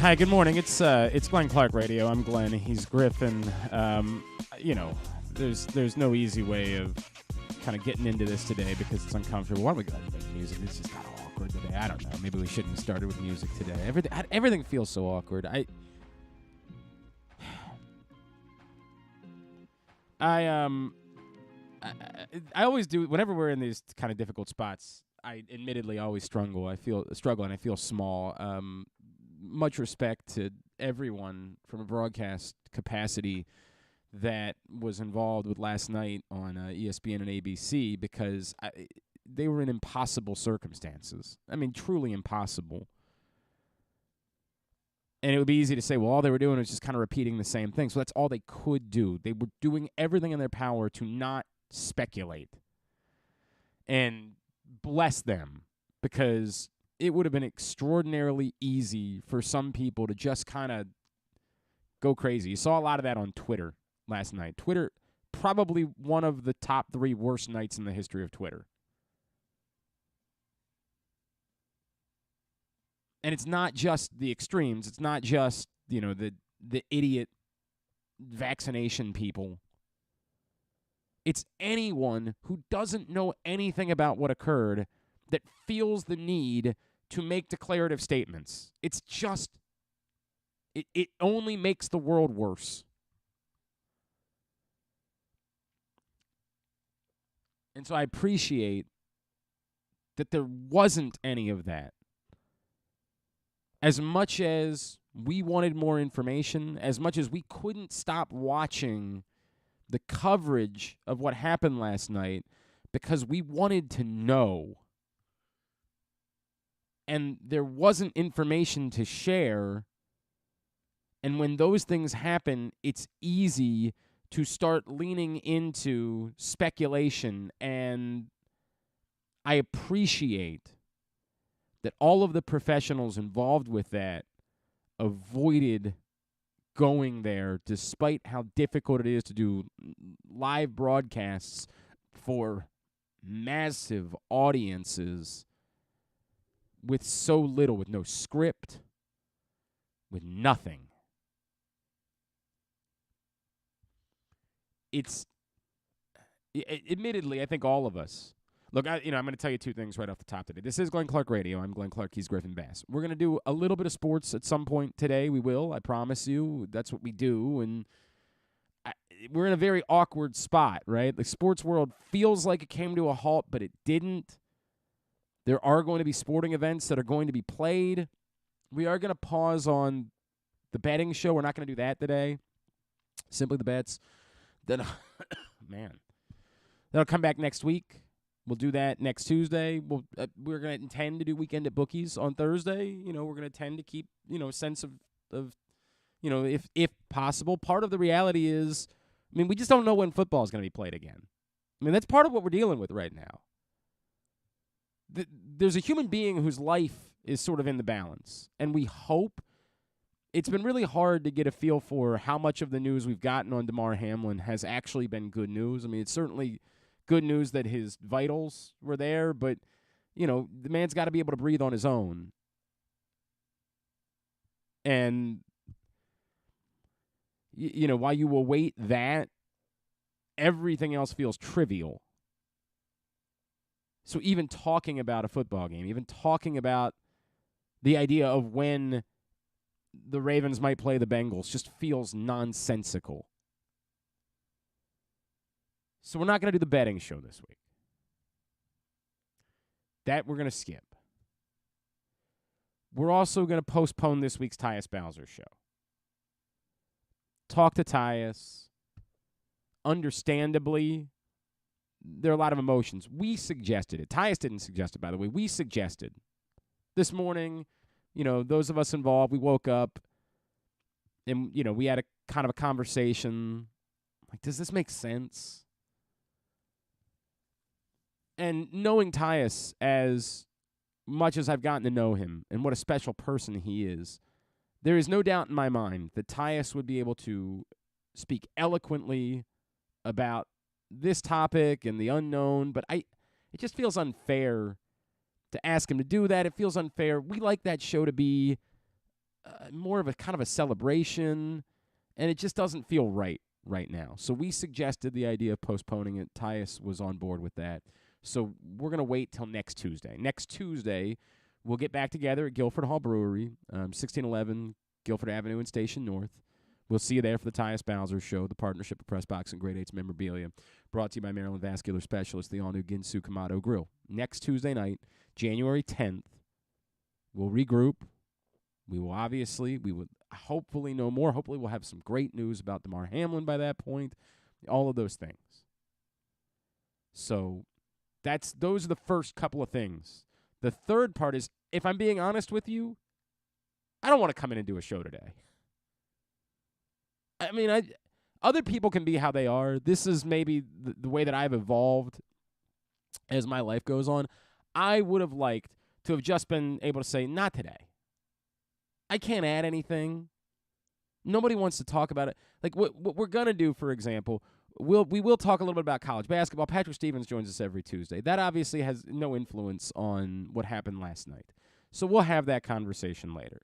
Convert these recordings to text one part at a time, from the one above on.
Hi, good morning. It's Glenn Clark Radio. I'm Glenn. He's Griffin. There's no easy way of kind of getting into this today because it's uncomfortable. Why don't we go ahead and make music? It's just kind of awkward today. I don't know. Maybe we shouldn't have started with music today. Everything feels so awkward. I always do whenever we're in these kind of difficult spots. I admittedly always struggle. I feel small. Much respect to everyone from a broadcast capacity that was involved with last night on ESPN and ABC because they were in impossible circumstances. I mean, truly impossible. And it would be easy to say, well, all they were doing was just kind of repeating the same thing. So that's all they could do. They were doing everything in their power to not speculate. And bless them, because it would have been extraordinarily easy for some people to just kind of go crazy. You saw a lot of that on Twitter last night. Twitter, probably one of the top 3 worst nights in the history of Twitter. And it's not just the extremes. It's not just, the idiot vaccination people. It's anyone who doesn't know anything about what occurred that feels the need to make declarative statements. It's just, it only makes the world worse. And so I appreciate that there wasn't any of that. As much as we wanted more information, as much as we couldn't stop watching the coverage of what happened last night because we wanted to know. And there wasn't information to share. And when those things happen, it's easy to start leaning into speculation. And I appreciate that all of the professionals involved with that avoided going there, despite how difficult it is to do live broadcasts for massive audiences with so little, with no script, with nothing. It's, admittedly, I think all of us. Look, I'm going to tell you 2 things right off the top today. This is Glenn Clark Radio. I'm Glenn Clark. He's Griffin Bass. We're going to do a little bit of sports at some point today. We will. I promise you. That's what we do. And we're in a very awkward spot, right? The sports world feels like it came to a halt, but it didn't. There are going to be sporting events that are going to be played. We are going to pause on the betting show. We're not going to do that today. Simply the bets. Then, man, that'll come back next week. We'll do that next Tuesday. We're going to intend to do Weekend at Bookies on Thursday. We're going to tend to keep, a sense of if possible. Part of the reality is, we just don't know when football is going to be played again. That's part of what we're dealing with right now. There's a human being whose life is sort of in the balance, and we hope. It's been really hard to get a feel for how much of the news we've gotten on Damar Hamlin has actually been good news. It's certainly good news that his vitals were there, but, the man's got to be able to breathe on his own. And, while you await that, everything else feels trivial. So even talking about a football game, even talking about the idea of when the Ravens might play the Bengals just feels nonsensical. So we're not going to do the betting show this week. That we're going to skip. We're also going to postpone this week's Tyus Bowser show. Talk to Tyus. Understandably, there are a lot of emotions. We suggested it. Tyus didn't suggest it, by the way. We suggested. This morning, those of us involved, we woke up and, we had a kind of a conversation. Like, does this make sense? And knowing Tyus as much as I've gotten to know him and what a special person he is, there is no doubt in my mind that Tyus would be able to speak eloquently about this topic and the unknown, but it just feels unfair to ask him to do that. It feels unfair. We like that show to be more of a kind of a celebration, and it just doesn't feel right now. So we suggested the idea of postponing it. Tyus was on board with that. So we're going to wait till next Tuesday. Next Tuesday, we'll get back together at Guilford Hall Brewery, 1611 Guilford Avenue in Station North. We'll see you there for the Tyus Bowser Show, the partnership of Press Box and Grade 8's memorabilia, brought to you by Maryland Vascular Specialist, the all-new Ginsu Kamado Grill. Next Tuesday night, January 10th, we'll regroup. We would hopefully know more. Hopefully we'll have some great news about Damar Hamlin by that point, all of those things. So those are the first couple of things. The third part is, if I'm being honest with you, I don't want to come in and do a show today. I mean, other people can be how they are. This is maybe the way that I've evolved as my life goes on. I would have liked to have just been able to say, not today. I can't add anything. Nobody wants to talk about it. Like what we're going to do, for example, we will talk a little bit about college basketball. Patrick Stevens joins us every Tuesday. That obviously has no influence on what happened last night. So we'll have that conversation later.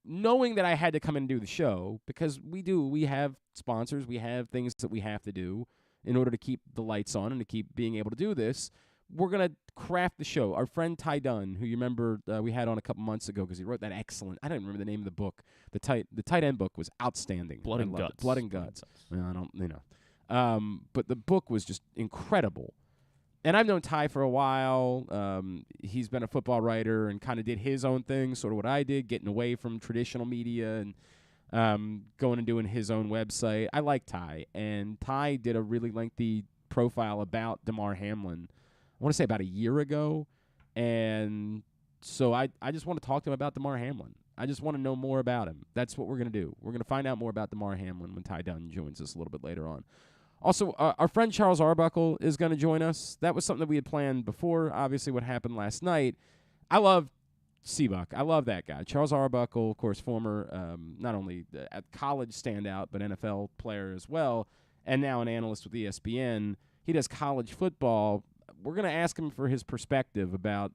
Knowing that I had to come in and do the show, because we have sponsors, we have things that we have to do in order to keep the lights on and to keep being able to do this, we're going to craft the show. Our friend Ty Dunne, who you remember we had on a couple months ago because he wrote that excellent, I don't remember the name of the book. The tight end book was outstanding. Blood and Guts. Blood and Guts. Well, but the book was just incredible. And I've known Ty for a while. He's been a football writer and kind of did his own thing, sort of what I did, getting away from traditional media and going and doing his own website. I like Ty. And Ty did a really lengthy profile about Damar Hamlin, I want to say about a year ago. And so I just want to talk to him about Damar Hamlin. I just want to know more about him. That's what we're going to do. We're going to find out more about Damar Hamlin when Ty Dunne joins us a little bit later on. Also, our friend Charles Arbuckle is going to join us. That was something that we had planned before, obviously, what happened last night. I love Seabuck. I love that guy. Charles Arbuckle, of course, former not only a college standout, but NFL player as well, and now an analyst with ESPN. He does college football. We're going to ask him for his perspective about,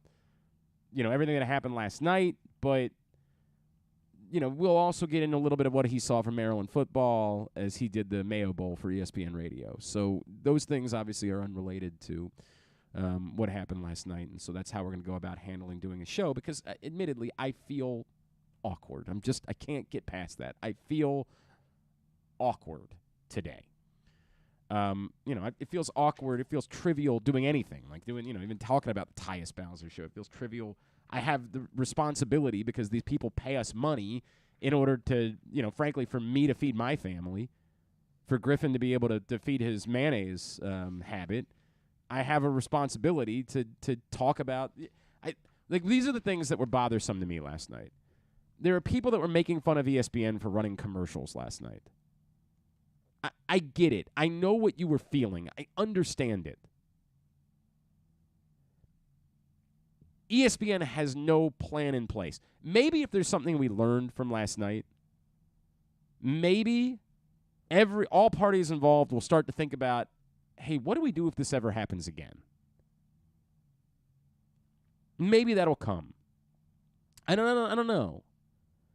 everything that happened last night, but we'll also get into a little bit of what he saw from Maryland football as he did the Mayo Bowl for ESPN Radio. So those things obviously are unrelated to what happened last night, and so that's how we're going to go about doing a show because, admittedly, I feel awkward. I can't get past that. I feel awkward today. It feels awkward. It feels trivial doing anything, like even talking about the Tyus Bowser Show. It feels trivial. I have the responsibility because these people pay us money in order to, frankly, for me to feed my family, for Griffin to be able to feed his mayonnaise habit. I have a responsibility to talk about. These are the things that were bothersome to me last night. There are people that were making fun of ESPN for running commercials last night. I get it. I know what you were feeling. I understand it. ESPN has no plan in place. Maybe if there's something we learned from last night, maybe all parties involved will start to think about, hey, what do we do if this ever happens again? Maybe that'll come. I don't know.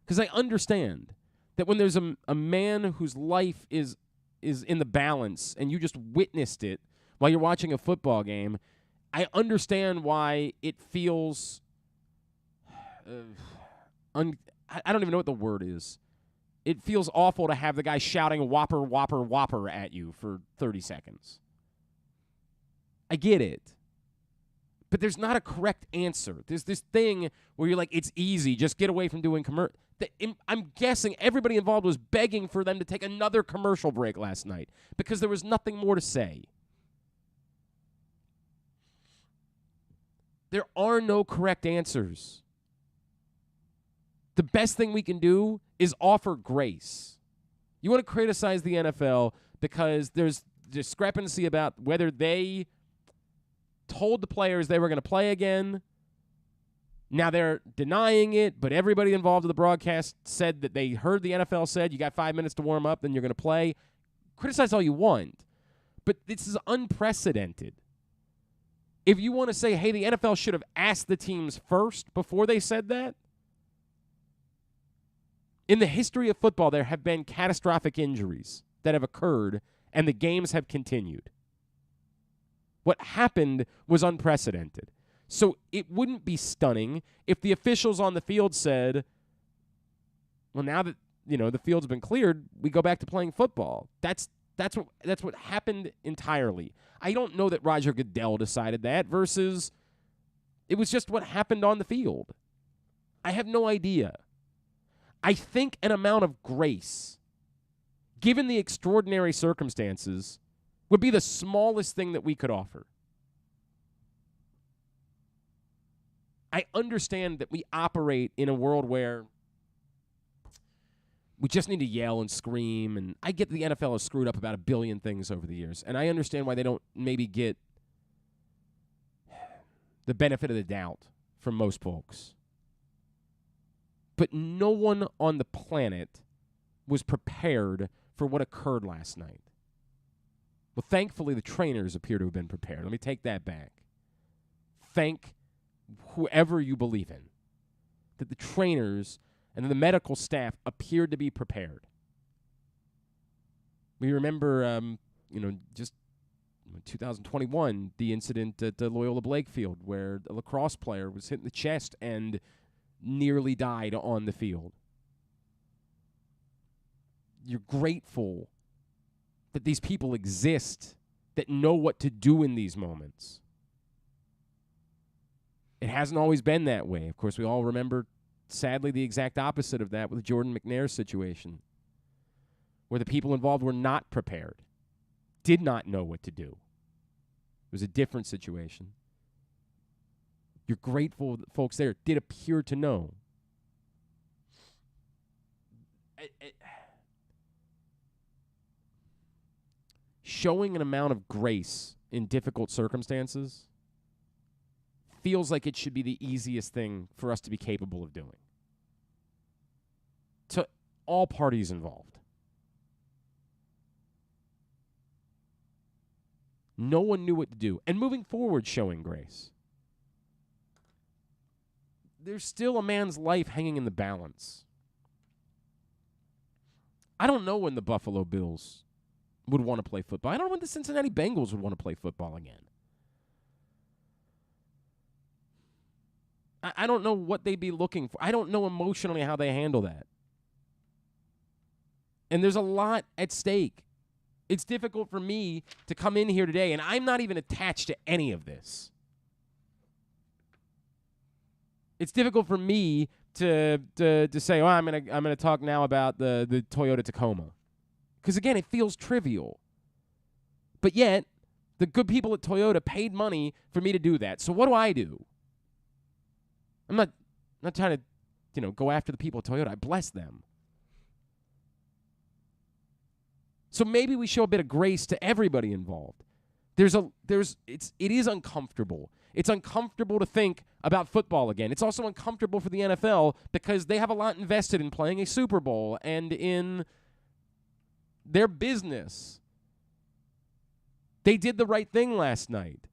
Because I understand that when there's a man whose life is in the balance and you just witnessed it while you're watching a football game, I understand why it feels I don't even know what the word is. It feels awful to have the guy shouting whopper, whopper, whopper at you for 30 seconds. I get it. But there's not a correct answer. There's this thing where you're like, it's easy. Just get away from doing commercial. I'm guessing everybody involved was begging for them to take another commercial break last night because there was nothing more to say. There are no correct answers. The best thing we can do is offer grace. You want to criticize the NFL because there's discrepancy about whether they told the players they were going to play again. Now they're denying it, but everybody involved in the broadcast said that they heard the NFL said, you got 5 minutes to warm up, then you're going to play. Criticize all you want, but this is unprecedented. If you want to say, hey, the NFL should have asked the teams first before they said that, In the history of football, there have been catastrophic injuries that have occurred, and the games have continued. What happened was unprecedented. So it wouldn't be stunning if the officials on the field said, well, now that the field's been cleared, we go back to playing football. That's what happened entirely. I don't know that Roger Goodell decided that versus it was just what happened on the field. I have no idea. I think an amount of grace, given the extraordinary circumstances, would be the smallest thing that we could offer. I understand that we operate in a world where we just need to yell and scream, and I get the NFL has screwed up about a billion things over the years, and I understand why they don't maybe get the benefit of the doubt from most folks. But no one on the planet was prepared for what occurred last night. Well, thankfully, the trainers appear to have been prepared. Let me take that back. Thank whoever you believe in that the trainers and the medical staff appeared to be prepared. We remember, just 2021, the incident at Loyola Blakefield where a lacrosse player was hit in the chest and nearly died on the field. You're grateful that these people exist, that know what to do in these moments. It hasn't always been that way. Of course, we all remember, sadly, the exact opposite of that with the Jordan McNair situation, where the people involved were not prepared, did not know what to do. It was a different situation. You're grateful that folks there did appear to know. Showing an amount of grace in difficult circumstances feels like it should be the easiest thing for us to be capable of doing. To all parties involved. No one knew what to do. And moving forward, showing grace. There's still a man's life hanging in the balance. I don't know when the Buffalo Bills would want to play football. I don't know when the Cincinnati Bengals would want to play football again. I don't know what they'd be looking for. I don't know emotionally how they handle that. And there's a lot at stake. It's difficult for me to come in here today, and I'm not even attached to any of this. It's difficult for me to say, well, I'm gonna talk now about the Toyota Tacoma. Because, again, it feels trivial. But yet, the good people at Toyota paid money for me to do that. So what do? I'm not trying to, go after the people at Toyota. I bless them. So maybe we show a bit of grace to everybody involved. It is uncomfortable. It's uncomfortable to think about football again. It's also uncomfortable for the NFL because they have a lot invested in playing a Super Bowl and in their business. They did the right thing last night.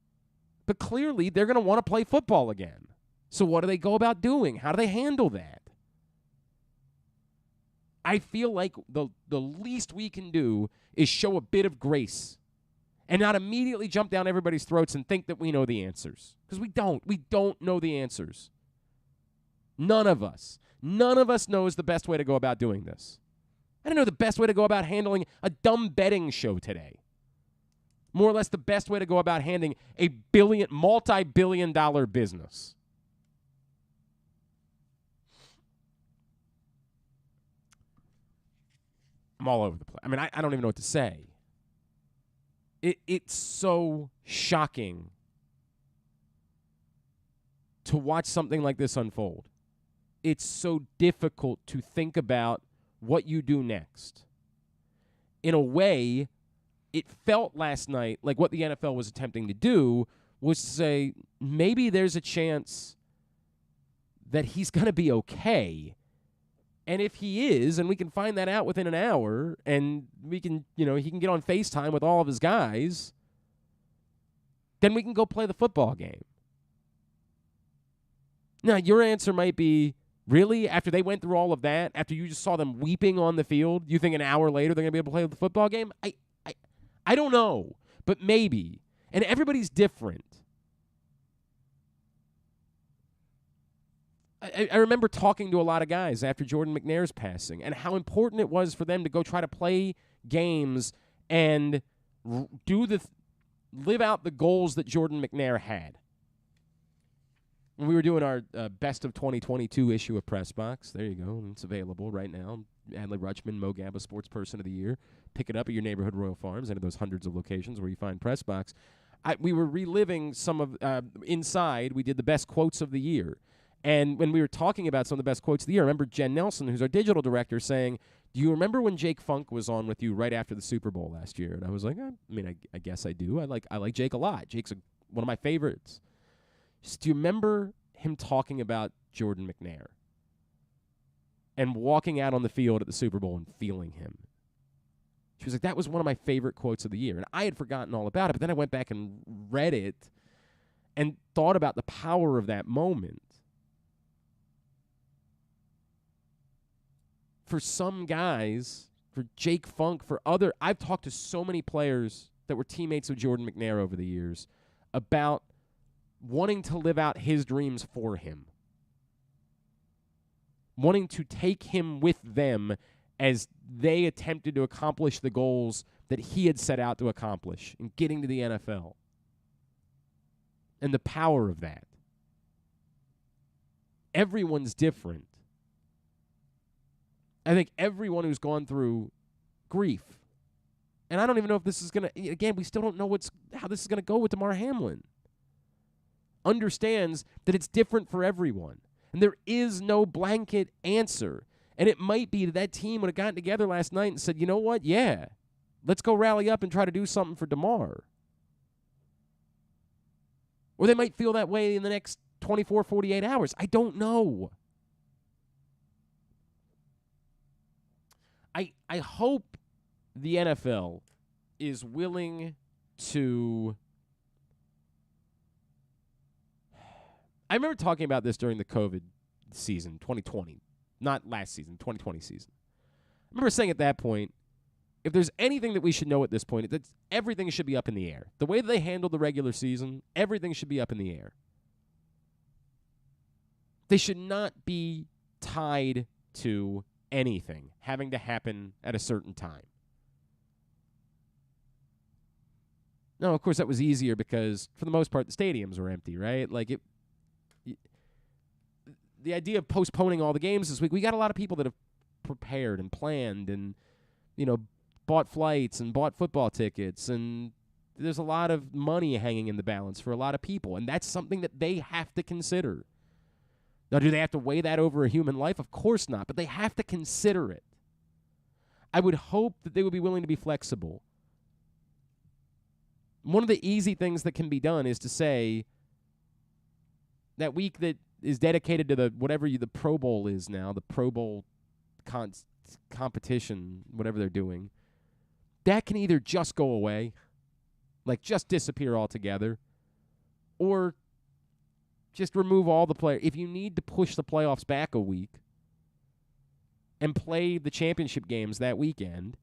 But clearly, they're going to want to play football again. So what do they go about doing? How do they handle that? I feel like the least we can do is show a bit of grace and not immediately jump down everybody's throats and think that we know the answers. Because we don't. We don't know the answers. None of us. None of us knows the best way to go about doing this. I don't know the best way to go about handling a dumb betting show today. More or less the best way to go about handling a multi-billion-dollar business. I'm all over the place. I mean, I don't even know what to say. It's so shocking to watch something like this unfold. It's so difficult to think about what you do next. In a way, it felt last night like what the NFL was attempting to do was to say, maybe there's a chance that he's going to be okay. And if he is, and we can find that out within an hour, and we can, he can get on FaceTime with all of his guys, then we can go play the football game. Now, your answer might be, Really? After they went through all of that, after you just saw them weeping on the field, you think an hour later they're going to be able to play the football game? I don't know, but maybe. And everybody's different. I remember talking to a lot of guys after Jordan McNair's passing and how important it was for them to go try to play games and live out the goals that Jordan McNair had. When we were doing our best of 2022 issue of Press Box, there you go. It's available right now. Adley Rutschman, Mo Gabba Sports Person of the Year. Pick it up at your neighborhood Royal Farms, any of those hundreds of locations where you find Press Box. We were reliving some of inside. We did the best quotes of the year. And when we were talking about some of the best quotes of the year, I remember Jen Nelson, who's our digital director, saying, do you remember when Jake Funk was on with you right after the Super Bowl last year? And I was like, I guess I do. I like Jake a lot. Jake's one of my favorites. Do you remember him talking about Jordan McNair and walking out on the field at the Super Bowl and feeling him? She was like, that was one of my favorite quotes of the year. And I had forgotten all about it, but then I went back and read it and thought about the power of that moment. For some guys, for Jake Funk, I've talked to so many players that were teammates of Jordan McNair over the years about wanting to live out his dreams for him, wanting to take him with them as they attempted to accomplish the goals that he had set out to accomplish in getting to the NFL, and the power of that. Everyone's different. I think everyone who's gone through grief, and I don't even know if this is going to, again, we still don't know how this is going to go with Damar Hamlin, understands that it's different for everyone. And there is no blanket answer. And it might be that team would have gotten together last night and said, you know what? Yeah, let's go rally up and try to do something for Damar. Or they might feel that way in the next 24, 48 hours. I don't know. I hope the NFL is willing to... I remember talking about this during the COVID season, 2020. Not last season, 2020 season. I remember saying at that point, if there's anything that we should know at this point, it's everything should be up in the air. The way that they handled the regular season, everything should be up in the air. They should not be tied to anything having to happen at a certain time. No, of course, that was easier because, for the most part, the stadiums were empty, right? Like, the idea of postponing all the games this week, we got a lot of people that have prepared and planned and, bought flights and bought football tickets, and there's a lot of money hanging in the balance for a lot of people, and that's something that they have to consider. Now, do they have to weigh that over a human life? Of course not, but they have to consider it. I would hope that they would be willing to be flexible. One of the easy things that can be done is to say that week that is dedicated to the Pro Bowl is now, the Pro Bowl competition, whatever they're doing, that can either just go away, like just disappear altogether, or just remove all the players. If you need to push the playoffs back a week and play the championship games that weekend,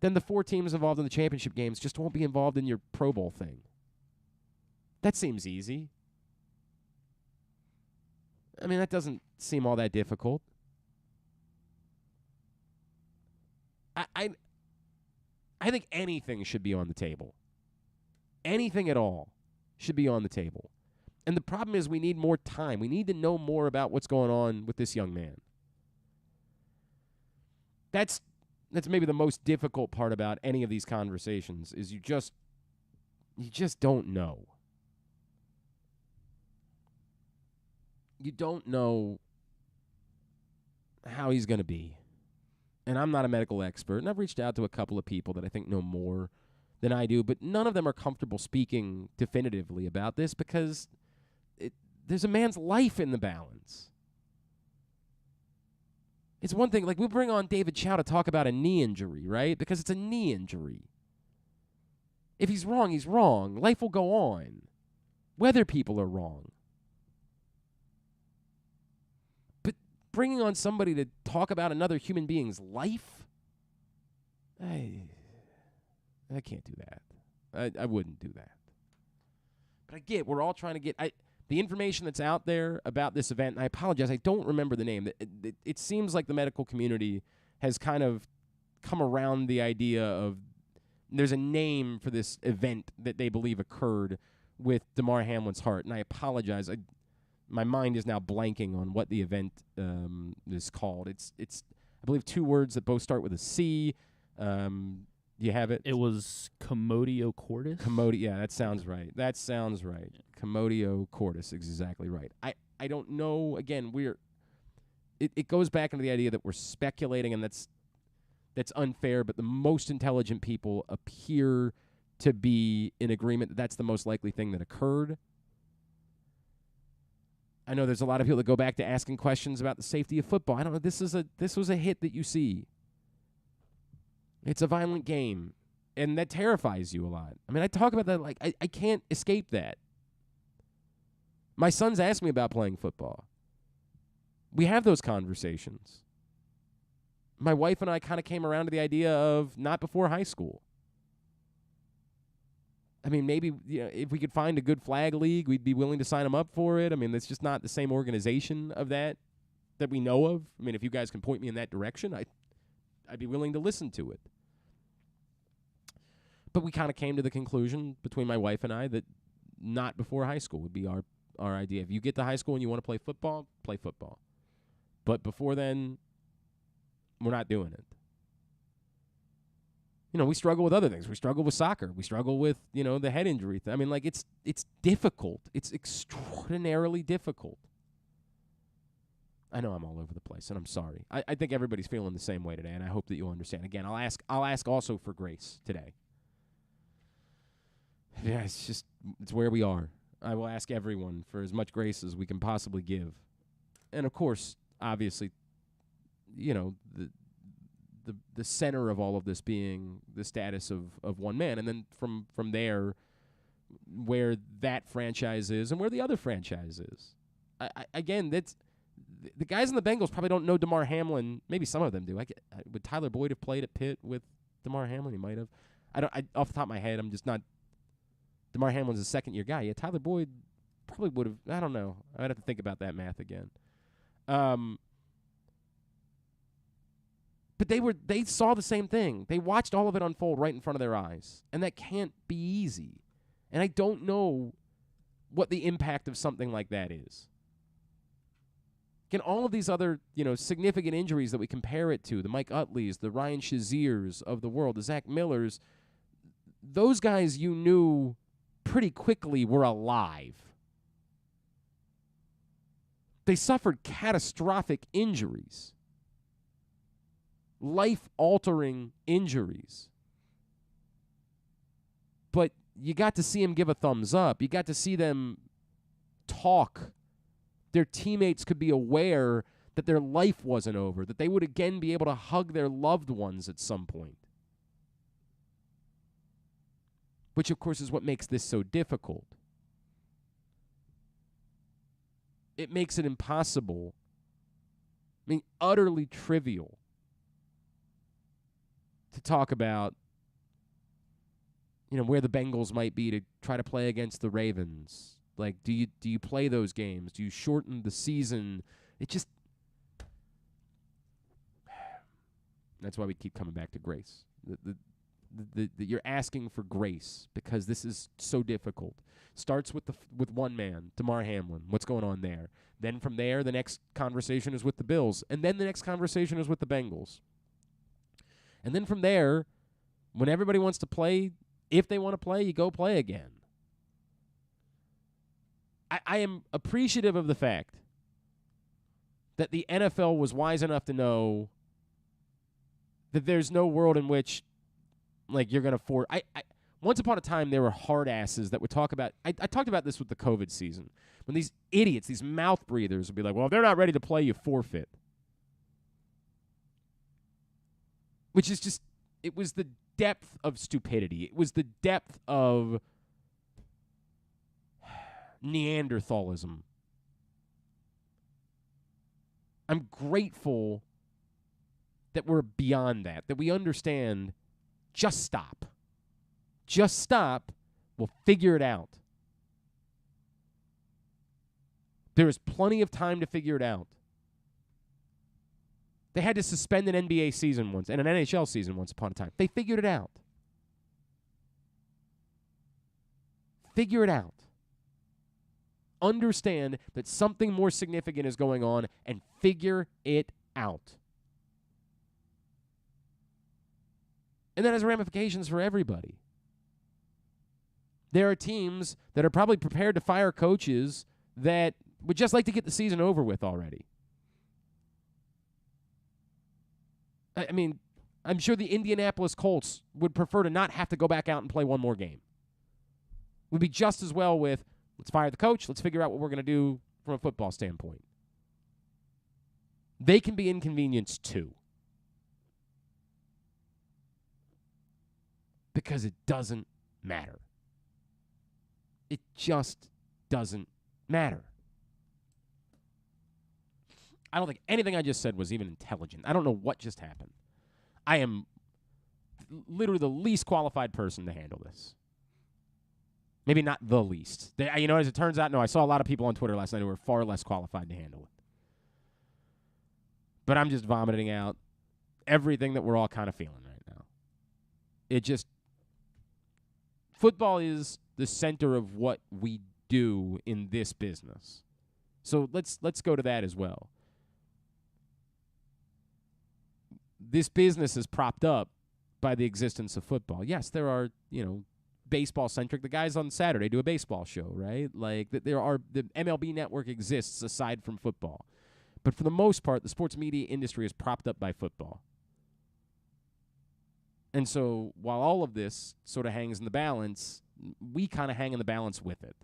then the 4 teams involved in the championship games just won't be involved in your Pro Bowl thing. That seems easy. I mean, that doesn't seem all that difficult. I think anything should be on the table. Anything at all should be on the table. And the problem is we need more time. We need to know more about what's going on with this young man. That's maybe the most difficult part about any of these conversations is you just don't know. You don't know how he's going to be. And I'm not a medical expert, and I've reached out to a couple of people that I think know more than I do, but none of them are comfortable speaking definitively about this because there's a man's life in the balance. It's one thing, like we'll bring on David Chow to talk about a knee injury, right? Because it's a knee injury. If he's wrong, he's wrong. Life will go on. Whether people are wrong. bringing on somebody to talk about another human being's life, I can't do that. I wouldn't do that. But I get, we're all trying to get the information that's out there about this event, and I apologize, I don't remember the name. It seems like the medical community has kind of come around the idea of there's a name for this event that they believe occurred with Damar Hamlin's heart, and I apologize. My mind is now blanking on what the event is called. It's I believe 2 words that both start with a C. You have it? It was Commodio cordis? Yeah, that sounds right. Commodio cordis is exactly right. I don't know. Again, it goes back into the idea that we're speculating, and that's unfair, but the most intelligent people appear to be in agreement that that's the most likely thing that occurred. I know there's a lot of people that go back to asking questions about the safety of football. I don't know. This was a hit that you see. It's a violent game, and that terrifies you a lot. I mean, I talk about that like I can't escape that. My son's asked me about playing football. We have those conversations. My wife and I kind of came around to the idea of not before high school. I mean, maybe if we could find a good flag league, we'd be willing to sign them up for it. I mean, it's just not the same organization of that we know of. I mean, if you guys can point me in that direction, I'd be willing to listen to it. But we kind of came to the conclusion between my wife and I that not before high school would be our idea. If you get to high school and you want to play football, play football. But before then, we're not doing it. We struggle with other things. We struggle with soccer. We struggle with, the head injury. I mean, like, it's difficult. It's extraordinarily difficult. I know I'm all over the place, and I'm sorry. I think everybody's feeling the same way today, and I hope that you'll understand. Again, I'll ask also for grace today. Yeah, it's where we are. I will ask everyone for as much grace as we can possibly give. And, of course, obviously, the center of all of this being the status of one man, and then from there, where that franchise is and where the other franchise is. Again, that's the guys in the Bengals probably don't know Damar Hamlin. Maybe some of them do. Would Tyler Boyd have played at Pitt with Damar Hamlin? He might have. Off the top of my head, I'm just not. Damar Hamlin's a second-year guy. Yeah, Tyler Boyd probably would have. I don't know. I'd have to think about that math again. But they saw the same thing. They watched all of it unfold right in front of their eyes. And that can't be easy. And I don't know what the impact of something like that is. Again, all of these other, significant injuries that we compare it to, the Mike Utleys, the Ryan Shaziers of the world, the Zach Millers, those guys you knew pretty quickly were alive. They suffered catastrophic injuries. Life-altering injuries. But you got to see them give a thumbs up. You got to see them talk. Their teammates could be aware that their life wasn't over, that they would again be able to hug their loved ones at some point. Which, of course, is what makes this so difficult. It makes it impossible, utterly trivial, to talk about, where the Bengals might be to try to play against the Ravens. Like, do you play those games? Do you shorten the season? That's why we keep coming back to grace. You're asking for grace because this is so difficult. Starts with one man, Damar Hamlin. What's going on there? Then from there, the next conversation is with the Bills, and then the next conversation is with the Bengals. And then from there, when everybody wants to play, if they want to play, you go play again. I am appreciative of the fact that the NFL was wise enough to know that there's no world in which, you're going to force. Once upon a time, there were hard asses that would talk about. I talked about this with the COVID season. When these idiots, these mouth breathers would be like, well, if they're not ready to play, you forfeit. Which is just, it was the depth of stupidity. It was the depth of Neanderthalism. I'm grateful that we're beyond that we understand, just stop. Just stop. We'll figure it out. There is plenty of time to figure it out. They had to suspend an NBA season once and an NHL season once upon a time. They figured it out. Figure it out. Understand that something more significant is going on and figure it out. And that has ramifications for everybody. There are teams that are probably prepared to fire coaches that would just like to get the season over with already. I mean, I'm sure the Indianapolis Colts would prefer to not have to go back out and play one more game. Would be just as well with, let's fire the coach, let's figure out what we're going to do from a football standpoint. They can be inconvenienced too. Because it doesn't matter. It just doesn't matter. I don't think anything I just said was even intelligent. I don't know what just happened. I am literally the least qualified person to handle this. Maybe not the least. As it turns out, no, I saw a lot of people on Twitter last night who were far less qualified to handle it. But I'm just vomiting out everything that we're all kind of feeling right now. Football is the center of what we do in this business. So let's go to that as well. This business is propped up by the existence of football. Yes, there are, baseball-centric. The guys on Saturday do a baseball show, right? Like, the MLB network exists aside from football. But for the most part, the sports media industry is propped up by football. And so while all of this sort of hangs in the balance, we kind of hang in the balance with it.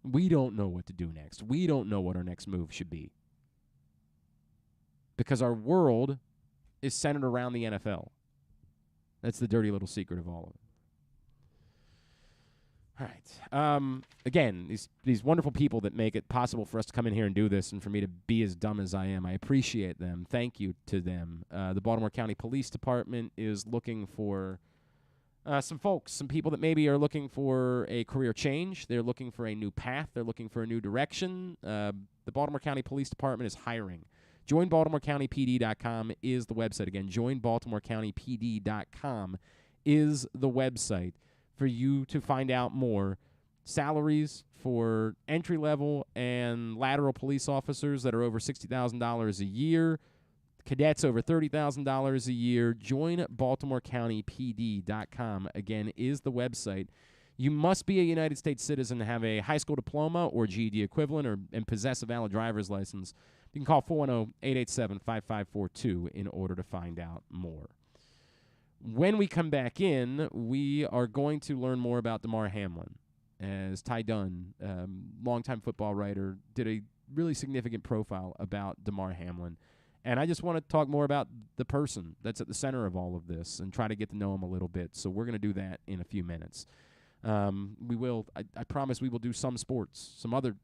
We don't know what to do next. We don't know what our next move should be. Because our world is centered around the NFL. That's the dirty little secret of all of it. All right. Again, these wonderful people that make it possible for us to come in here and do this and for me to be as dumb as I am, I appreciate them. Thank you to them. The Baltimore County Police Department is looking for some people that maybe are looking for a career change. They're looking for a new path. They're looking for a new direction. The Baltimore County Police Department is hiring. JoinBaltimoreCountyPD.com is the website. Again, JoinBaltimoreCountyPD.com is the website for you to find out more. Salaries for entry-level and lateral police officers that are over $60,000 a year. Cadets over $30,000 a year. JoinBaltimoreCountyPD.com, again, is the website. You must be a United States citizen, have a high school diploma or GED equivalent, and possess a valid driver's license. You can call 410-887-5542 in order to find out more. When we come back in, we are going to learn more about Damar Hamlin, as Tyler Dunne, longtime football writer, did a really significant profile about Damar Hamlin. And I just want to talk more about the person that's at the center of all of this and try to get to know him a little bit. So we're going to do that in a few minutes. We will. I promise we will do some sports, some other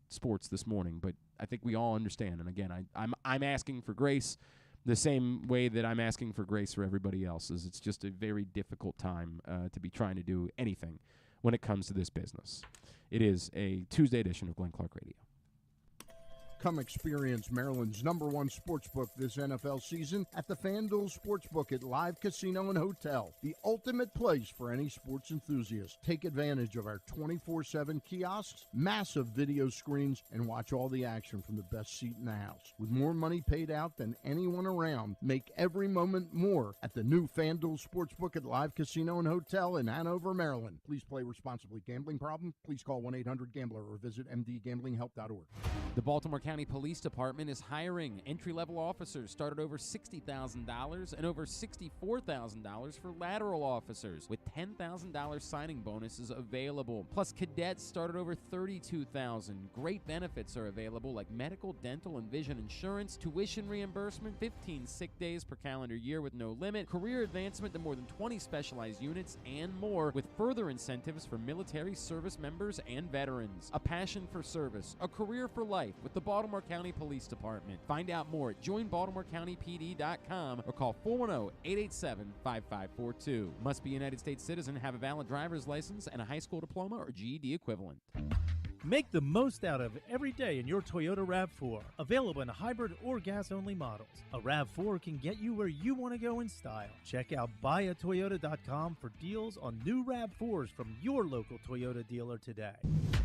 sports this morning. But I think we all understand. And again, I'm asking for grace, the same way that I'm asking for grace for everybody else. Is it's just a very difficult time to be trying to do anything when it comes to this business. It is a Tuesday edition of Glenn Clark Radio. Come experience Maryland's #1 sportsbook this NFL season at the FanDuel Sportsbook at Live Casino and Hotel, the ultimate place for any sports enthusiast. Take advantage of our 24/7 kiosks, massive video screens, and watch all the action from the best seat in the house. With more money paid out than anyone around, make every moment more at the new FanDuel Sportsbook at Live Casino and Hotel in Hanover, Maryland. Please play responsibly. Gambling problem? Please call 1-800-GAMBLER or visit mdgamblinghelp.org. The Baltimore County Police Department is hiring. Entry-level officers start at over $60,000 and over $64,000 for lateral officers, with $10,000 signing bonuses available. Plus, cadets start at over $32,000. Great benefits are available like medical, dental, and vision insurance, tuition reimbursement, 15 sick days per calendar year with no limit, career advancement to more than 20 specialized units, and more, with further incentives for military service members and veterans. A passion for service, a career for life with the Baltimore Baltimore County Police Department. Find out more at joinbaltimorecountypd.com or call 410-887-5542. Must be a United States citizen, have a valid driver's license, and a high school diploma or GED equivalent. Make the most out of every day in your Toyota RAV4. Available in hybrid or gas-only models. A RAV4 can get you where you want to go in style. Check out buyatoyota.com for deals on new RAV4s from your local Toyota dealer today.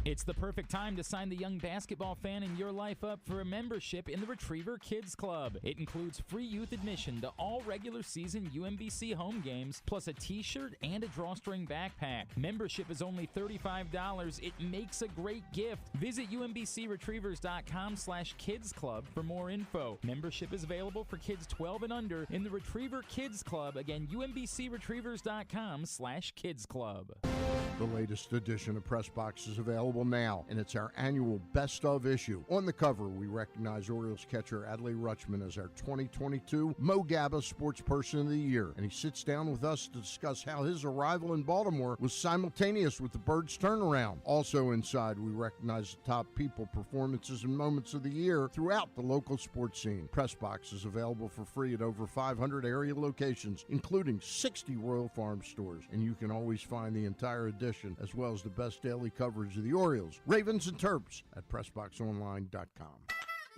It's the perfect time to sign the young basketball fan in your life up for a membership in the Retriever Kids Club. It includes free youth admission to all regular season UMBC home games, plus a t-shirt and a drawstring backpack. Membership is only $35. It makes a great gift. Visit umbcretrievers.com/kids club for more info. Membership is available for kids 12 and under in the Retriever Kids Club. Again, umbcretrievers.com/kids club. The latest edition of Press Box is available now, and it's our annual Best Of issue. On the cover, we recognize Orioles catcher Adley Rutschman as our 2022 Mo Gabba Sports Person of the Year, and he sits down with us to discuss how his arrival in Baltimore was simultaneous with the Birds' turnaround. Also inside, we recognize the top people, performances, and moments of the year throughout the local sports scene. Press Box is available for free at over 500 area locations, including 60 Royal Farm stores, and you can always find the entire edition as well as the best daily coverage of the Orioles, Ravens, and Terps at PressBoxOnline.com.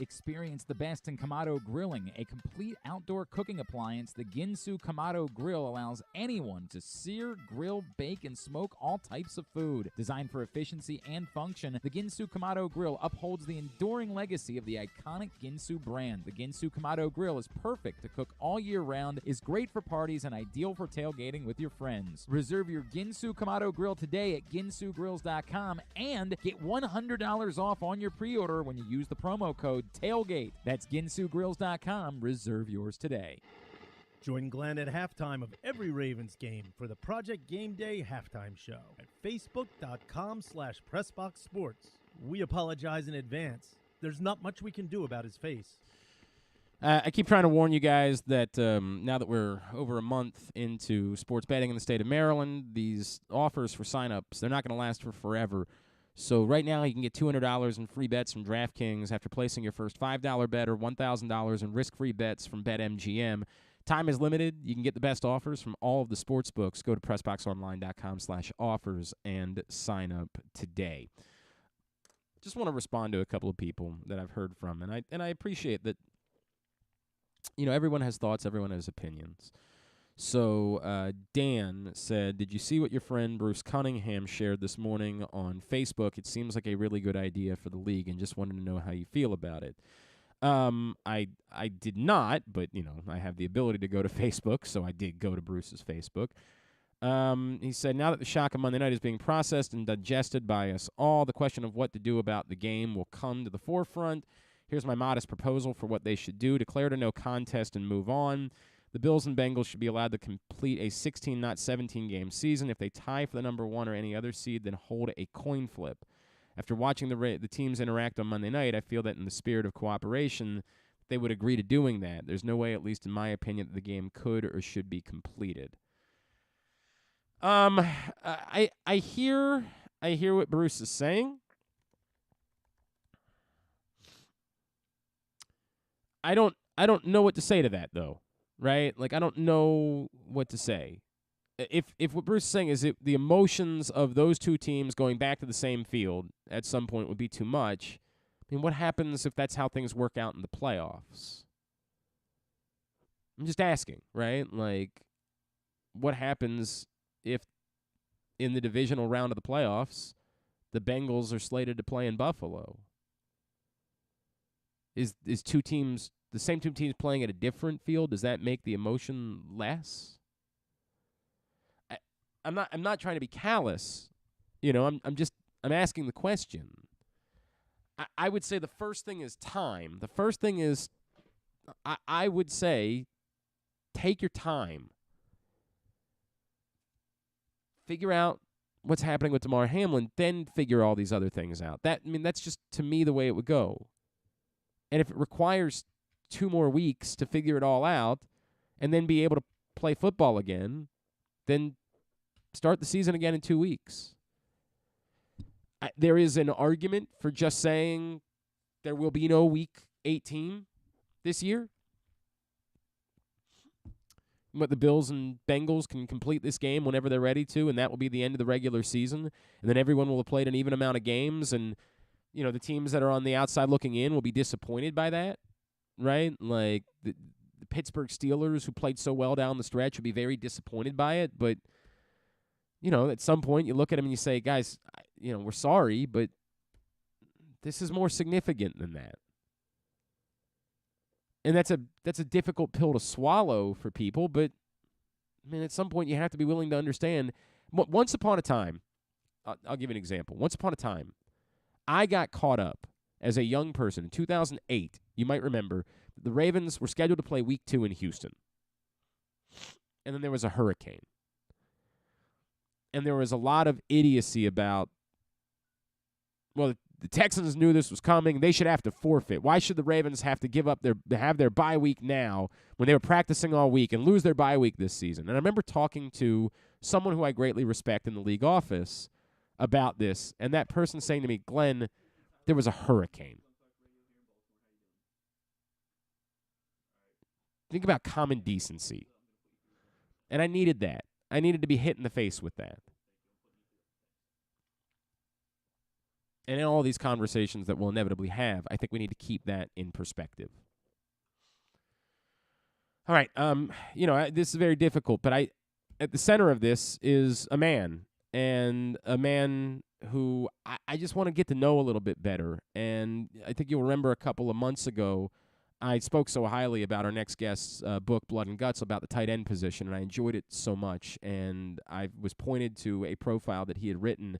Experience the best in Kamado Grilling, a complete outdoor cooking appliance. The Ginsu Kamado Grill allows anyone to sear, grill, bake, and smoke all types of food. Designed for efficiency and function, the Ginsu Kamado Grill upholds the enduring legacy of the iconic Ginsu brand. The Ginsu Kamado Grill is perfect to cook all year round, is great for parties, and ideal for tailgating with your friends. Reserve your Ginsu Kamado Grill today at ginsugrills.com and get $100 off on your pre-order when you use the promo code TAILGATE. That's ginsugrills.com. Reserve yours today. Join Glenn at halftime of every Ravens game for the Project Game Day halftime show at facebook.com/PressBoxSports. We apologize in advance. There's not much we can do about his face. I keep trying to warn you guys that now that we're over a month into sports betting in the state of Maryland, these offers for sign-ups, they're not going to last for forever. So right now you can get $200 in free bets from DraftKings after placing your first $5 bet or $1,000 in risk-free bets from BetMGM. Time is limited. You can get the best offers from all of the sports books. Go to PressBoxOnline.com/offers and sign up today. Just want to respond to a couple of people that I've heard from, and I appreciate that. You know, everyone has thoughts, everyone has opinions. So Dan said, did you see what your friend Bruce Cunningham shared this morning on Facebook? It seems like a really good idea for the league, and just wanted to know how you feel about it. I did not, but, you know, I have the ability to go to Facebook, so I did go to Bruce's Facebook. He said, now that the shock of Monday night is being processed and digested by us all, the question of what to do about the game will come to the forefront. Here's my modest proposal for what they should do. Declare it a no contest and move on. The Bills and Bengals should be allowed to complete a 16, not 17-game season. If they tie for the number one or any other seed, then hold a coin flip. After watching the teams interact on Monday night, I feel that in the spirit of cooperation, they would agree to doing that. There's no way, at least in my opinion, that the game could or should be completed. I hear what Bruce is saying. I don't know what to say to that, though. Right? Like, I don't know what to say. If what Bruce is saying is the emotions of those two teams going back to the same field at some point would be too much, I mean, what happens if that's how things work out in the playoffs? I'm just asking, right? Like, what happens if in the divisional round of the playoffs, the Bengals are slated to play in Buffalo? Is two teams... the same two teams playing at a different field, does that make the emotion less? I'm not trying to be callous. You know, I'm asking the question. I would say the first thing is time. The first thing is I would say take your time. Figure out what's happening with Damar Hamlin, then figure all these other things out. That's just, to me, the way it would go. And if it requires 2 more weeks to figure it all out and then be able to play football again, then start the season again in 2 weeks. There is an argument for just saying there will be no Week 18 this year. But the Bills and Bengals can complete this game whenever they're ready to, and that will be the end of the regular season. And then everyone will have played an even amount of games, and the teams that are on the outside looking in will be disappointed by that, right? Like the Pittsburgh Steelers, who played so well down the stretch, will be very disappointed by it. But at some point you look at them and you say, guys, we're sorry, but this is more significant than that. And that's a difficult pill to swallow for people, but at some point you have to be willing to understand. Once upon a time, I'll give you an example. Once upon a time, I got caught up as a young person in 2008. You might remember the Ravens were scheduled to play Week 2 in Houston, and then there was a hurricane, and there was a lot of idiocy about, well, the Texans knew this was coming. They should have to forfeit. Why should the Ravens have to have their bye week now when they were practicing all week and lose their bye week this season? And I remember talking to someone who I greatly respect in the league office about this, and that person saying to me, Glenn, there was a hurricane. Think about common decency. And I needed that. I needed to be hit in the face with that. And in all these conversations that we'll inevitably have, I think we need to keep that in perspective. All right, this is very difficult, but at the center of this is a man, and a man who I just want to get to know a little bit better. And I think you'll remember a couple of months ago, I spoke so highly about our next guest's book, Blood and Guts, about the tight end position, and I enjoyed it so much. And I was pointed to a profile that he had written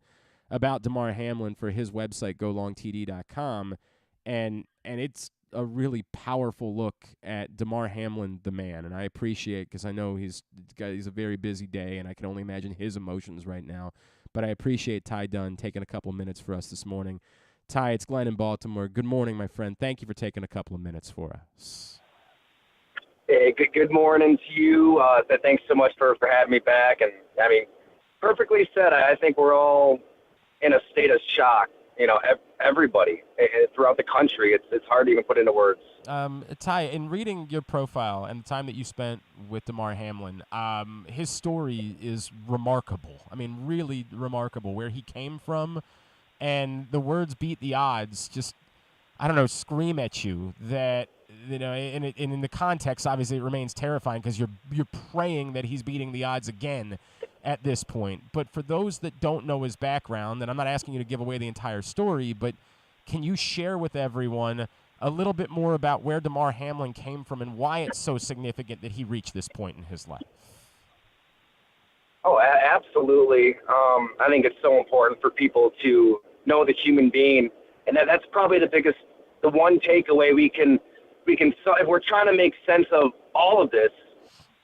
about Damar Hamlin for his website, golongtd.com, and it's a really powerful look at Damar Hamlin, the man, and I appreciate, because I know he's a very busy day, and I can only imagine his emotions right now, but I appreciate Ty Dunne taking a couple of minutes for us this morning. Ty, it's Glenn in Baltimore. Good morning, my friend. Thank you for taking a couple of minutes for us. Hey, good morning to you. Thanks so much for having me back, and, perfectly said. I think we're all in a state of shock, everybody throughout the country. It's hard to even put into words. Ty, in reading your profile and the time that you spent with Damar Hamlin, his story is remarkable. Really remarkable. Where he came from, and the words "beat the odds" just, scream at you that, and in the context, obviously, it remains terrifying because you're praying that he's beating the odds again at this point. But for those that don't know his background, and I'm not asking you to give away the entire story, but can you share with everyone a little bit more about where Damar Hamlin came from and why it's so significant that he reached this point in his life? Oh, absolutely. I think it's so important for people to know the human being, and that's probably the one takeaway we can. If we're trying to make sense of all of this,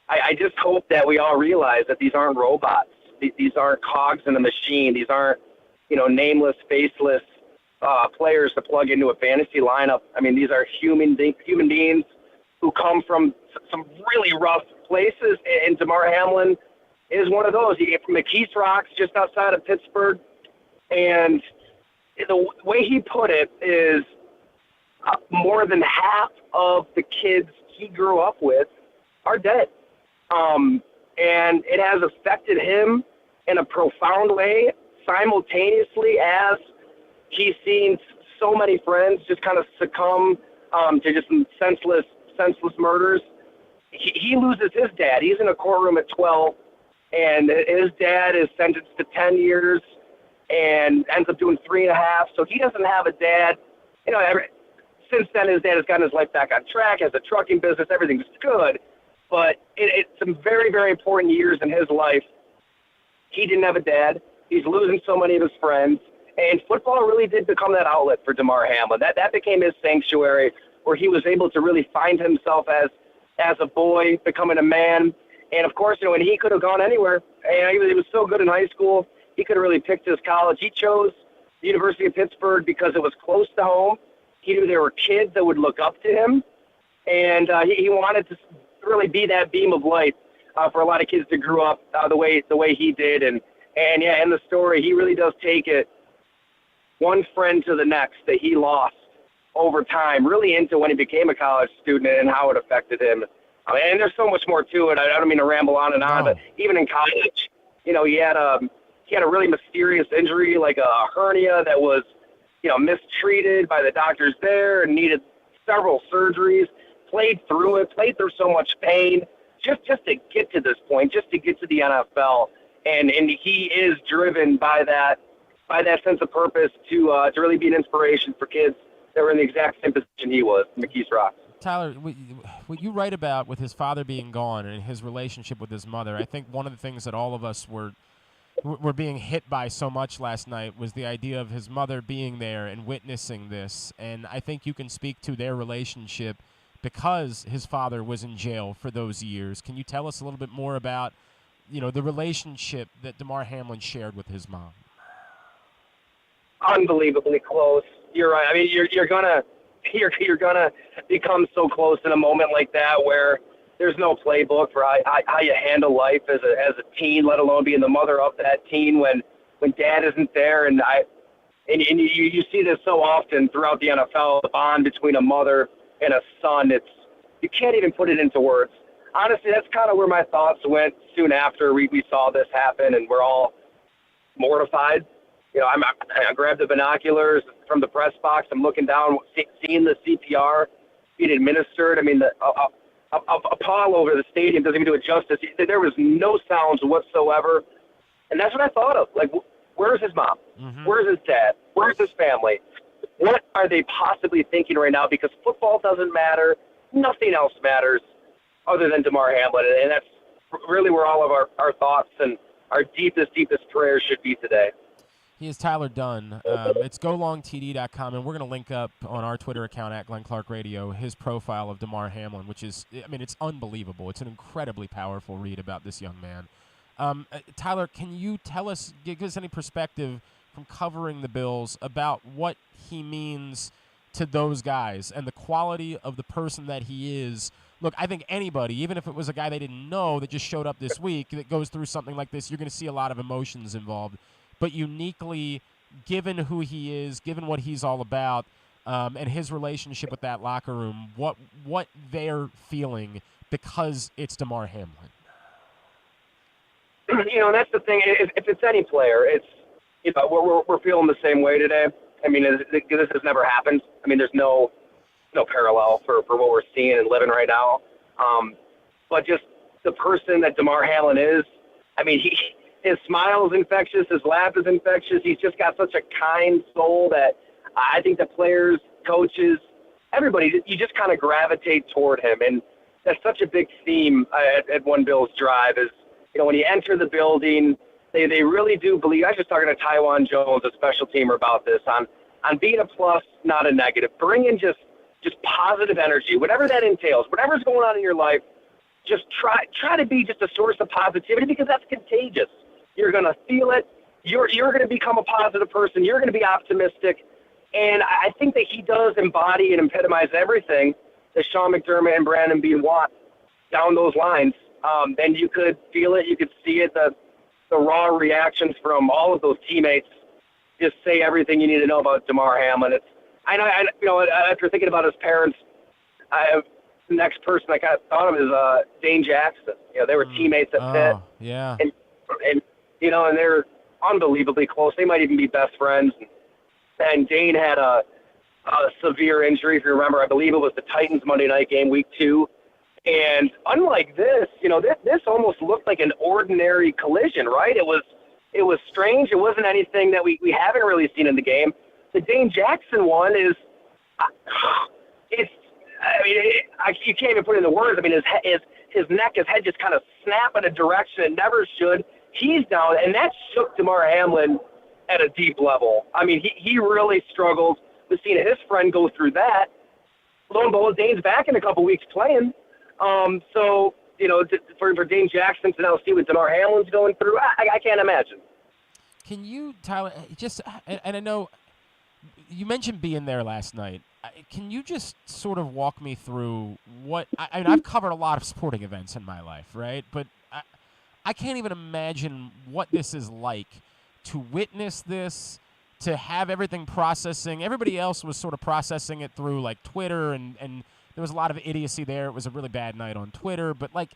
I just hope that we all realize that these aren't robots. These aren't cogs in a machine. These aren't, nameless, faceless players to plug into a fantasy lineup. These are human beings who come from some really rough places, and Damar Hamlin is one of those. He came from McKees Rocks, just outside of Pittsburgh, and the way he put it is more than half of the kids he grew up with are dead. And it has affected him in a profound way, simultaneously as he's seen so many friends just kind of succumb to just senseless murders. He loses his dad. He's in a courtroom at 12, and his dad is sentenced to 10 years and ends up doing 3.5. So he doesn't have a dad. Since then, his dad has gotten his life back on track, has a trucking business, everything's good. But it's some very, very important years in his life. He didn't have a dad. He's losing so many of his friends. And football really did become that outlet for Damar Hamlin. That became his sanctuary, where he was able to really find himself as a boy, becoming a man. And, of course, when he could have gone anywhere. And he was so good in high school, he could have really picked his college. He chose the University of Pittsburgh because it was close to home. He knew there were kids that would look up to him. And he wanted to really be that beam of light for a lot of kids that grew up the way he did. And yeah, in the story, he really does take it one friend to the next that he lost over time, really into when he became a college student and how it affected him. And there's so much more to it. I don't mean to ramble on and on, but even in college, he had a really mysterious injury, like a hernia that was, mistreated by the doctors there and needed several surgeries, played through so much pain just to get to this point, just to get to the NFL. And he is driven by that sense of purpose to really be an inspiration for kids that were in the exact same position he was, McKees Rocks. Tyler, what you write about with his father being gone and his relationship with his mother, I think one of the things that all of us were being hit by so much last night was the idea of his mother being there and witnessing this. And I think you can speak to their relationship because his father was in jail for those years. Can you tell us a little bit more about, the relationship that Damar Hamlin shared with his mom? Unbelievably close. You're right. I mean, you're gonna become so close in a moment like that where there's no playbook for how you handle life as a teen, let alone being the mother of that teen when dad isn't there. And you see this so often throughout the NFL, the bond between a mother and a son. You can't even put it into words. Honestly, that's kind of where my thoughts went soon after we saw this happen, and we're all mortified. I grabbed the binoculars from the press box. I'm looking down, seeing the CPR being administered. I mean, a pall over the stadium doesn't even do it justice. There was no sounds whatsoever. And that's what I thought of. Like, where's his mom? Mm-hmm. Where's his dad? Where's his family? What are they possibly thinking right now? Because football doesn't matter. Nothing else matters other than Damar Hamlin. And that's really where all of our thoughts and our deepest prayers should be today. He is Tyler Dunne. It's golongtd.com, and we're going to link up on our Twitter account at Glenn Clark Radio his profile of Damar Hamlin, which is, it's unbelievable. It's an incredibly powerful read about this young man. Tyler, can you give us any perspective from covering the Bills about what he means to those guys and the quality of the person that he is? Look, I think anybody, even if it was a guy they didn't know that just showed up this week that goes through something like this, you're going to see a lot of emotions involved. But uniquely, given who he is, given what he's all about, and his relationship with that locker room, what they're feeling because it's Damar Hamlin. That's the thing. If it's any player, it's we're feeling the same way today. I mean, this has never happened. I mean, there's no parallel for what we're seeing and living right now. But just the person that Damar Hamlin is, I mean, his smile is infectious. His laugh is infectious. He's just got such a kind soul that I think the players, coaches, everybody, you just kind of gravitate toward him. And that's such a big theme at One Bills Drive is, when you enter the building, they really do believe. I was just talking to Taiwan Jones, a special teamer, about this on being a plus, not a negative. Bring in just positive energy, whatever that entails, whatever's going on in your life. Just try to be just a source of positivity because that's contagious. You're going to feel it. You're going to become a positive person. You're going to be optimistic. And I think that he does embody and epitomize everything that Sean McDermott and Brandon Beane want down those lines. And you could feel it. You could see it, the raw reactions from all of those teammates. Just say everything you need to know about Damar Hamlin. I know, after thinking about his parents, the next person I kind of thought of is Dane Jackson. They were teammates at Pitt. Yeah. And they're unbelievably close. They might even be best friends. And Dane had a severe injury, if you remember. I believe it was the Titans Monday night game, week 2. And unlike this, this almost looked like an ordinary collision, right? It was strange. It wasn't anything that we haven't really seen in the game. The Dane Jackson one is, you can't even put it into words. I mean, his neck, his head just kind of snap in a direction it never should. He's down, and that shook Damar Hamlin at a deep level. I mean, he really struggled with seeing his friend go through that. Lo and behold, Dane's back in a couple weeks playing. For Dane Jackson to now see what Damar Hamlin's going through, I can't imagine. Can you, Tyler, and I know you mentioned being there last night. Can you just sort of walk me through I've covered a lot of sporting events in my life, right? But I can't even imagine what this is like to witness this to have everything processing. Everybody else was sort of processing it through like Twitter, and there was a lot of idiocy there. It was a really bad night on Twitter. But like,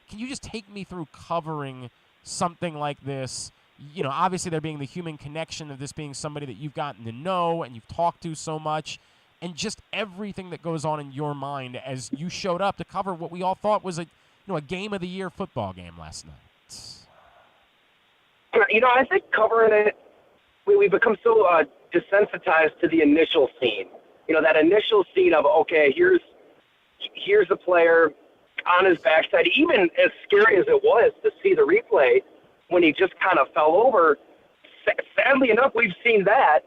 can you just take me through covering something like this? You know, obviously there being the human connection of this being somebody that you've gotten to know and you've talked to so much, and just everything that goes on in your mind as you showed up to cover what we all thought was a game of the year football game last night. You know, I think covering it, we've become so desensitized to the initial scene. You know, that initial scene of, okay, here's a player on his backside. Even as scary as it was to see the replay when he just kind of fell over, sadly enough, we've seen that,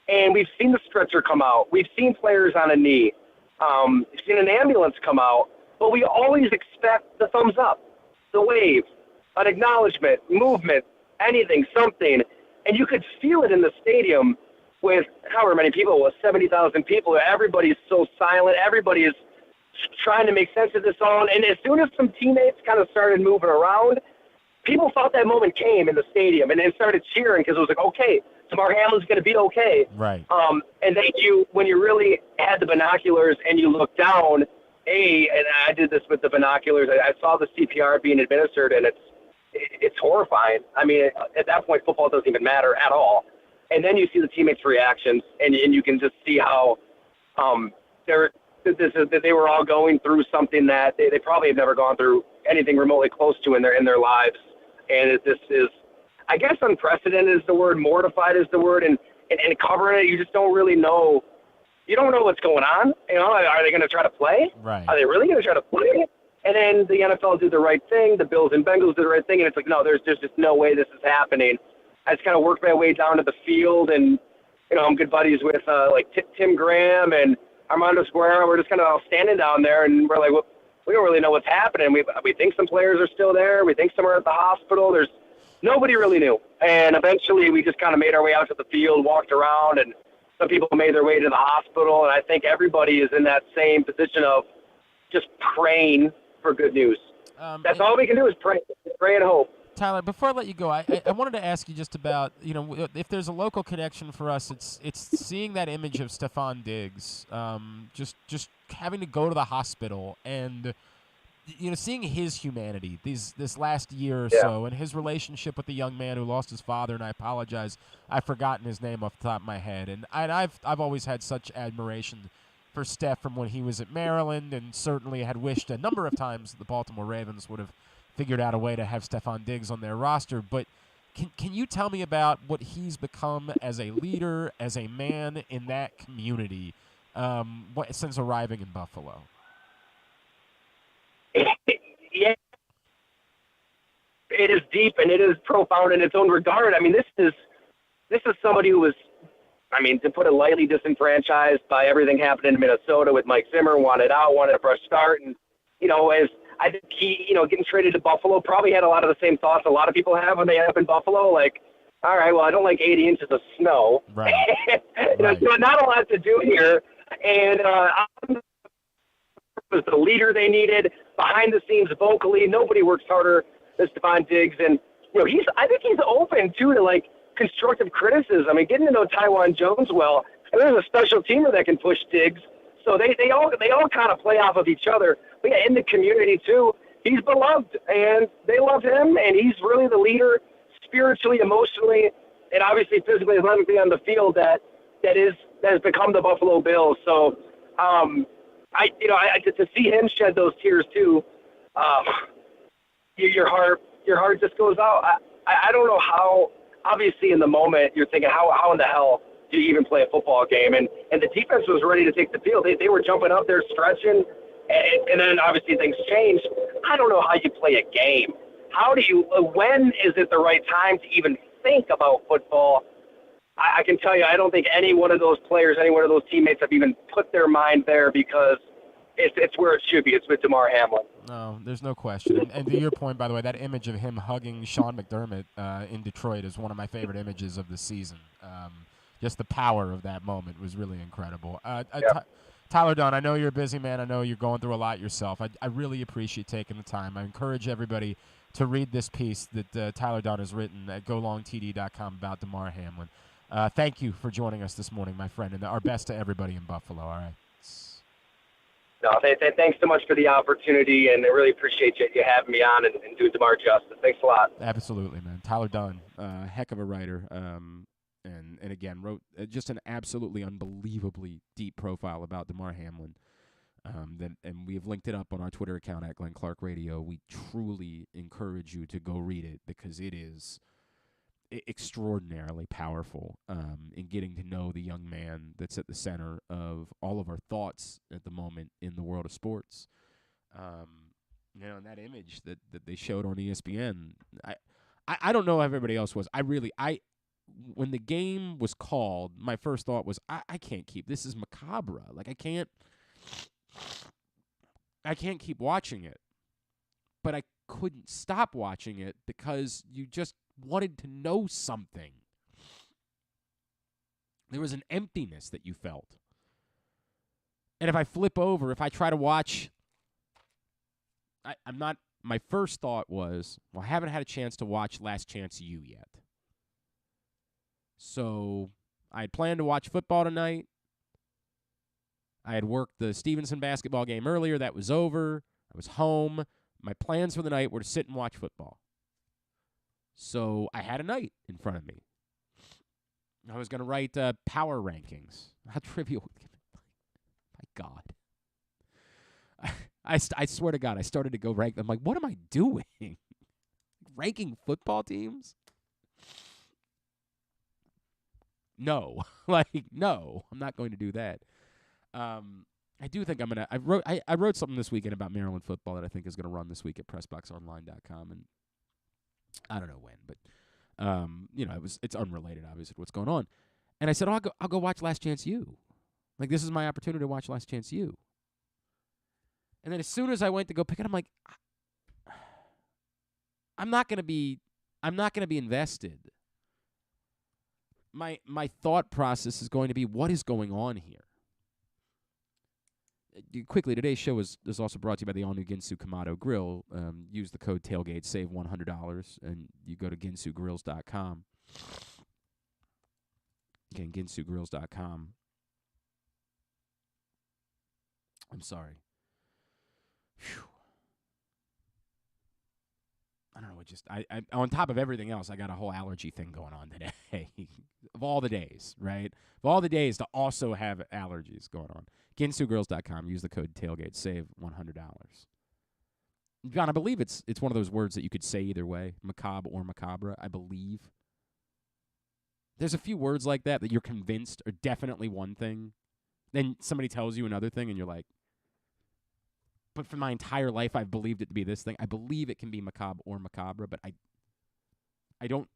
and we've seen the stretcher come out. We've seen players on a knee. We've seen an ambulance come out. But we always expect the thumbs up, the wave, an acknowledgement, movement, anything, something. And you could feel it in the stadium with however many people, it was 70,000 people. Everybody's so silent. Everybody is trying to make sense of this all. And as soon as some teammates kind of started moving around, people thought that moment came in the stadium and then started cheering because it was like, okay, Damar Hamlin's going to be okay. Right. And then when you really had the binoculars and you look down, and I did this with the binoculars, I saw the CPR being administered, and it's horrifying. I mean, at that point, football doesn't even matter at all. And then you see the teammates' reactions, and you can just see how they were all going through something that they probably have never gone through anything remotely close to in their lives. And this is, I guess, unprecedented is the word, mortified is the word, and covering it, you just don't really know. You don't know what's going on. You know, are they going to try to play? Right. Are they really going to try to play? And then the NFL did the right thing. The Bills and Bengals did the right thing. And it's like, no, there's just no way this is happening. I just kind of worked my way down to the field, and, you know, I'm good buddies with, Tim Graham and Armando Square. We're just kind of all standing down there, and we're like, well, we don't really know what's happening. We think some players are still there. We think some are at the hospital. Nobody really knew. And eventually we just kind of made our way out to the field, walked around, and some people made their way to the hospital. And I think everybody is in that same position of just praying for good news. That's all we can do is pray and hope. Tyler, before I let you go, I wanted to ask you just about, you know, if there's a local connection for us, it's seeing that image of Stefon Diggs, just having to go to the hospital and, you know, seeing his humanity this last year or so, and his relationship with the young man who lost his father, and I apologize, I've forgotten his name off the top of my head, and I've always had such admiration for Steph from when he was at Maryland, and certainly had wished a number of times the Baltimore Ravens would have figured out a way to have Stefon Diggs on their roster. But can you tell me about what he's become as a leader, as a man in that community, since arriving in Buffalo? Yeah, it is deep and it is profound in its own regard. I mean, this is somebody who was, I mean, to put it lightly, disenfranchised by everything happening in Minnesota with Mike Zimmer, wanted out, wanted a fresh start. And, you know, as I think he, you know, getting traded to Buffalo probably had a lot of the same thoughts a lot of people have when they end up in Buffalo. Like, all right, well, I don't like 80 inches of snow. Right. You know, so not a lot to do here. And was the leader they needed behind the scenes vocally. Nobody works harder than Stefon Diggs. And, you know, I think he's open, too, to, like, constructive criticism. I mean, getting to know Taiwan Jones well, and there's a special teamer that can push Diggs. So they all kind of play off of each other. But yeah, in the community too, he's beloved, and they love him, and he's really the leader, spiritually, emotionally, and obviously physically, athletically on the field that has become the Buffalo Bills. So, to see him shed those tears too, your heart just goes out. I don't know how. Obviously, in the moment, you're thinking, how in the hell do you even play a football game? And the defense was ready to take the field. They were jumping up there, stretching, and then obviously things changed. I don't know how you play a game. When is it the right time to even think about football? I can tell you, I don't think any one of those players, any one of those teammates have even put their mind there, because it's where it should be. It's with Damar Hamlin. No, there's no question. And to your point, by the way, that image of him hugging Sean McDermott in Detroit is one of my favorite images of the season. Just the power of that moment was really incredible. Tyler Dunne, I know you're a busy man. I know you're going through a lot yourself. I really appreciate taking the time. I encourage everybody to read this piece that Tyler Dunne has written at golongtd.com about Damar Hamlin. Thank you for joining us this morning, my friend, and our best to everybody in Buffalo. All right. No, thanks so much for the opportunity, and I really appreciate you having me on and doing Damar justice. Thanks a lot. Absolutely, man. Tyler Dunne, heck of a writer, and again wrote just an absolutely unbelievably deep profile about Damar Hamlin. And we have linked it up on our Twitter account at Glenn Clark Radio. We truly encourage you to go read it because it is extraordinarily powerful in getting to know the young man that's at the center of all of our thoughts at the moment in the world of sports. And that image that they showed on ESPN, I don't know how everybody else was. When the game was called, my first thought was, I can't keep this. Is macabre. Like I can't keep watching it. But I couldn't stop watching it because you just wanted to know something. There was an emptiness that you felt. And if I flip over, if I try to watch, my first thought was, well, I haven't had a chance to watch Last Chance U yet. So I had planned to watch football tonight. I had worked the Stevenson basketball game earlier. That was over. I was home. My plans for the night were to sit and watch football. So I had a night in front of me. I was going to write power rankings. How trivial. My God. I swear to God, I started to go rank them. I'm like, what am I doing? Ranking football teams? No. No, I'm not going to do that. I do think I'm going to. I wrote something this weekend about Maryland football that I think is going to run this week at PressBoxOnline.com, and I don't know when, but it's unrelated, obviously, to what's going on. And I said, I'll go watch Last Chance U. Like, this is my opportunity to watch Last Chance U. And then as soon as I went to go pick it, I'm like, I'm not gonna be invested. My thought process is going to be, what is going on here? Quickly, today's show is also brought to you by the all-new Ginsu Kamado Grill. Use the code TAILGATE, save $100, and you go to ginsugrills.com. Again, ginsugrills.com. I'm sorry. Whew. I don't know. I on top of everything else, I got a whole allergy thing going on today. Of all the days, right? Of all the days to also have allergies going on. GinsuGrills.com. Use the code TAILGATE. Save $100. John, I believe it's one of those words that you could say either way, macabre or macabre, I believe. There's a few words like that you're convinced are definitely one thing. Then somebody tells you another thing, and you're like, but for my entire life, I've believed it to be this thing. I believe it can be macabre or macabre, but I don't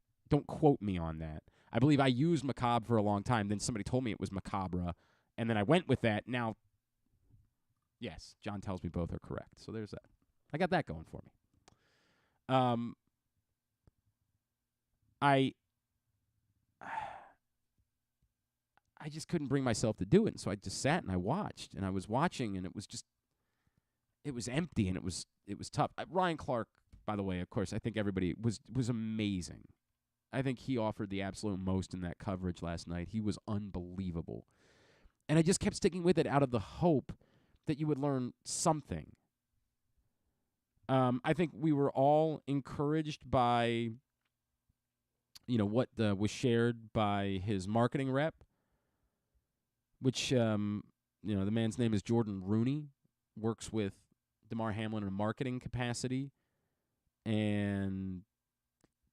quote me on that. I believe I used macabre for a long time. Then somebody told me it was macabre, and then I went with that. Now, yes, John tells me both are correct. So there's that. I got that going for me. I just couldn't bring myself to do it, and so I just sat and I watched, and I was watching, and it was empty, and it was tough. Ryan Clark, by the way, of course, I think everybody was amazing. I think he offered the absolute most in that coverage last night. He was unbelievable. And I just kept sticking with it out of the hope that you would learn something. I think we were all encouraged by, what was shared by his marketing rep, which, the man's name is Jordan Rooney, works with Damar Hamlin in a marketing capacity, and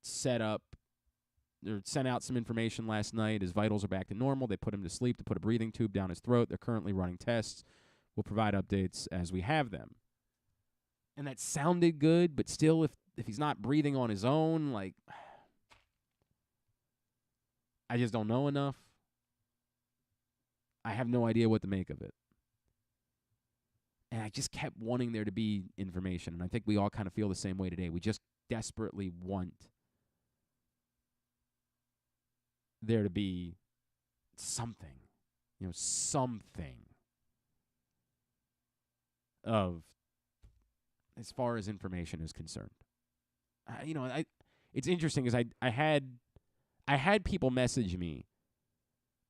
sent out some information last night. His vitals are back to normal. They put him to sleep. They put a breathing tube down his throat. They're currently running tests. We'll provide updates as we have them. And that sounded good, but still, if he's not breathing on his own, I just don't know enough. I have no idea what to make of it. And I just kept wanting there to be information, and I think we all kind of feel the same way today. We just desperately want there to be something, something of as far as information is concerned. It's interesting because I had people message me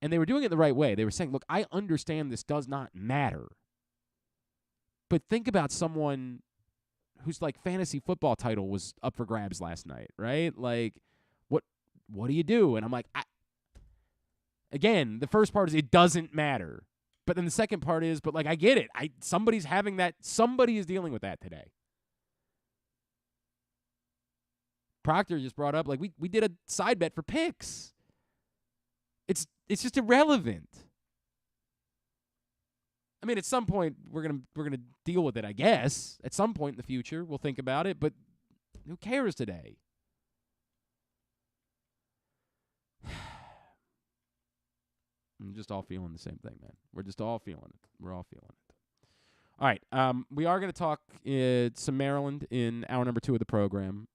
And they were doing it the right way. They were saying, look, I understand this does not matter. But think about someone whose, like, fantasy football title was up for grabs last night, right? Like, what do you do? And I'm like, again, the first part is it doesn't matter. But then the second part is, but, like, I get it. Somebody's having that. Somebody is dealing with that today. Proctor just brought up, like, we did a side bet for picks. It's just irrelevant. I mean, at some point we're gonna deal with it, I guess. At some point in the future, we'll think about it. But who cares today? I'm just all feeling the same thing, man. We're just all feeling it. We're all feeling it. All right, we are going to talk some Maryland in hour number 2 of the program.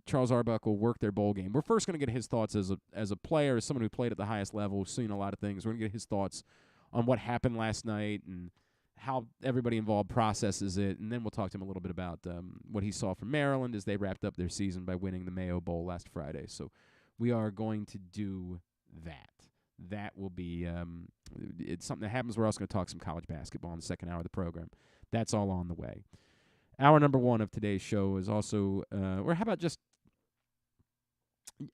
Charles Arbuckle worked their bowl game. We're first going to get his thoughts as a player, as someone who played at the highest level, seen a lot of things. We're going to get his thoughts on what happened last night and how everybody involved processes it, and then we'll talk to him a little bit about what he saw from Maryland as they wrapped up their season by winning the Mayo Bowl last Friday. So we are going to do that. That will be it's something that happens. We're also going to talk some college basketball in the second hour of the program. That's all on the way. Hour number 1 of today's show is also, or how about just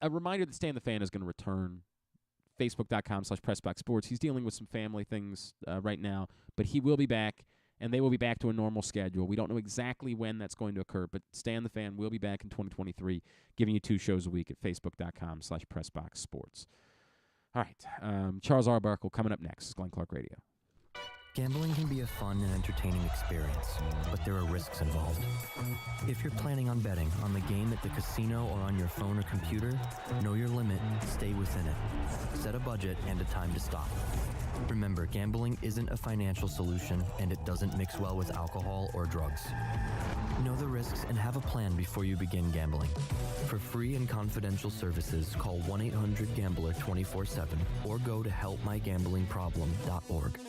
a reminder that Stan the Fan is going to return. Facebook.com/PressBoxSports. He's dealing with some family things right now, but he will be back, and they will be back to a normal schedule. We don't know exactly when that's going to occur, but Stan the Fan will be back in 2023, giving you 2 shows a week at Facebook.com/PressBoxSports. All right, Charles Arbuckle coming up next. It's Glenn Clark Radio. Gambling can be a fun and entertaining experience, but there are risks involved. If you're planning on betting on the game at the casino or on your phone or computer, know your limit, stay within it. Set a budget and a time to stop. Remember, gambling isn't a financial solution, and it doesn't mix well with alcohol or drugs. Know the risks and have a plan before you begin gambling. For free and confidential services, call 1-800-GAMBLER 24/7 or go to helpmygamblingproblem.org.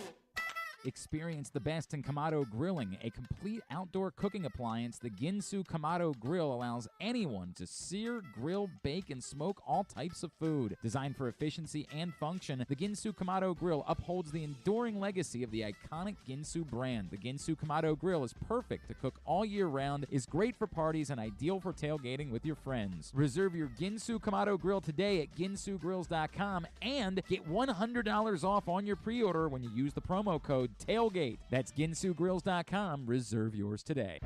Experience the best in Kamado Grilling, a complete outdoor cooking appliance. The Ginsu Kamado Grill allows anyone to sear, grill, bake, and smoke all types of food. Designed for efficiency and function, the Ginsu Kamado Grill upholds the enduring legacy of the iconic Ginsu brand. The Ginsu Kamado Grill is perfect to cook all year round, is great for parties, and ideal for tailgating with your friends. Reserve your Ginsu Kamado Grill today at ginsugrills.com and get $100 off on your pre-order when you use the promo code TAILGATE. That's ginsugrills.com. Reserve yours today.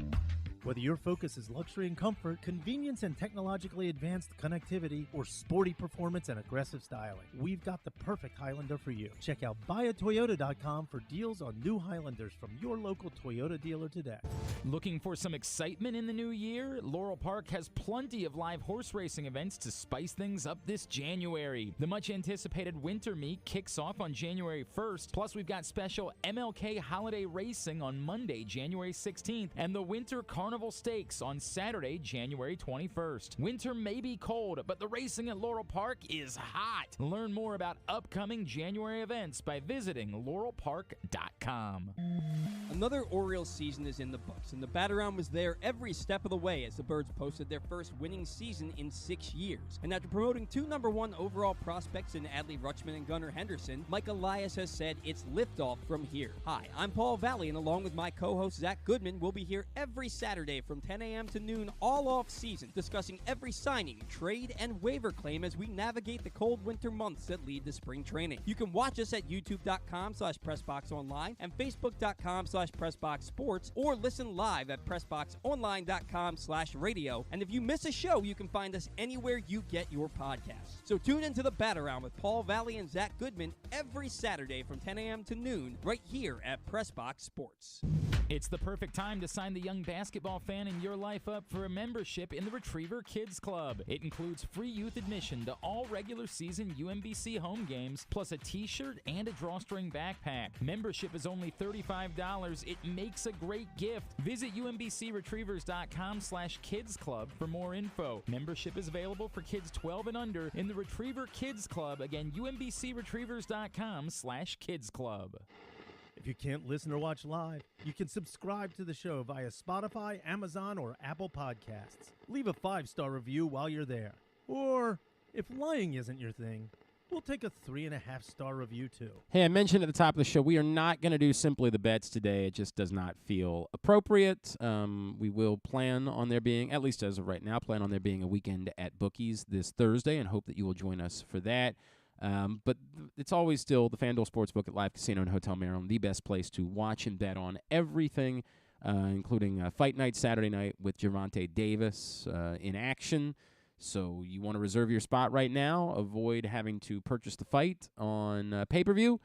Whether your focus is luxury and comfort, convenience and technologically advanced connectivity, or sporty performance and aggressive styling, we've got the perfect Highlander for you. Check out buyatoyota.com for deals on new Highlanders from your local Toyota dealer today. Looking for some excitement in the new year? Laurel Park has plenty of live horse racing events to spice things up this January. The much-anticipated winter meet kicks off on January 1st, plus we've got special MLK holiday racing on Monday, January 16th, and the Winter Carnival Stakes on Saturday, January 21st. Winter may be cold, but the racing at Laurel Park is hot. Learn more about upcoming January events by visiting laurelpark.com. Another Orioles season is in the books, and the Bat-Around was there every step of the way as the Birds posted their first winning season in 6 years. And after promoting 2 #1 overall prospects in Adley Rutschman and Gunnar Henderson, Mike Elias has said it's liftoff from here. Hi, I'm Paul Valley, and along with my co-host Zach Goodman, we'll be here every Saturday from 10 a.m. to noon all off season, discussing every signing, trade, and waiver claim as we navigate the cold winter months that lead to spring training. You can watch us at youtube.com/PressBoxOnline and facebook.com/PressBoxSports, or listen live at PressBoxOnline.com/radio. And if you miss a show, you can find us anywhere you get your podcasts. So tune into the Bat-Around with Paul Valley and Zach Goodman every Saturday from 10 a.m. to noon right here at PressBox Sports. It's the perfect time to sign the young basketball fan in your life up for a membership in the Retriever Kids Club. It includes free youth admission to all regular season UMBC home games, plus a t-shirt and a drawstring backpack. Membership is only $35. It makes a great gift. Visit UMBCRetrievers.com/Kids Club for more info. Membership is available for kids 12 and under in the Retriever Kids Club. Again, UMBCRetrievers.com/Kids Club. If you can't listen or watch live, you can subscribe to the show via Spotify, Amazon, or Apple Podcasts. Leave a 5-star review while you're there. Or, if lying isn't your thing, we'll take a 3.5-star review too. Hey, I mentioned at the top of the show, we are not going to do Simply the Bets today. It just does not feel appropriate. We will plan on there being, at least as of right now, plan on there being a weekend at Bookies this Thursday, and hope that you will join us for that. But it's always still the FanDuel Sportsbook at Live Casino and Hotel Maryland, the best place to watch and bet on everything, including Fight Night Saturday night with Gervonta Davis in action. So you want to reserve your spot right now, avoid having to purchase the fight on pay-per-view.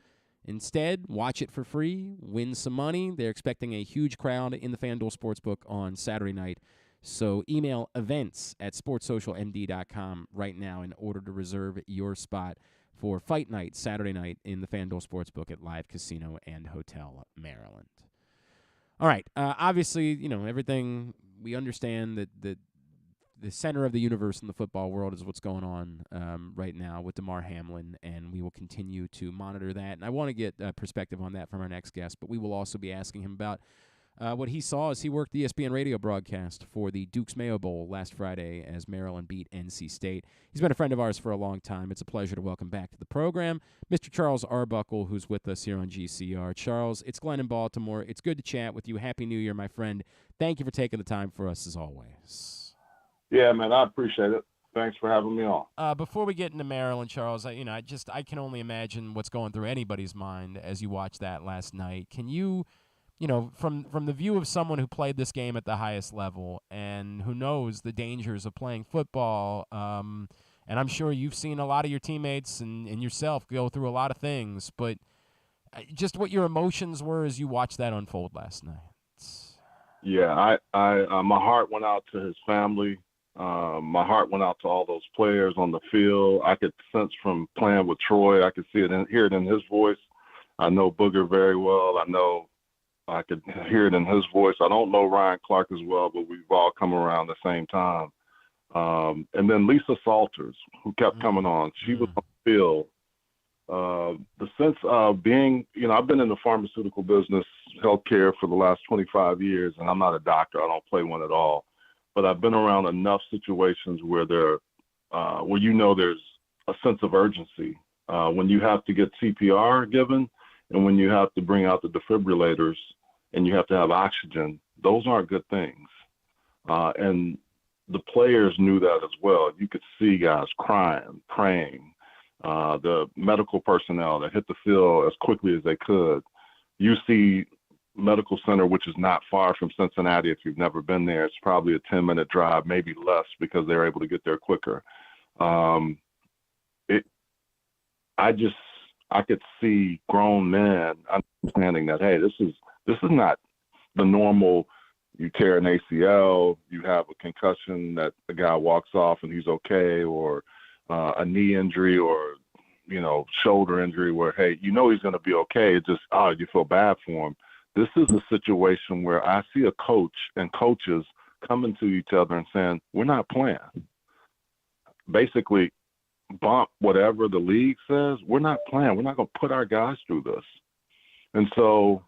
Instead, watch it for free, win some money. They're expecting a huge crowd in the FanDuel Sportsbook on Saturday night. So email events@sportssocialmd.com right now in order to reserve your spot for Fight Night Saturday night in the FanDuel Sportsbook at Live Casino and Hotel Maryland. All right. Obviously, everything, we understand that the center of the universe in the football world is what's going on right now with Damar Hamlin, and we will continue to monitor that. And I want to get perspective on that from our next guest, but we will also be asking him about what he saw as he worked the ESPN Radio broadcast for the Duke's Mayo Bowl last Friday as Maryland beat NC State. He's been a friend of ours for a long time. It's a pleasure to welcome back to the program Mr. Charles Arbuckle, who's with us here on GCR. Charles, it's Glenn in Baltimore. It's good to chat with you. Happy New Year, my friend. Thank you for taking the time for us as always. Yeah, man, I appreciate it. Thanks for having me on. Before we get into Maryland, Charles, I can only imagine what's going through anybody's mind as you watch that last night. Can you, from the view of someone who played this game at the highest level and who knows the dangers of playing football, and I'm sure you've seen a lot of your teammates and yourself go through a lot of things, but just what your emotions were as you watched that unfold last night. Yeah, my heart went out to his family. My heart went out to all those players on the field. I could sense from playing with Troy, I could see it and hear it in his voice. I know Booger very well. I could hear it in his voice. I don't know Ryan Clark as well, but we've all come around the same time. And then Lisa Salters, who kept coming on. She was on the field. The sense of being, I've been in the pharmaceutical business, healthcare for the last 25 years, and I'm not a doctor. I don't play one at all. But I've been around enough situations where there's a sense of urgency. When you have to get CPR given and when you have to bring out the defibrillators and you have to have oxygen, those aren't good things. And the players knew that as well. You could see guys crying, praying. The medical personnel that hit the field as quickly as they could. UC Medical Center, which is not far from Cincinnati. If you've never been there, it's probably a 10-minute drive, maybe less, because they're able to get there quicker. I could see grown men understanding that, hey, this is not the normal. You tear an ACL, you have a concussion that the guy walks off and he's okay, or a knee injury or, shoulder injury where, hey, he's going to be okay. It's just, you feel bad for him. This is a situation where I see a coach and coaches coming to each other and saying, we're not playing. Basically, bump whatever the league says, we're not playing. We're not going to put our guys through this. And so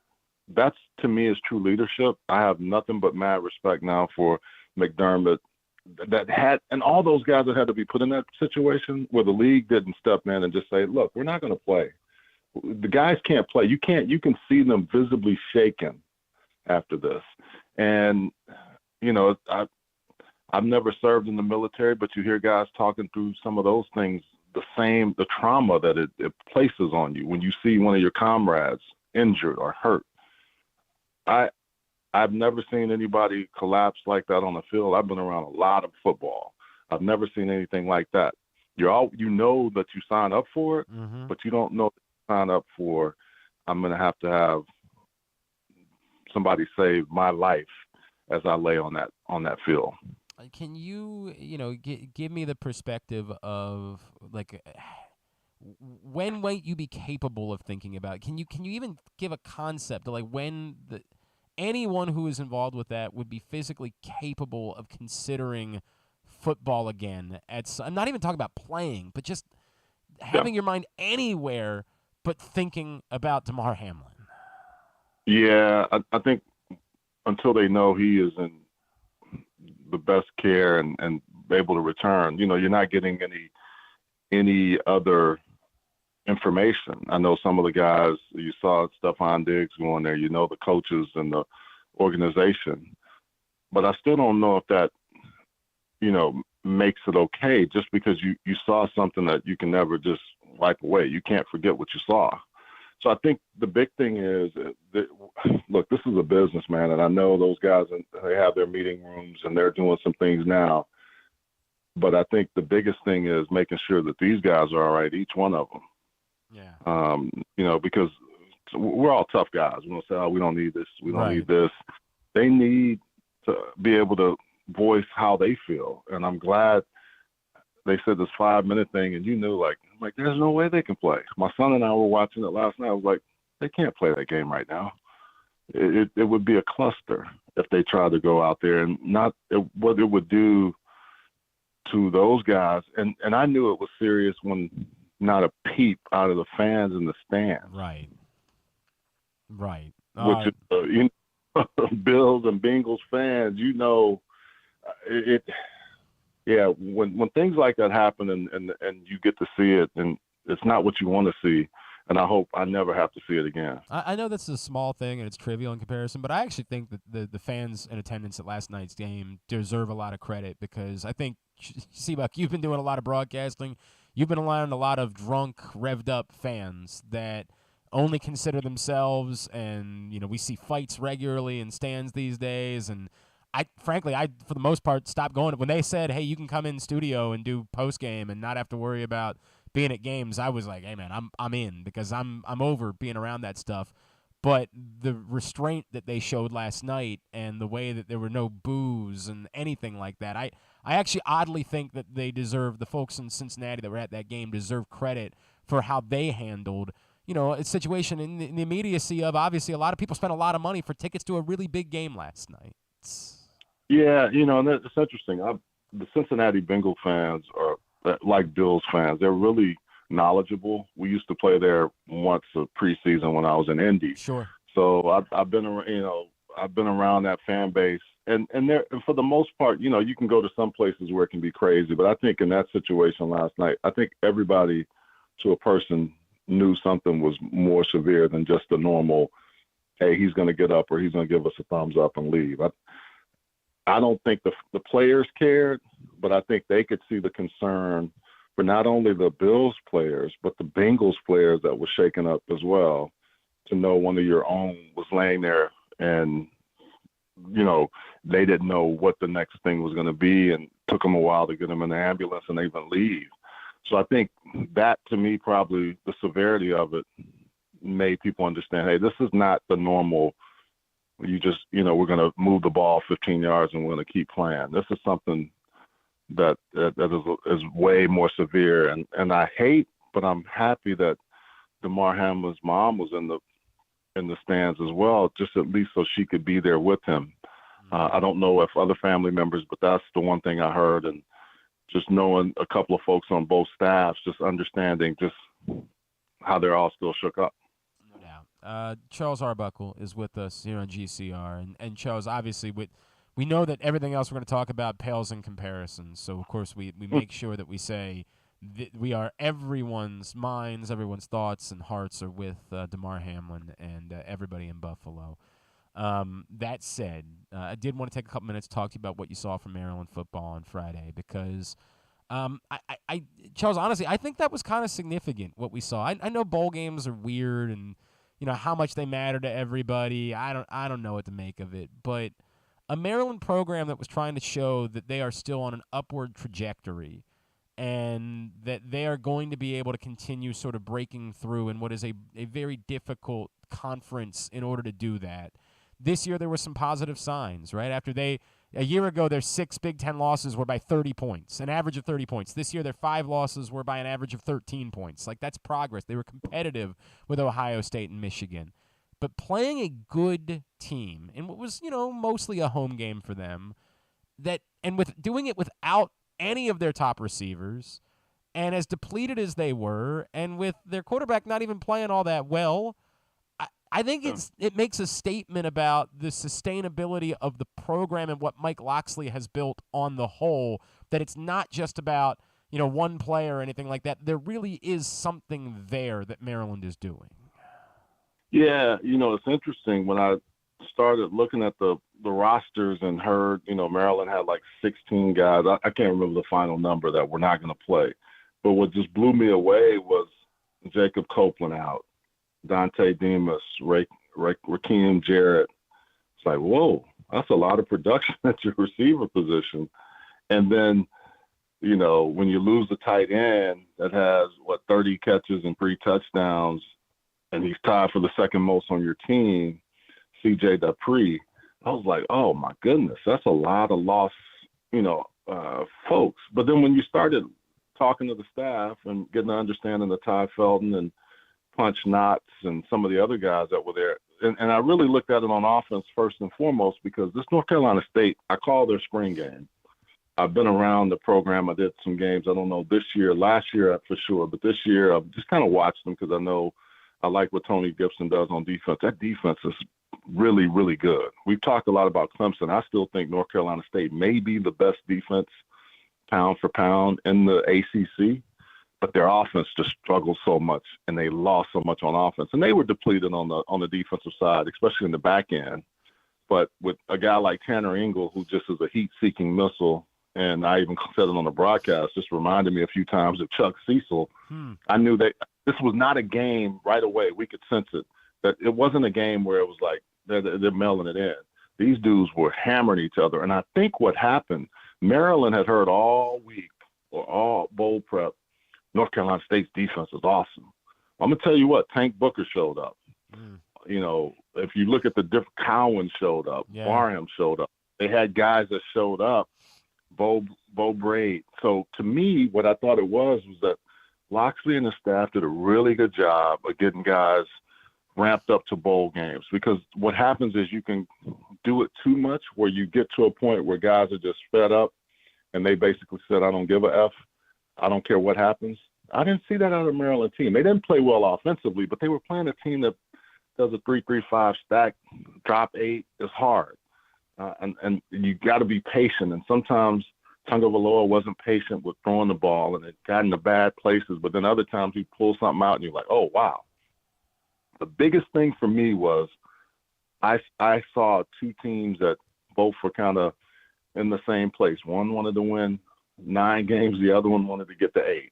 that's, to me, is true leadership. I have nothing but mad respect now for McDermott, and all those guys that had to be put in that situation where the league didn't step in and just say, look, we're not going to play. The guys can't play. You can see them visibly shaken after this. And, I've never served in the military, but you hear guys talking through some of those things, the trauma that it places on you when you see one of your comrades injured or hurt. I've never seen anybody collapse like that on the field. I've been around a lot of football. I've never seen anything like that. You know that you sign up for it, but you don't know that you sign up for, I'm going to have somebody save my life as I lay on that field. Can you, give me the perspective of, like, when might you be capable of thinking about it? Can you even give a concept of, like, when anyone who is involved with that would be physically capable of considering football again? I'm not even talking about playing, but just having your mind anywhere but thinking about Damar Hamlin. Yeah, I think until they know he is in the best care and able to return, you're not getting any other information. I know some of the guys, you saw Stephon Diggs going there, the coaches and the organization, but I still don't know if that, makes it okay just because you saw something that you can never just wipe away. You can't forget what you saw. So I think the big thing is that, look, this is a business, man, and I know those guys, they have their meeting rooms and they're doing some things now. But I think the biggest thing is making sure that these guys are all right, each one of them. Yeah. Because we're all tough guys. We don't say, oh, we don't need this. We don't need this. They need to be able to voice how they feel. And I'm glad they said this 5-minute thing, and I'm like, there's no way they can play. My son and I were watching it last night. I was like, they can't play that game right now. It would be a cluster if they tried to go out there, and what it would do to those guys. And I knew it was serious when not a peep out of the fans in the stands. Right. Which is, Bills and Bengals fans, it. Yeah, when things like that happen and you get to see it, and it's not what you want to see, and I hope I never have to see it again. I know that's a small thing and it's trivial in comparison, but I actually think that the fans in attendance at last night's game deserve a lot of credit, because I think, Seabuck, you've been doing a lot of broadcasting. You've been around a lot of drunk, revved up fans that only consider themselves, and we see fights regularly in stands these days, and I frankly, for the most part, stopped going. When they said, hey, you can come in studio and do post-game and not have to worry about being at games, I was like, hey, man, I'm in, because I'm over being around that stuff. But the restraint that they showed last night and the way that there were no boos and anything like that, I actually oddly think that they deserve, the folks in Cincinnati that were at that game deserve credit for how they handled a situation in the immediacy of, obviously, a lot of people spent a lot of money for tickets to a really big game last night. Yeah, and it's interesting. The Cincinnati Bengal fans are like Bills fans. They're really knowledgeable. We used to play there once a preseason when I was in Indy. Sure. So I've been around that fan base, and for the most part, you can go to some places where it can be crazy, but I think in that situation last night, I think everybody to a person knew something was more severe than just a normal, hey, he's going to get up or he's going to give us a thumbs up and leave. I don't think the players cared, but I think they could see the concern for not only the Bills players, but the Bengals players that were shaken up as well, to know one of your own was laying there and, they didn't know what the next thing was going to be, and took them a while to get them in the ambulance and even leave. So I think that, to me, probably the severity of it made people understand, hey, this is not the normal, you just, we're going to move the ball 15 yards and we're going to keep playing. This is something that is way more severe. And I hate, but I'm happy that Damar Hamlin's mom was in the stands as well, just at least so she could be there with him. I don't know if other family members, but that's the one thing I heard. And just knowing a couple of folks on both staffs, just understanding just how they're all still shook up. No doubt. Charles Arbuckle is with us here on GCR. And Charles, obviously, we know that everything else we're going to talk about pales in comparison. So, of course, we make sure that we say we are everyone's minds, everyone's thoughts and hearts are with Damar Hamlin and everybody in Buffalo. That said, I did want to take a couple minutes to talk to you about what you saw from Maryland football on Friday, because Charles, honestly, I think that was kind of significant, what we saw. I know bowl games are weird and, how much they matter to everybody. I don't know what to make of it, but a Maryland program that was trying to show that they are still on an upward trajectory and that they are going to be able to continue sort of breaking through in what is a very difficult conference in order to do that. This year there were some positive signs, right? A year ago, their 6 Big Ten losses were by 30 points, an average of 30 points. This year, their 5 losses were by an average of 13 points. Like, that's progress. They were competitive with Ohio State and Michigan. But playing a good team in what was, mostly a home game for them, with doing it without any of their top receivers, and as depleted as they were, and with their quarterback not even playing all that well, I think it makes a statement about the sustainability of the program and what Mike Loxley has built on the whole, that it's not just about, one player or anything like that. There really is something there that Maryland is doing. Yeah, it's interesting when I started looking at the rosters and heard, Maryland had like 16 guys. I can't remember the final number that were not going to play. But what just blew me away was Jacob Copeland out, Dante Demas, Rakeem Jarrett. It's like, whoa, that's a lot of production at your receiver position. And then, when you lose the tight end that has, 30 catches and 3 touchdowns, and he's tied for the second most on your team, C.J. Dupree, I was like, oh, my goodness, that's a lot of lost, folks. But then when you started talking to the staff and getting an understanding of Ty Felton and Punch Knotts and some of the other guys that were there, and I really looked at it on offense first and foremost because this North Carolina State, I call their spring game. I've been around the program. I did some games. I don't know this year, last year for sure, but this year I've just kind of watched them because I know I like what Tony Gibson does on defense. That defense is really, really good. We've talked a lot about Clemson. I still think North Carolina State may be the best defense pound for pound in the ACC, but their offense just struggled so much, and they lost so much on offense. And they were depleted on the defensive side, especially in the back end. But with a guy like Tanner Ingle, who just is a heat-seeking missile, and I even said it on the broadcast, just reminded me a few times of Chuck Cecil. I knew that this was not a game right away. We could sense it. That it wasn't a game where it was like they're mailing it in. These dudes were hammering each other. And I think what happened, Maryland had heard all week or all bowl prep, North Carolina State's defense is awesome. I'm going to tell you what, Tank Booker showed up. If you look at the different, Cowan showed up, Barham showed up. They had guys that showed up, Bo Braid. So to me, what I thought it was that Loxley and the staff did a really good job of getting guys ramped up to bowl games, because what happens is you can do it too much where you get to a point where guys are just fed up and they basically said, I don't give a F. I don't care what happens. I didn't see that out of the Maryland team. They didn't play well offensively, but they were playing a team that does a 3-3-5 stack, drop 8 is hard. And you got to be patient. And sometimes Tagovailoa wasn't patient with throwing the ball, and it got into bad places. But then other times he pulls something out, and you're like, oh, wow. The biggest thing for me was I saw two teams that both were kind of in the same place. One wanted to win 9 games. The other one wanted to get to 8.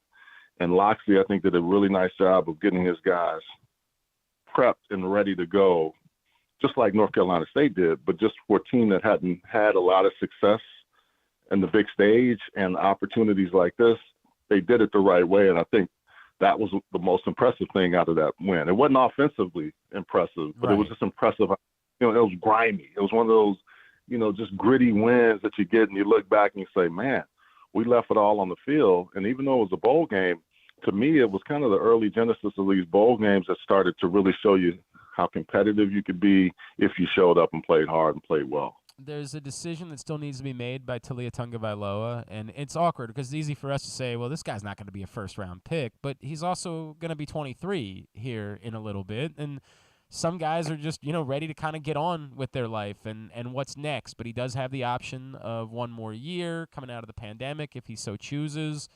And Loxley, I think, did a really nice job of getting his guys prepped and ready to go, just like North Carolina State did, but just for a team that hadn't had a lot of success in the big stage and opportunities like this, they did it the right way. And I think that was the most impressive thing out of that win. It wasn't offensively impressive, but It was just impressive. It was grimy. It was one of those, just gritty wins that you get and you look back and you say, man, we left it all on the field. And even though it was a bowl game, to me, it was kind of the early genesis of these bowl games that started to really show you how competitive you could be if you showed up and played hard and played well. There's a decision that still needs to be made by Taulia Tagovailoa, and it's awkward because it's easy for us to say, well, this guy's not going to be a first-round pick, but he's also going to be 23 here in a little bit, and some guys are just, ready to kind of get on with their life and what's next, but he does have the option of one more year coming out of the pandemic if he so chooses.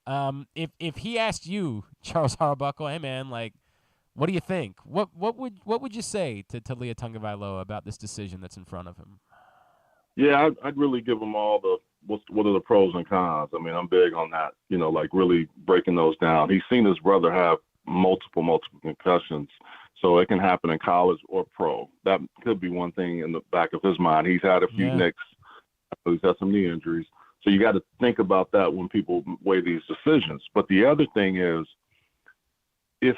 If he asked you, Charles Arbuckle, hey, man, what do you think? What would you say to Taulia Tagovailoa about this decision that's in front of him? Yeah, I'd really give him all what are the pros and cons. I mean, I'm big on that, really breaking those down. He's seen his brother have multiple concussions, so it can happen in college or pro. That could be one thing in the back of his mind. He's had a few nicks. He's had some knee injuries. So you got to think about that when people weigh these decisions. But the other thing is, if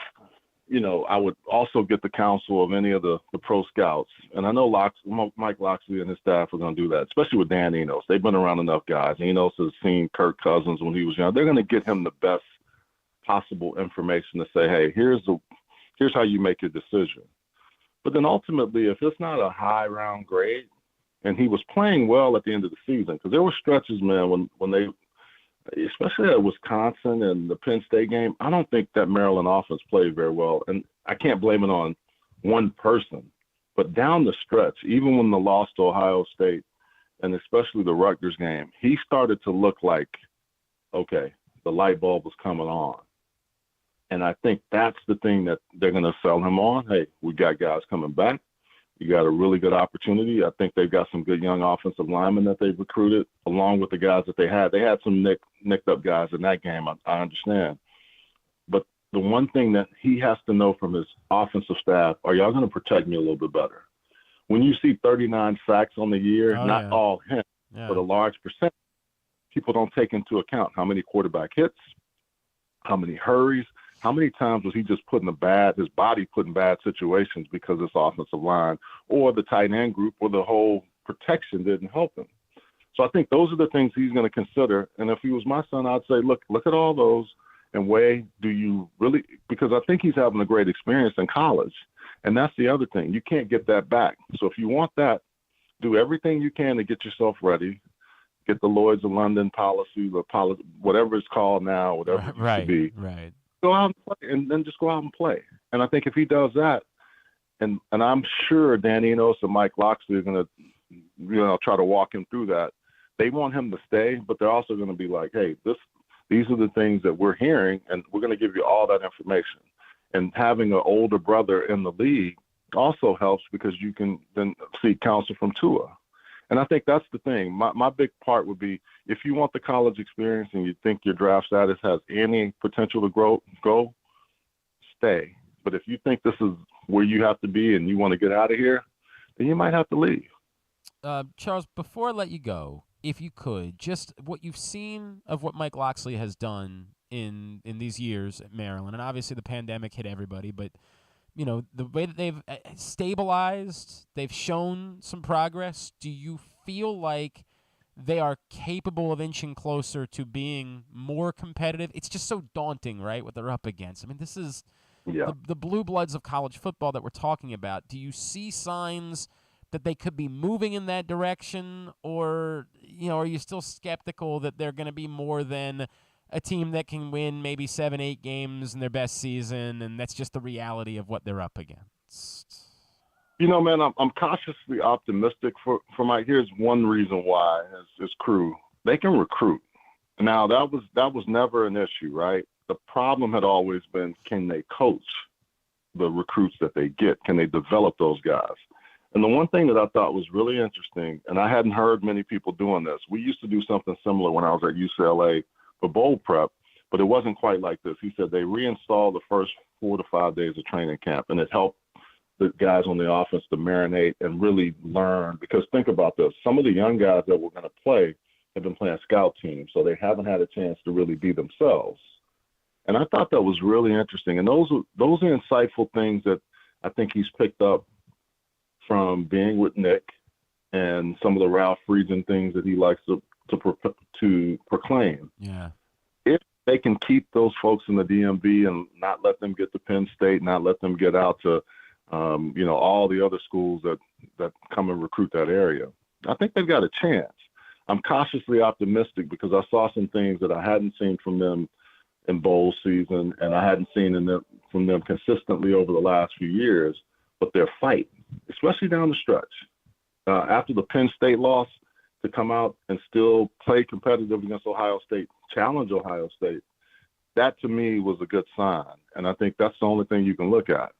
I would also get the counsel of any of the pro scouts. And I know Mike Loxley and his staff are going to do that, especially with Dan Enos. They've been around enough guys. Enos has seen Kirk Cousins when he was young. They're going to get him the best possible information to say, hey, here's how you make your decision. But then ultimately, if it's not a high round grade, and he was playing well at the end of the season, because there were stretches, man, when they – especially at Wisconsin and the Penn State game, I don't think that Maryland offense played very well. And I can't blame it on one person. But down the stretch, even when the loss to Ohio State and especially the Rutgers game, he started to look like, okay, the light bulb was coming on. And I think that's the thing that they're going to sell him on. Hey, we got guys coming back. You got a really good opportunity. I think they've got some good young offensive linemen that they've recruited, along with the guys that they had. They had some nicked up guys in that game, I understand. But the one thing that he has to know from his offensive staff, are y'all going to protect me a little bit better? When you see 39 sacks on the year, not all him, but a large percent, people don't take into account how many quarterback hits, how many hurries, how many times was he just his body put in bad situations because this offensive line or the tight end group or the whole protection didn't help him. So I think those are the things he's going to consider. And if he was my son, I'd say, look at all those and weigh, do you really – because I think he's having a great experience in college. And that's the other thing. You can't get that back. So if you want that, do everything you can to get yourself ready. Get the Lloyds of London policy, whatever it's called now, whatever it used to be. Right. Go out and play, and then just go out and play. And I think if he does that, and I'm sure Dan Enos and Mike Locksley are going to, try to walk him through that. They want him to stay, but they're also going to be like, hey, these are the things that we're hearing, and we're going to give you all that information. And having an older brother in the league also helps because you can then seek counsel from Tua. And I think that's the thing. My big part would be if you want the college experience and you think your draft status has any potential to go, stay. But if you think this is where you have to be and you want to get out of here, then you might have to leave. Charles, before I let you go, if you could, just what you've seen of what Mike Locksley has done in these years at Maryland, and obviously the pandemic hit everybody, but the way that they've stabilized, they've shown some progress. Do you feel like they are capable of inching closer to being more competitive? It's just so daunting, right, what they're up against. I mean, this is the blue bloods of college football that we're talking about. Do you see signs that they could be moving in that direction, or are you still skeptical that they're going to be more than a team that can win maybe 7-8 games in their best season, and that's just the reality of what they're up against? Man, I'm cautiously optimistic for Mike. Here's one reason why: his crew, they can recruit. Now that was never an issue, right? The problem had always been, can they coach the recruits that they get? Can they develop those guys? And the one thing that I thought was really interesting, and I hadn't heard many people doing this. We used to do something similar when I was at UCLA for bowl prep, but it wasn't quite like this. He said they reinstalled the first 4 to 5 days of training camp, and it helped the guys on the offense to marinate and really learn. Because think about this. Some of the young guys that were going to play have been playing scout teams, so they haven't had a chance to really be themselves. And I thought that was really interesting. And those are insightful things that I think he's picked up from being with Nick and some of the Ralph Friedgen things that he likes to proclaim. Yeah. If they can keep those folks in the DMV and not let them get to Penn State, not let them get out to, all the other schools that come and recruit that area, I think they've got a chance. I'm cautiously optimistic because I saw some things that I hadn't seen from them in bowl season, and I hadn't seen from them consistently over the last few years. But their fight, especially down the stretch, after the Penn State loss, to come out and still play competitive against Ohio State, challenge Ohio State, that to me was a good sign. And I think that's the only thing you can look at.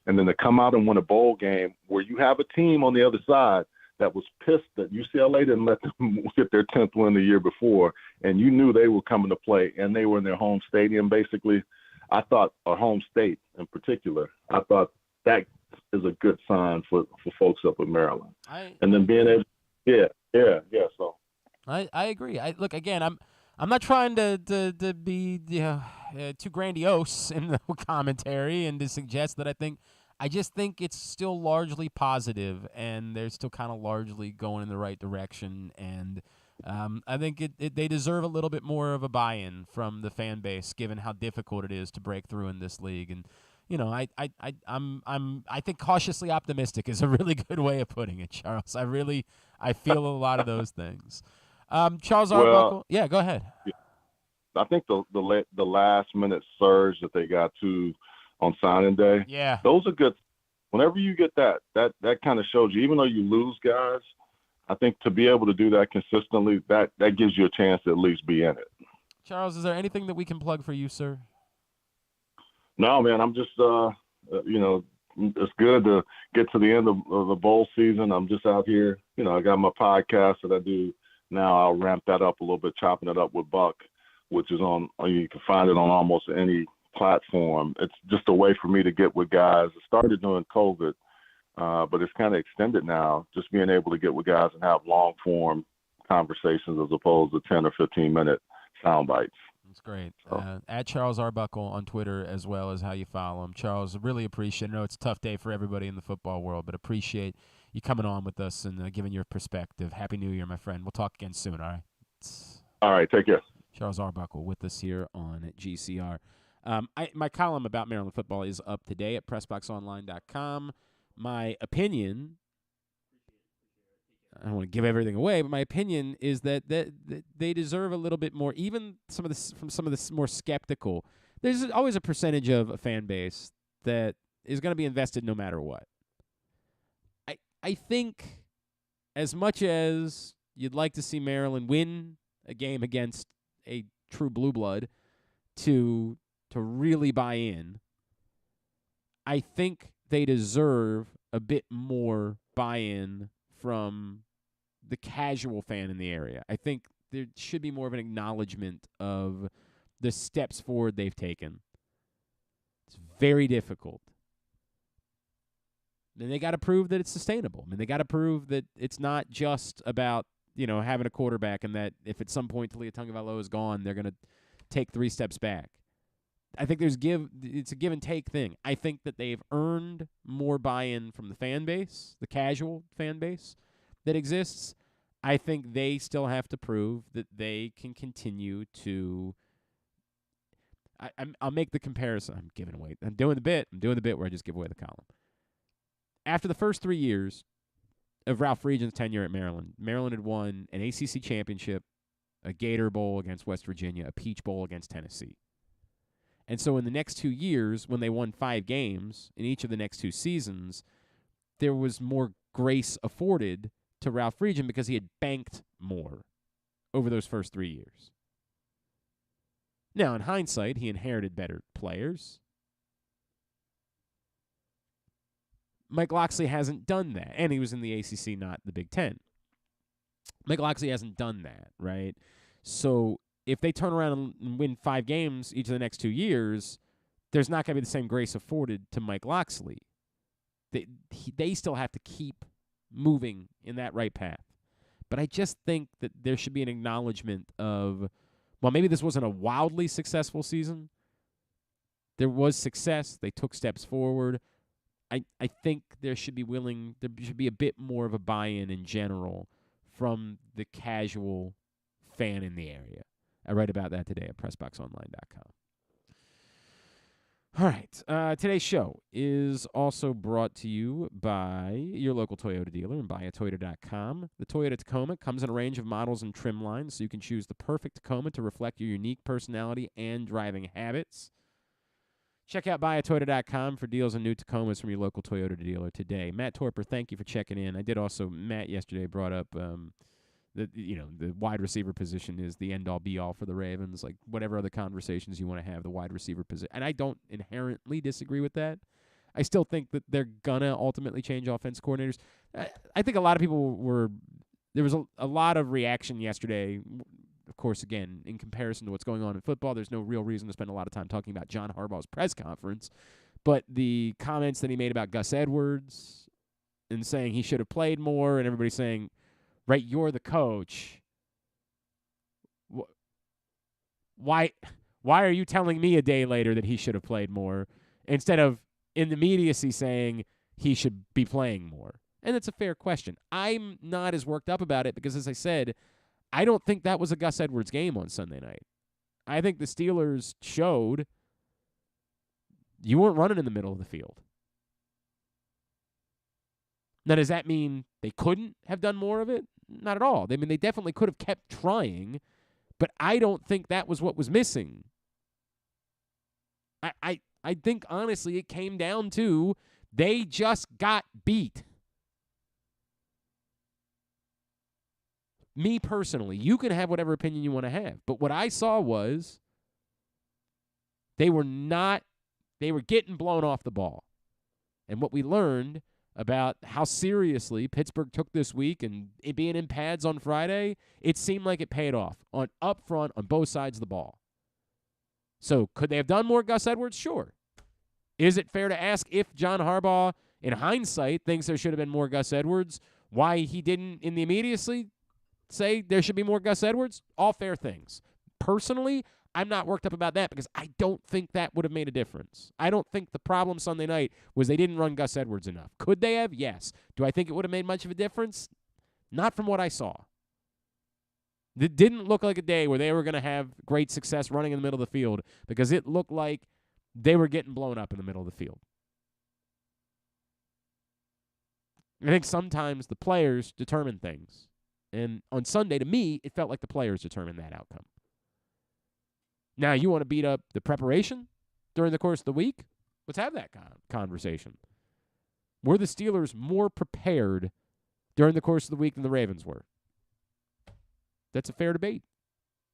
And then to come out and win a bowl game where you have a team on the other side that was pissed that UCLA didn't let them get their 10th win the year before, and you knew they were coming to play, and they were in their home stadium basically. I thought, or home state in particular, I thought that is a good sign for folks up in Maryland. And then being able, so I agree. Look, again, I'm not trying to be too grandiose in the commentary and to suggest that I just think it's still largely positive, and they're still kind of largely going in the right direction. And I think they deserve a little bit more of a buy-in from the fan base, given how difficult it is to break through in this league. And I think cautiously optimistic is a really good way of putting it, Charles. I feel a lot of those things. Charles Arbuckle, go ahead. I think the last minute surge that they got to on signing day, those are good. Whenever you get that kind of shows you, even though you lose guys, I think to be able to do that consistently, that gives you a chance to at least be in it. Charles, is there anything that we can plug for you, sir? No, man, I'm just, it's good to get to the end of the bowl season. I'm just out here. I got my podcast that I do now. I'll ramp that up a little bit, chopping it up with Buck, which is you can find it on almost any platform. It's just a way for me to get with guys. It started during COVID, but it's kind of extended now, just being able to get with guys and have long-form conversations as opposed to 10 or 15-minute sound bites. That's great. At Charles Arbuckle on Twitter, as well as how you follow him. Charles, really appreciate it. I know it's a tough day for everybody in the football world, but appreciate you coming on with us and giving your perspective. Happy New Year, my friend. We'll talk again soon, all right? All right, take care. Charles Arbuckle with us here on GCR. My column about Maryland football is up today at PressBoxOnline.com. My opinion, I don't want to give everything away, but my opinion is that they deserve a little bit more. Even from some of the more skeptical, there's always a percentage of a fan base that is going to be invested no matter what. I think as much as you'd like to see Maryland win a game against a true blue blood to really buy in, I think they deserve a bit more buy-in from the casual fan in the area. I think there should be more of an acknowledgement of the steps forward they've taken. It's very difficult. Then they got to prove that it's sustainable. I mean, they got to prove that it's not just about, having a quarterback and that if at some point Talia Tagovailoa is gone, they're going to take 3 steps back. I think it's a give and take thing. I think that they've earned more buy-in from the fan base, the casual fan base that exists. I think they still have to prove that they can continue to. I'll make the comparison. I'm giving away. I'm doing the bit where I just give away the column. After the first 3 years of Ralph Friedgen's tenure at Maryland, Maryland had won an ACC championship, a Gator Bowl against West Virginia, a Peach Bowl against Tennessee. And so in the next 2 years, when they won 5 games in each of the next 2 seasons, there was more grace afforded to Ralph Friedgen because he had banked more over those first 3 years. Now, in hindsight, he inherited better players. Mike Locksley hasn't done that, and he was in the ACC, not the Big Ten. Mike Locksley hasn't done that, right? So if they turn around and win 5 games each of the next 2 years, there's not going to be the same grace afforded to Mike Locksley. They still have to keep moving in that right path. But I just think that there should be an acknowledgement of, well, maybe this wasn't a wildly successful season. There was success. They took steps forward. I think there should be a bit more of a buy-in in general from the casual fan in the area. I write about that today at PressBoxOnline.com. All right. Today's show is also brought to you by your local Toyota dealer and buyatoyota.com. The Toyota Tacoma comes in a range of models and trim lines, so you can choose the perfect Tacoma to reflect your unique personality and driving habits. Check out buyatoyota.com for deals on new Tacomas from your local Toyota dealer today. Matt Torper, thank you for checking in. Matt yesterday brought up the wide receiver position is the end-all, be-all for the Ravens. Like, whatever other conversations you want to have, the wide receiver position. And I don't inherently disagree with that. I still think that they're going to ultimately change offense coordinators. I think a lot of people there was a lot of reaction yesterday. Of course, again, in comparison to what's going on in football, there's no real reason to spend a lot of time talking about John Harbaugh's press conference. But the comments that he made about Gus Edwards and saying he should have played more, and everybody saying, right, you're the coach. Why are you telling me a day later that he should have played more instead of in the immediacy saying he should be playing more? And it's a fair question. I'm not as worked up about it because, as I said, I don't think that was a Gus Edwards game on Sunday night. I think the Steelers showed you weren't running in the middle of the field. Now, does that mean they couldn't have done more of it? Not at all. I mean, they definitely could have kept trying, but I don't think that was what was missing. I think, honestly, it came down to they just got beat. me personally, you can have whatever opinion you want to have. But what I saw was they were getting blown off the ball. And what we learned about how seriously Pittsburgh took this week and it being in pads on Friday, it seemed like it paid off up front on both sides of the ball. So could they have done more, Gus Edwards? Sure. Is it fair to ask if John Harbaugh, in hindsight, thinks there should have been more Gus Edwards, why he didn't in the immediacy say there should be more Gus Edwards? All fair things. Personally, I'm not worked up about that because I don't think that would have made a difference. I don't think the problem Sunday night was they didn't run Gus Edwards enough. Could they have? Yes. Do I think it would have made much of a difference? Not from what I saw. It didn't look like a day where they were going to have great success running in the middle of the field because it looked like they were getting blown up in the middle of the field. I think sometimes the players determine things. And on Sunday, to me, it felt like the players determined that outcome. Now, you want to beat up the preparation during the course of the week? Let's have that conversation. Were the Steelers more prepared during the course of the week than the Ravens were? That's a fair debate.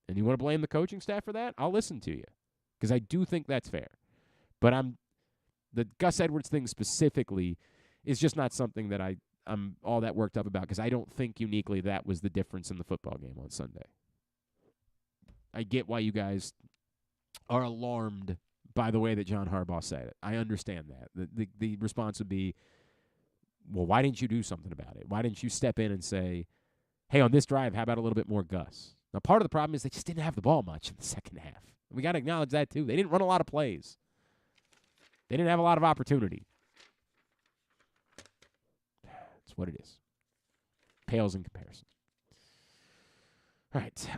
And you want to blame the coaching staff for that? I'll listen to you because I do think that's fair. But the Gus Edwards thing specifically is just not something that I'm all that worked up about because I don't think uniquely that was the difference in the football game on Sunday. I get why you guys are alarmed by the way that John Harbaugh said it. I understand that. The response would be, well, why didn't you do something about it? Why didn't you step in and say, hey, on this drive, how about a little bit more Gus? Now, part of the problem is they just didn't have the ball much in the second half. We got to acknowledge that, too. They didn't run a lot of plays. They didn't have a lot of opportunity. That's what it is. Pales in comparison. All right.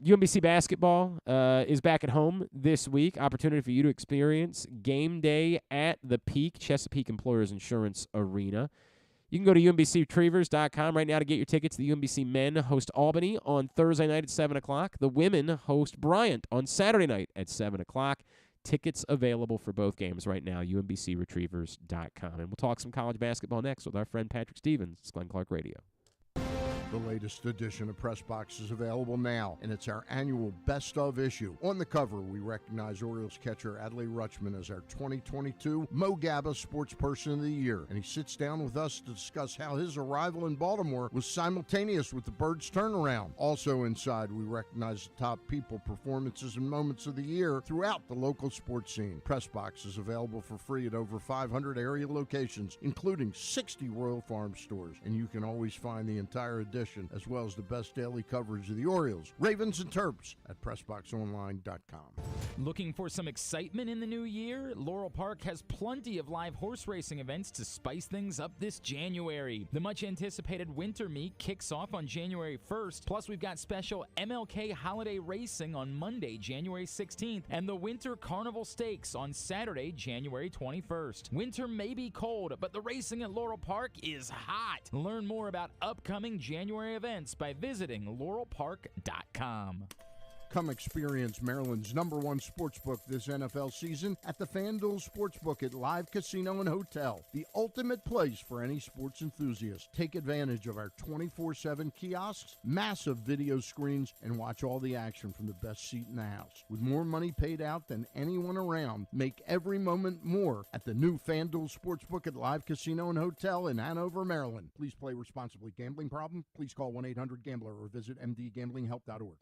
UMBC basketball is back at home this week. Opportunity for you to experience game day at the Peak, Chesapeake Employers Insurance Arena. You can go to UMBCretrievers.com right now to get your tickets. The UMBC men host Albany on Thursday night at 7 o'clock. The women host Bryant on Saturday night at 7 o'clock. Tickets available for both games right now, UMBCretrievers.com. And we'll talk some college basketball next with our friend Patrick Stevens. It's Glenn Clark Radio. The latest edition of Press Box is available now, and it's our annual Best Of issue. On the cover, we recognize Orioles catcher Adley Rutschman as our 2022 Mo Gabba Sports Person of the Year, and he sits down with us to discuss how his arrival in Baltimore was simultaneous with the Birds' turnaround. Also inside, we recognize the top people, performances, and moments of the year throughout the local sports scene. Press Box is available for free at over 500 area locations, including 60 Royal Farm stores, and you can always find the entire edition as well as the best daily coverage of the Orioles, Ravens, and Terps at PressBoxOnline.com. Looking for some excitement in the new year? Laurel Park has plenty of live horse racing events to spice things up this January. The much-anticipated winter meet kicks off on January 1st, plus we've got special MLK holiday racing on Monday, January 16th, and the Winter Carnival Stakes on Saturday, January 21st. Winter may be cold, but the racing at Laurel Park is hot. Learn more about upcoming January events by visiting laurelpark.com. Come experience Maryland's #1 sportsbook this NFL season at the FanDuel Sportsbook at Live Casino and Hotel, the ultimate place for any sports enthusiast. Take advantage of our 24/7 kiosks, massive video screens, and watch all the action from the best seat in the house. With more money paid out than anyone around, make every moment more at the new FanDuel Sportsbook at Live Casino and Hotel in Hanover, Maryland. Please play responsibly. Gambling problem? Please call 1-800-GAMBLER or visit mdgamblinghelp.org.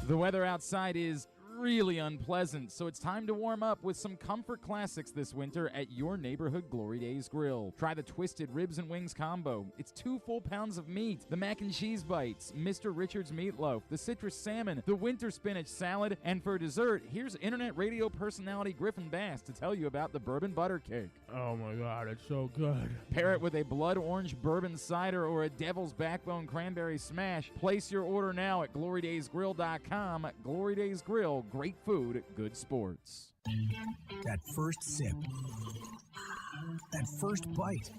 The weather outside is really unpleasant, so it's time to warm up with some comfort classics this winter at your neighborhood Glory Days Grill. Try the Twisted Ribs and Wings combo. It's 2 full pounds of meat, the mac and cheese bites, Mr. Richards meatloaf, the citrus salmon, the winter spinach salad, and for dessert, here's internet radio personality Griffin Bass to tell you about the bourbon butter cake. Oh my God, it's so good. Pair it with a blood orange bourbon cider or a devil's backbone cranberry smash. Place your order now at glorydaysgrill.com. Glory Days Grill. Great food, good sports. That first sip. That first bite.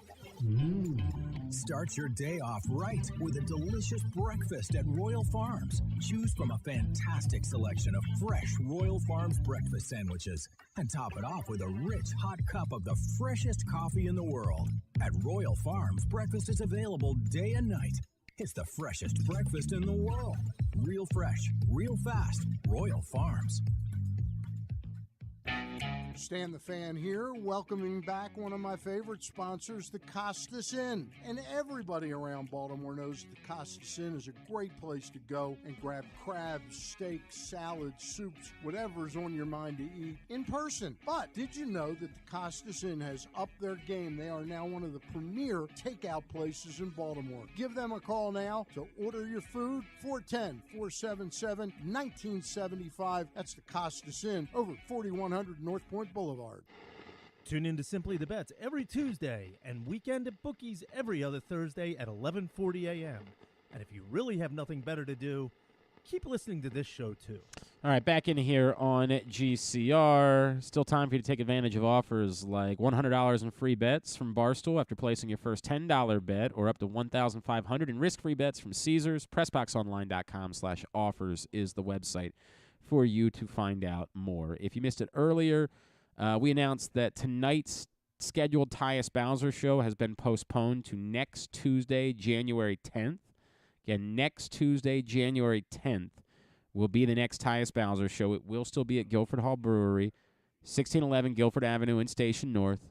Start your day off right with a delicious breakfast at Royal Farms. Choose from a fantastic selection of fresh Royal Farms breakfast sandwiches and top it off with a rich hot cup of the freshest coffee in the world. At Royal Farms, breakfast is available day and night. It's the freshest breakfast in the world. Real fresh, real fast. Royal Farms. Stan the Fan here, welcoming back one of my favorite sponsors, the Costas Inn. And everybody around Baltimore knows the Costas Inn is a great place to go and grab crabs, steaks, salads, soups, whatever's on your mind to eat in person. But did you know that the Costas Inn has upped their game? They are now one of the premier takeout places in Baltimore. Give them a call now to order your food, 410-477-1975. That's the Costas Inn over 4100 North Point Boulevard. Tune in to Simply the Bets every Tuesday and Weekend at Bookies every other Thursday at 11:40 a.m. And if you really have nothing better to do, keep listening to this show too. All right, back in here on GCR. Still time for you to take advantage of offers like $100 in free bets from Barstool after placing your first $10 bet, or up to $1,500 in risk-free bets from Caesars. PressBoxOnline.com/offers is the website for you to find out more. If you missed it earlier, we announced that tonight's scheduled Tyus Bowser show has been postponed to next Tuesday, January 10th. Again, next Tuesday, January 10th, will be the next Tyus Bowser show. It will still be at Guilford Hall Brewery, 1611 Guilford Avenue in Station North.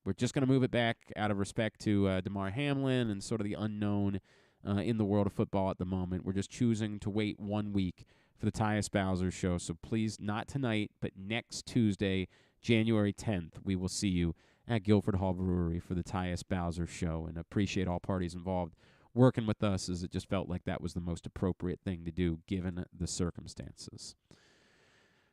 We're just going to move it back out of respect to Damar Hamlin and sort of the unknown in the world of football at the moment. We're just choosing to wait 1 week for the Tyus Bowser show. So please, not tonight, but next Tuesday, January 10th, we will see you at Guilford Hall Brewery for the Tyus Bowser show, and appreciate all parties involved working with us, as it just felt like that was the most appropriate thing to do given the circumstances.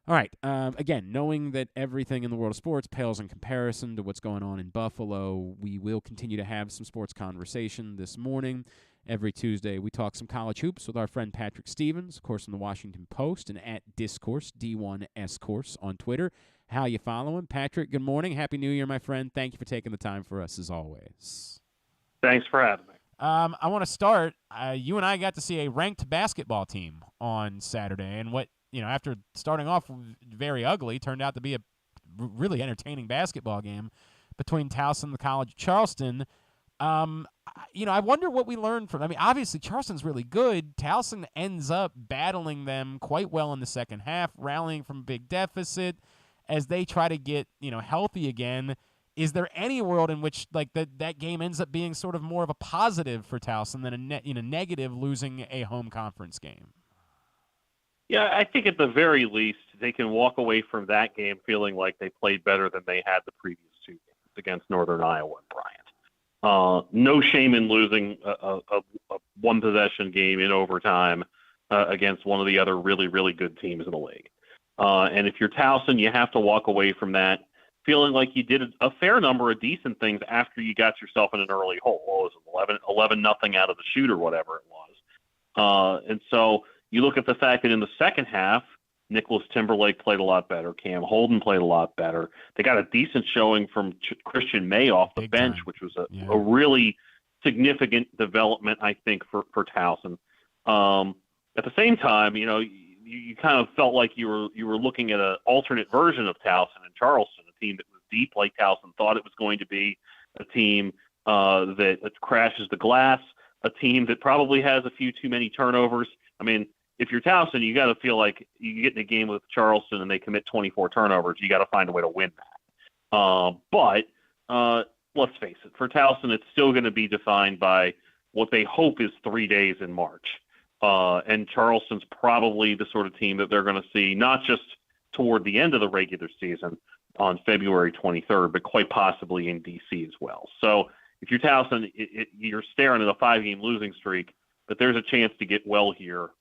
All right, again, knowing that everything in the world of sports pales in comparison to what's going on in Buffalo, we will continue to have some sports conversation this morning. Every Tuesday, we talk some college hoops with our friend Patrick Stevens, of course, from the Washington Post, and at Discourse, D1S Course on Twitter. How you following? Patrick, good morning. Happy New Year, my friend. Thank you for taking the time for us, as always. Thanks for having me. I want to start. You and I got to see a ranked basketball team on Saturday, and what, after starting off very ugly, turned out to be a really entertaining basketball game between Towson and the College of Charleston. I wonder what we learned from. Obviously Charleston's really good. Towson ends up battling them quite well in the second half, rallying from a big deficit as they try to get, healthy again. Is there any world in which that game ends up being sort of more of a positive for Towson than a negative, losing a home conference game? Yeah, I think at the very least they can walk away from that game feeling like they played better than they had the previous two games against Northern Iowa and Bryant. No shame in losing a one-possession game in overtime against one of the other really, really good teams in the league. And if you're Towson, you have to walk away from that feeling like you did a fair number of decent things after you got yourself in an early hole. What was it, 11-0 out of the shoot or whatever it was. And so you look at the fact that in the second half, Nicholas Timberlake played a lot better. Cam Holden played a lot better. They got a decent showing from Christian Mayo off the bench, which was a really significant development, I think, for Towson. At the same time, you kind of felt like you were looking at an alternate version of Towson and Charleston, a team that was deep like Towson thought it was going to be, a team that crashes the glass, a team that probably has a few too many turnovers. If you're Towson, you got to feel like you get in a game with Charleston and they commit 24 turnovers. You got to find a way to win that. But let's face it, for Towson, it's still going to be defined by what they hope is 3 days in March. And Charleston's probably the sort of team that they're going to see not just toward the end of the regular season on February 23rd, but quite possibly in D.C. as well. So if you're Towson, you're staring at a 5-game losing streak, but there's a chance to get well here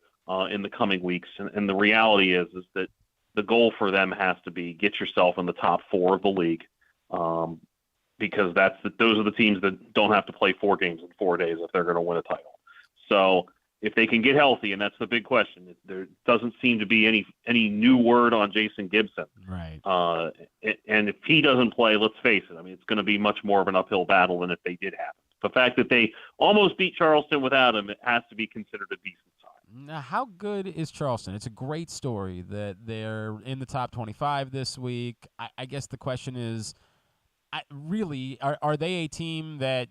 in the coming weeks. And the reality is that the goal for them has to be get yourself in the top 4 of the league, because those are the teams that don't have to play 4 games in 4 days if they're going to win a title. So if they can get healthy, and that's the big question, there doesn't seem to be any new word on Jason Gibson. Right. And if he doesn't play, let's face it, it's going to be much more of an uphill battle than if they did have him. The fact that they almost beat Charleston without him, it has to be considered a decent sign. Now, how good is Charleston? It's a great story that they're in the top 25 this week. I guess the question is, really, are they a team that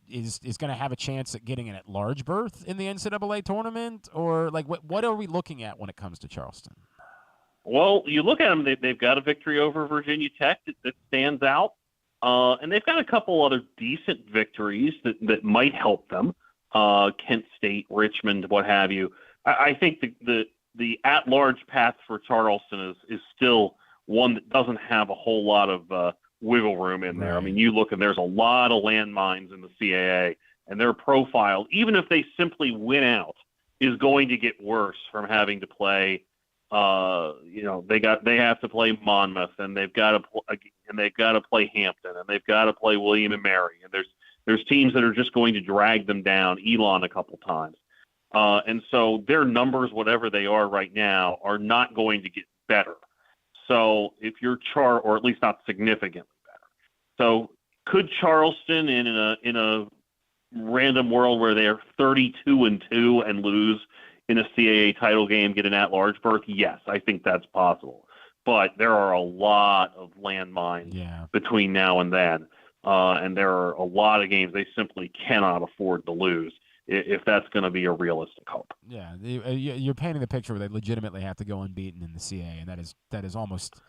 is going to have a chance at getting an at-large berth in the NCAA tournament? Or, like, what are we looking at when it comes to Charleston? Well, you look at them, they've got a victory over Virginia Tech that stands out. And they've got a couple other decent victories that might help them. Kent State, Richmond, what have you. I think the at-large path for Charleston is still one that doesn't have a whole lot of wiggle room in there. Right. I mean, you look and there's a lot of landmines in the CAA, and their profile, even if they simply win out, is going to get worse from having to play. They have to play Monmouth, and they've got to play Hampton, and they've got to play William and Mary, and there's teams that are just going to drag them down. Elon a couple times, and so their numbers, whatever they are right now, are not going to get better. So if you're or at least not significantly better. So could Charleston in a random world where they're 32-2 and lose in a CAA title game, get an at-large berth? Yes, I think that's possible. But there are a lot of landmines between now and then, and there are a lot of games they simply cannot afford to lose if that's going to be a realistic hope. Yeah, you're painting the picture where they legitimately have to go unbeaten in the CAA, and that is almost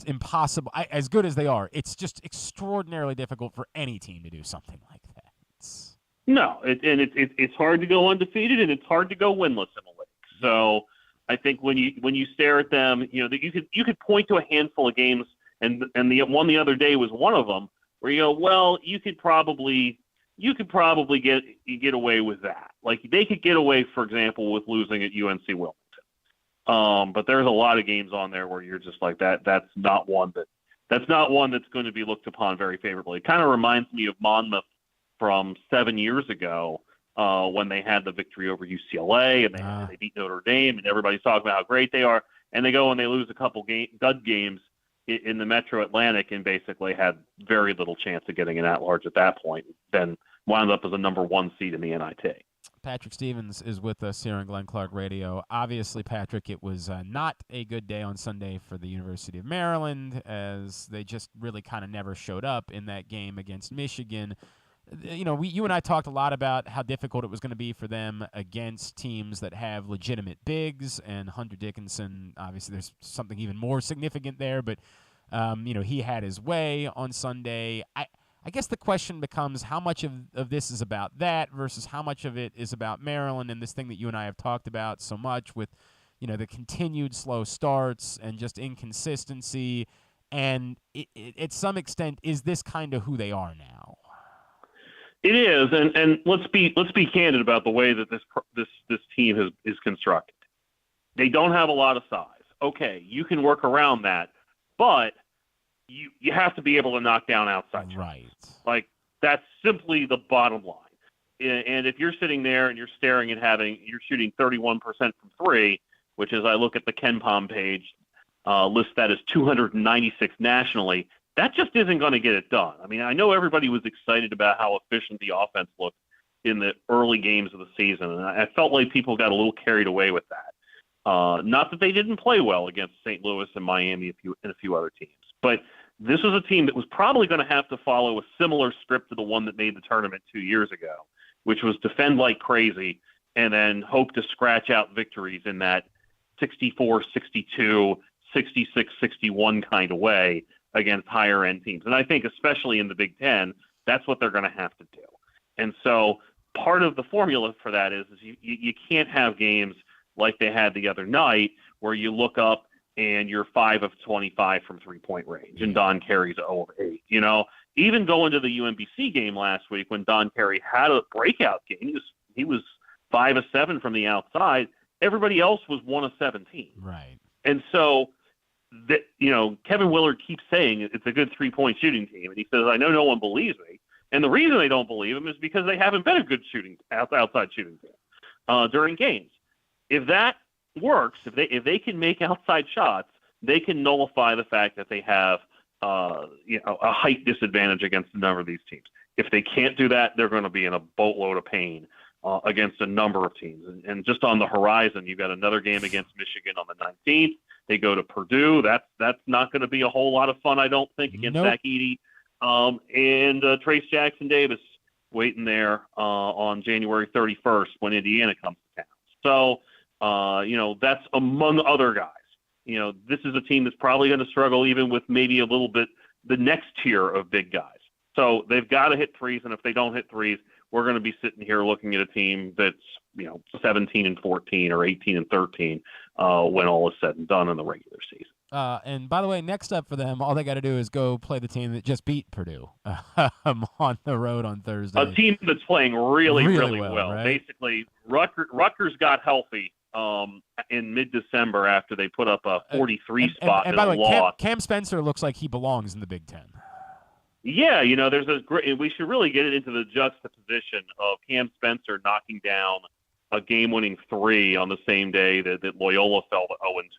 impossible. As good as they are, it's just extraordinarily difficult for any team to do something like that. It's hard to go undefeated, and it's hard to go winless in a league. So I think when you stare at them, you could point to a handful of games, and the one the other day was one of them where you go, well, you could probably get away with that. Like they could get away, for example, with losing at UNC Wilmington. But there's a lot of games on there where you're just like that. That's not one that's going to be looked upon very favorably. It kind of reminds me of Monmouth from 7 years ago when they had the victory over UCLA and they beat Notre Dame, and everybody's talking about how great they are. And they go and they lose a couple dud games in the Metro Atlantic and basically had very little chance of getting an at-large at that point, then wound up as a number 1 seed in the NIT. Patrick Stevens is with us here on Glenn Clark Radio. Obviously, Patrick, it was not a good day on Sunday for the University of Maryland, as they just really kind of never showed up in that game against Michigan. You and I talked a lot about how difficult it was going to be for them against teams that have legitimate bigs, and Hunter Dickinson, obviously there's something even more significant there, but he had his way on Sunday. I guess the question becomes how much of this is about that versus how much of it is about Maryland and this thing that you and I have talked about so much with, the continued slow starts and just inconsistency. And at some extent, is this kind of who they are now? It is, and let's be candid about the way that this team is constructed. They don't have a lot of size. Okay, you can work around that, but you have to be able to knock down outside shots. Right. Like that's simply the bottom line. And if you're sitting there and you're staring at you're shooting 31% from three, which as I look at the KenPom page, lists that as 296 nationally. That just isn't going to get it done. I mean, I know everybody was excited about how efficient the offense looked in the early games of the season, and I felt like people got a little carried away with that. Not that they didn't play well against St. Louis and Miami and a few other teams, but this was a team that was probably going to have to follow a similar script to the one that made the tournament 2 years ago, which was defend like crazy and then hope to scratch out victories in that 64-62, 66-61 kind of way against higher-end teams. And I think especially in the Big Ten, that's what they're going to have to do. And so part of the formula for that is you can't have games like they had the other night where you look up and you're 5 of 25 from three-point range and Don Carey's 0 of 8. Even going to the UMBC game last week when Don Carey had a breakout game, he was 5 of 7 from the outside. Everybody else was 1 of 17. Right. And so Kevin Willard keeps saying it's a good three-point shooting team, and he says, I know no one believes me. And the reason they don't believe him is because they haven't been a good outside shooting team during games. If that works, if they can make outside shots, they can nullify the fact that they have a height disadvantage against a number of these teams. If they can't do that, they're going to be in a boatload of pain against a number of teams. And just on the horizon, you've got another game against Michigan on the 19th. They go to Purdue. That's not going to be a whole lot of fun, I don't think, against Zach Edey. and Trace Jackson Davis waiting there on January 31st when Indiana comes to town. So, that's among other guys. This is a team that's probably going to struggle even with maybe a little bit the next tier of big guys. So they've got to hit threes, and if they don't hit threes, we're going to be sitting here looking at a team that's 17-14 or 18-13 when all is said and done in the regular season. And by the way, next up for them, all they got to do is go play the team that just beat Purdue on the road on Thursday. A team that's playing really well. Right? Basically, Rutgers got healthy in mid-December after they put up a 43 spot and by the way, loss. Cam Spencer looks like he belongs in the Big Ten. Yeah, there's a great. We should really get it into the juxtaposition of Cam Spencer knocking down a game-winning three on the same day that Loyola fell to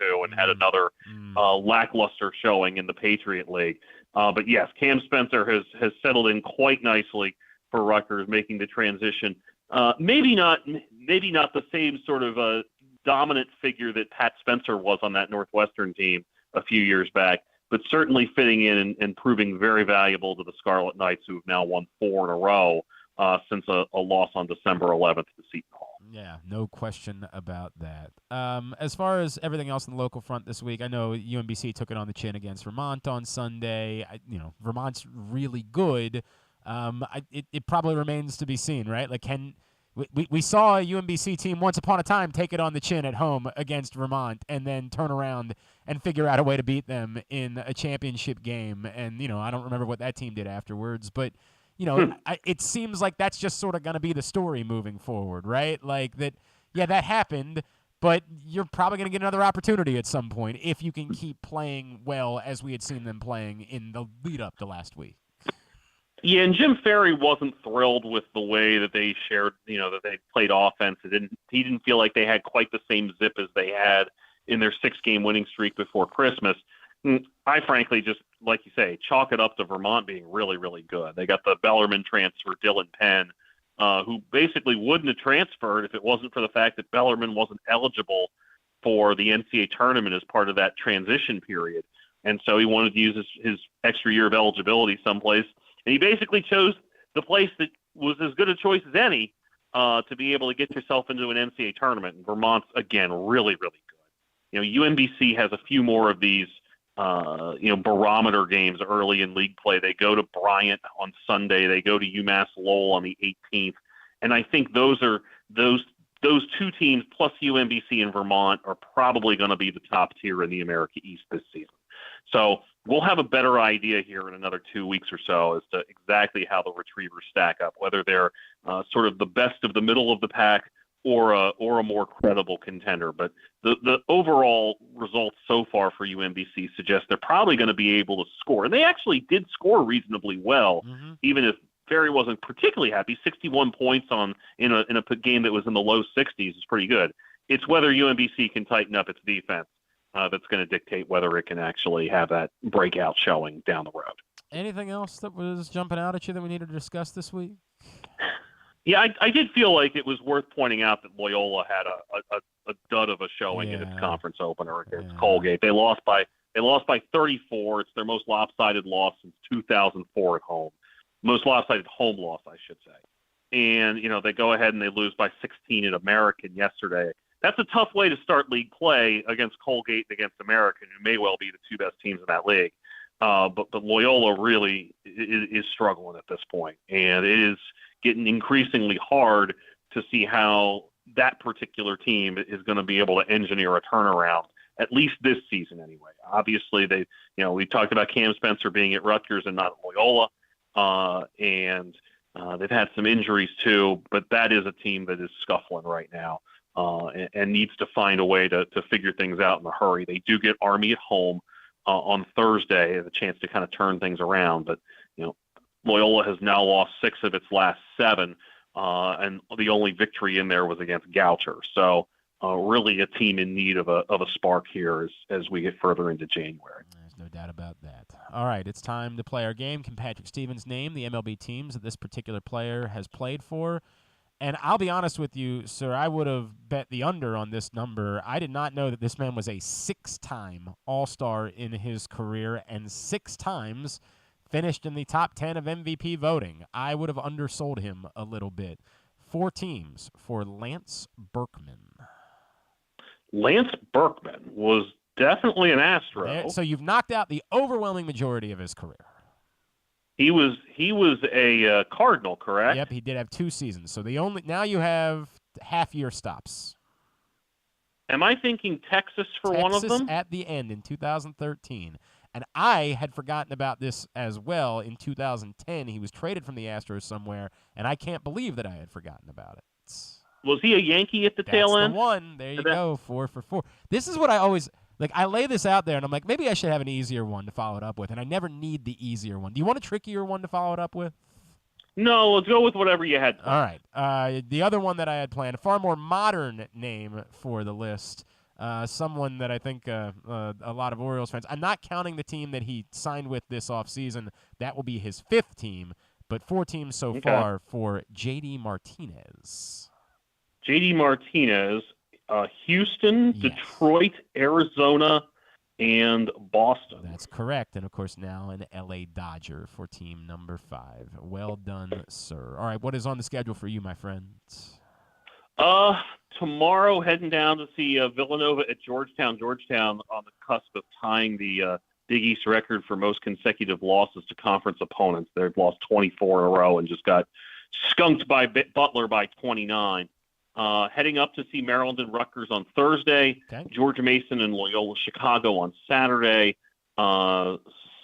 0-2 and had another lackluster showing in the Patriot League. But yes, Cam Spencer has settled in quite nicely for Rutgers, making the transition. Maybe not the same sort of dominant figure that Pat Spencer was on that Northwestern team a few years back, but certainly fitting in and proving very valuable to the Scarlet Knights, who have now won 4 in a row since a loss on December 11th to Seton Hall. Yeah, no question about that. As far as everything else in the local front this week, I know UMBC took it on the chin against Vermont on Sunday. Vermont's really good. It probably remains to be seen, right? Like, we saw a UMBC team once upon a time take it on the chin at home against Vermont and then turn around and figure out a way to beat them in a championship game. And, I don't remember what that team did afterwards, but, it seems like that's just sort of going to be the story moving forward, right? Like that happened, but you're probably going to get another opportunity at some point if you can keep playing well as we had seen them playing in the lead up to last week. Yeah, and Jim Ferry wasn't thrilled with the way that they shared, that they played offense. He didn't feel like they had quite the same zip as they had in their 6-game winning streak before Christmas. I frankly just, like you say, chalk it up to Vermont being really, really good. They got the Bellarmine transfer, Dylan Penn, who basically wouldn't have transferred if it wasn't for the fact that Bellarmine wasn't eligible for the NCAA tournament as part of that transition period. And so he wanted to use his extra year of eligibility someplace. And he basically chose the place that was as good a choice as any to be able to get yourself into an NCAA tournament. And Vermont's, again, really, really good. UMBC has a few more of these, barometer games early in league play. They go to Bryant on Sunday. They go to UMass Lowell on the 18th. And I think those two teams plus UMBC and Vermont are probably going to be the top tier in the America East this season. So we'll have a better idea here in another 2 weeks or so as to exactly how the Retrievers stack up, whether they're sort of the best of the middle of the pack or a more credible contender. But the overall results so far for UMBC suggest they're probably going to be able to score. And they actually did score reasonably well, even if Ferry wasn't particularly happy. 61 points in a game that was in the low 60s is pretty good. It's whether UMBC can tighten up its defense that's going to dictate whether it can actually have that breakout showing down the road. Anything else that was jumping out at you that we needed to discuss this week? Yeah, I did feel like it was worth pointing out that Loyola had a dud of a showing in its conference opener against Colgate. They lost by 34. It's their most lopsided loss since 2004 at home. Most lopsided home loss, I should say. And, they go ahead and they lose by 16 at American yesterday. That's a tough way to start league play against Colgate and against American, who may well be the two best teams in that league. But Loyola really is struggling at this point, and it is getting increasingly hard to see how that particular team is going to be able to engineer a turnaround, at least this season anyway. Obviously, we talked about Cam Spencer being at Rutgers and not at Loyola, and they've had some injuries too, but that is a team that is scuffling right now. And needs to find a way to figure things out in a hurry. They do get Army at home on Thursday, the chance to kind of turn things around. But, Loyola has now lost 6 of its last 7, and the only victory in there was against Goucher. So really a team in need of a spark here as we get further into January. There's no doubt about that. All right, it's time to play our game. Can Patrick Stevens name the MLB teams that this particular player has played for? And I'll be honest with you, sir, I would have bet the under on this number. I did not know that this man was a 6-time All-Star in his career and 6 times finished in the top 10 of MVP voting. I would have undersold him a little bit. 4 teams for Lance Berkman. Lance Berkman was definitely an Astro. So you've knocked out the overwhelming majority of his career. He was a Cardinal, correct? Yep, he did have 2 seasons. So now you have half-year stops. Am I thinking Texas for one of them? Texas at the end in 2013. And I had forgotten about this as well. In 2010, he was traded from the Astros somewhere, and I can't believe that I had forgotten about it. Was he a Yankee at the tail end? That's the one. There you go, 4 for 4. This is what I always – I lay this out there, and I'm like, maybe I should have an easier one to follow it up with, and I never need the easier one. Do you want a trickier one to follow it up with? No, let's go with whatever you had planned. All right. The other one that I had planned, a far more modern name for the list, someone that I think a lot of Orioles fans – I'm not counting the team that he signed with this offseason. That will be his 5th team, but 4 teams so far for J.D. Martinez. J.D. Martinez, Houston, Yes. Detroit, Arizona, and Boston. That's correct. And, of course, now an L.A. Dodger for team number 5. Well done, sir. All right, what is on the schedule for you, my friend? Tomorrow, heading down to see Villanova at Georgetown. Georgetown on the cusp of tying the Big East record for most consecutive losses to conference opponents. They've lost 24 in a row and just got skunked by Butler by 29. Heading up to see Maryland and Rutgers on Thursday, Georgia Mason and Loyola Chicago on Saturday,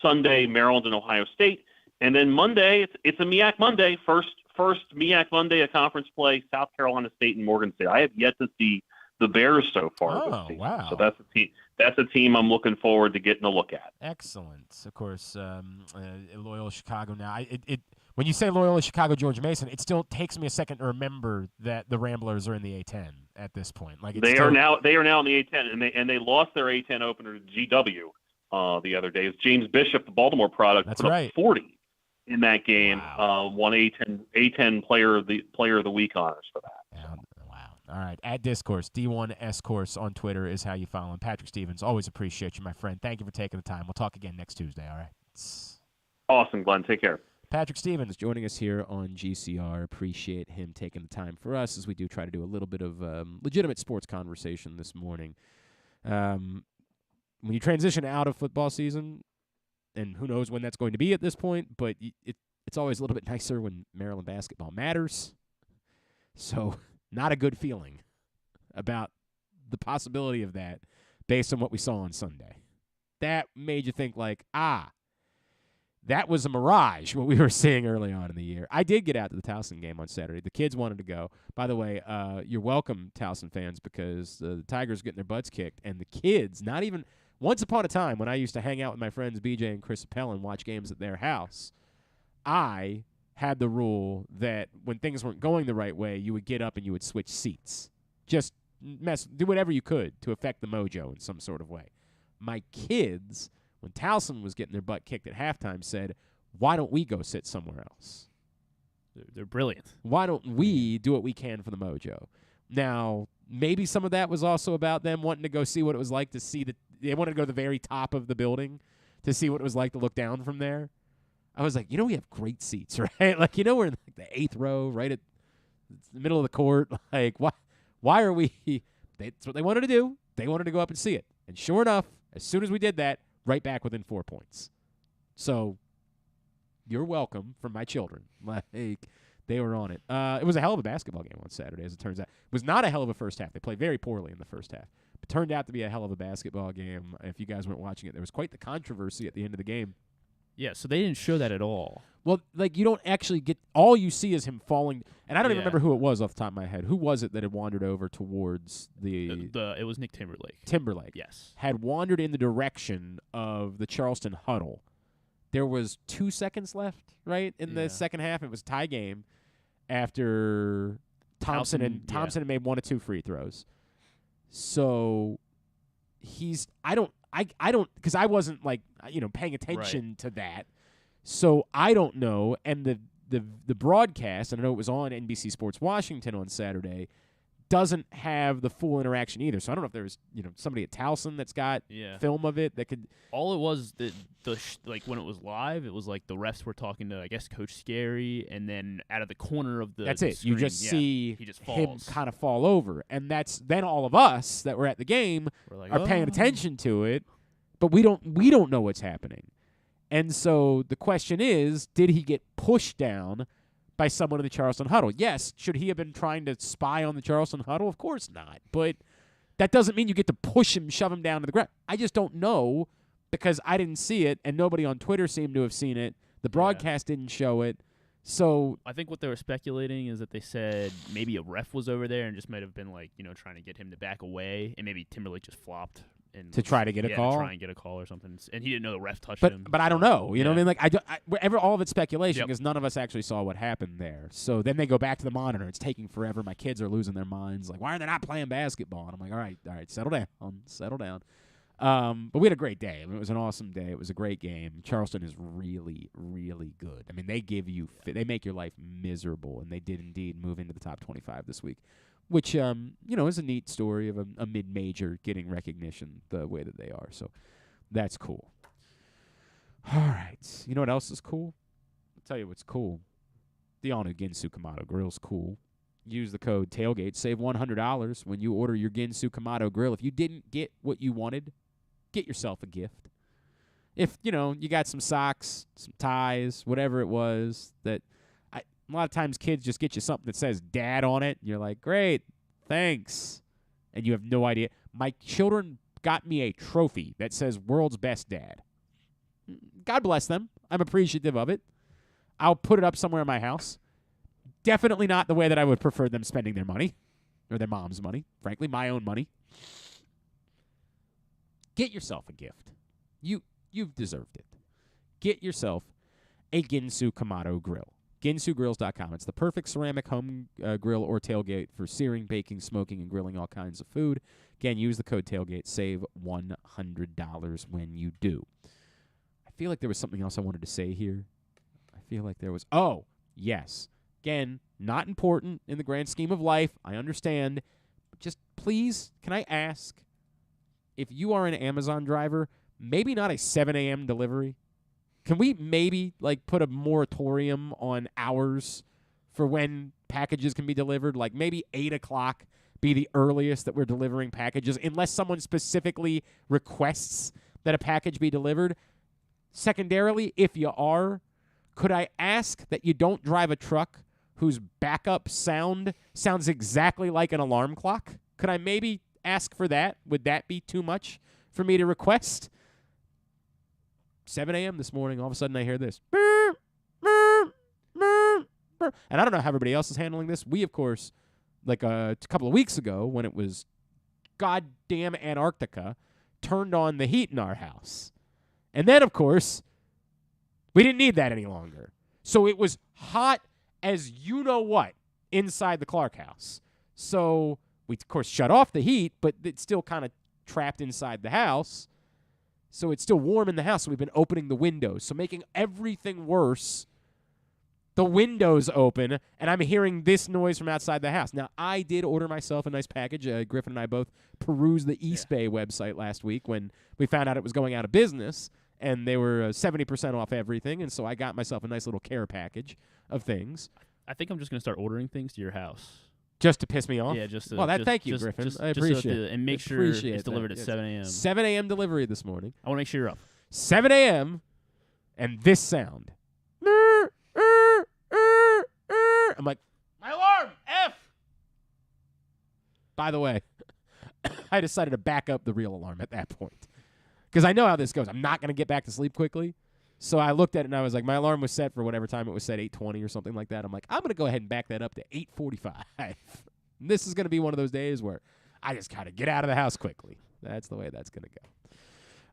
Sunday, Maryland and Ohio State, and then Monday, it's a MEAC Monday, first MEAC Monday, a conference play, South Carolina State and Morgan State. I have yet to see the Bears so far this season. Wow. So that's a team I'm looking forward to getting a look at. Excellent. Of course, Loyola Chicago now. When you say Loyola Chicago, George Mason, it still takes me a second to remember that the Ramblers are in the A-10 at this point. They are now in the A-10, and they lost their A-10 opener to GW the other day. It's James Bishop, the Baltimore product, That's put right. up 40 in that game. Wow. Won A-10 player of the week honors for that. Wow. All right. At Discourse, D1S Course on Twitter is how you follow him. Patrick Stevens, always appreciate you, my friend. Thank you for taking the time. We'll talk again next Tuesday, all right? Awesome, Glenn. Take care. Patrick Stevens joining us here on GCR. Appreciate him taking the time for us as we do try to do a little bit of legitimate sports conversation this morning. When you transition out of football season, and who knows when that's going to be at this point, but it's always a little bit nicer when Maryland basketball matters. So not a good feeling about the possibility of that based on what we saw on Sunday. That made you think that was a mirage, what we were seeing early on in the year. I did get out to the Towson game on Saturday. The kids wanted to go. By the way, you're welcome, Towson fans, because the Tigers are getting their butts kicked. And the kids, not even – once upon a time when I used to hang out with my friends BJ and Chris Appel and watch games at their house, I had the rule that when things weren't going the right way, you would get up and you would switch seats. Just do whatever you could to affect the mojo in some sort of way. My kids – when Towson was getting their butt kicked at halftime, said, why don't we go sit somewhere else? They're brilliant. Why don't we do what we can for the mojo? Now, maybe some of that was also about them wanting to go see what it was like to see they wanted to go to the very top of the building to see what it was like to look down from there. I was like, we have great seats, right? We're in the 8th row, right at the middle of the court. Why are we? That's what they wanted to do. They wanted to go up and see it. And sure enough, as soon as we did that, right back within 4 points. So you're welcome from my children. They were on it. It was a hell of a basketball game on Saturday, as it turns out. It was not a hell of a first half. They played very poorly in the first half. But turned out to be a hell of a basketball game. If you guys weren't watching it, there was quite the controversy at the end of the game. Yeah, so they didn't show that at all. Well, you don't actually get – all you see is him falling – and I don't even remember who it was off the top of my head. Who was it that had wandered over towards the – It was Nick Timberlake. Yes. Had wandered in the direction of the Charleston huddle. There was 2 seconds left, right, in the second half. It was a tie game after Thompson had made 1 or 2 free throws. So he's – I don't because I wasn't paying attention to that. So I don't know. And the broadcast, and I know it was on NBC Sports Washington on Saturday, doesn't have the full interaction either. So I don't know if there's somebody at Towson that's got film of it that could. All it was like when it was live, it was like the refs were talking to, I guess, Coach Scary, and then out of the corner of the that's it. screen, You just see he just him falls. kind of fall over, and then all of us that were at the game are paying attention to it, but we don't know what's happening. And so the question is, did he get pushed down by someone in the Charleston huddle? Yes. Should he have been trying to spy on the Charleston huddle? Of course not. But that doesn't mean you get to push him, shove him down to the ground. I just don't know because I didn't see it, and nobody on Twitter seemed to have seen it. The broadcast didn't show it. So I think what they were speculating is that they said maybe a ref was over there and just might have been trying to get him to back away, and maybe Timberlake just flopped. To try to get a call? To try and get a call or something. And he didn't know the ref touched him. But I don't know. You know what I mean? All of it's speculation because none of us actually saw what happened there. So then they go back to the monitor. It's taking forever. My kids are losing their minds. Like, why are they not playing basketball? And I'm like, all right, settle down. But we had a great day. I mean, it was an awesome day. It was a great game. Charleston is really, really good. I mean, they make your life miserable, and they did indeed move into the top 25 this week. Which, is a neat story of a mid-major getting recognition the way that they are. So that's cool. All right. You know what else is cool? I'll tell you what's cool. The all-new Ginsu Kamado Grill's cool. Use the code TAILGATE. Save $100 when you order your Ginsu Kamado Grill. If you didn't get what you wanted, get yourself a gift. If, you got some socks, some ties, whatever it was that – a lot of times kids just get you something that says dad on it. And you're like, great, thanks. And you have no idea. My children got me a trophy that says world's best dad. God bless them. I'm appreciative of it. I'll put it up somewhere in my house. Definitely not the way that I would prefer them spending their money or their mom's money. Frankly, my own money. Get yourself a gift. You've deserved it. Get yourself a Ginsu Kamado Grill. GinsuGrills.com. It's the perfect ceramic home grill or tailgate for searing, baking, smoking, and grilling all kinds of food. Again, use the code TAILGATE. Save $100 when you do. I feel like there was something else I wanted to say here. I feel like there was... Oh, yes. Again, not important in the grand scheme of life. I understand. But just please, can I ask, if you are an Amazon driver, maybe not a 7 a.m. delivery? Can we maybe, put a moratorium on hours for when packages can be delivered? Like, maybe 8 o'clock be the earliest that we're delivering packages, unless someone specifically requests that a package be delivered. Secondarily, if you are, could I ask that you don't drive a truck whose backup sound sounds exactly like an alarm clock? Could I maybe ask for that? Would that be too much for me to request? 7 a.m. this morning, all of a sudden I hear this. And I don't know how everybody else is handling this. We, of course, a couple of weeks ago when it was goddamn Antarctica, turned on the heat in our house. And then, of course, we didn't need that any longer. So it was hot as you-know-what inside the Clark house. So we, of course, shut off the heat, but it's still kind of trapped inside the house. So it's still warm in the house, so we've been opening the windows. So making everything worse, the windows open, and I'm hearing this noise from outside the house. Now, I did order myself a nice package. Griffin and I both perused the East Bay website last week when we found out it was going out of business, and they were 70% off everything, and so I got myself a nice little care package of things. I think I'm just going to start ordering things to your house. Just to piss me off? Yeah, just to... Well, thank you, Griffin. I appreciate it. And make sure it's delivered at 7 a.m. 7 a.m. delivery this morning. I want to make sure you're up. 7 a.m. and this sound. I'm like, my alarm! F! By the way, I decided to back up the real alarm at that point. Because I know how this goes. I'm not going to get back to sleep quickly. So I looked at it and I was like, my alarm was set for whatever time it was set, 8:20 or something like that. I'm like, I'm going to go ahead and back that up to 8:45. This is going to be one of those days where I just got to get out of the house quickly. That's the way that's going to go.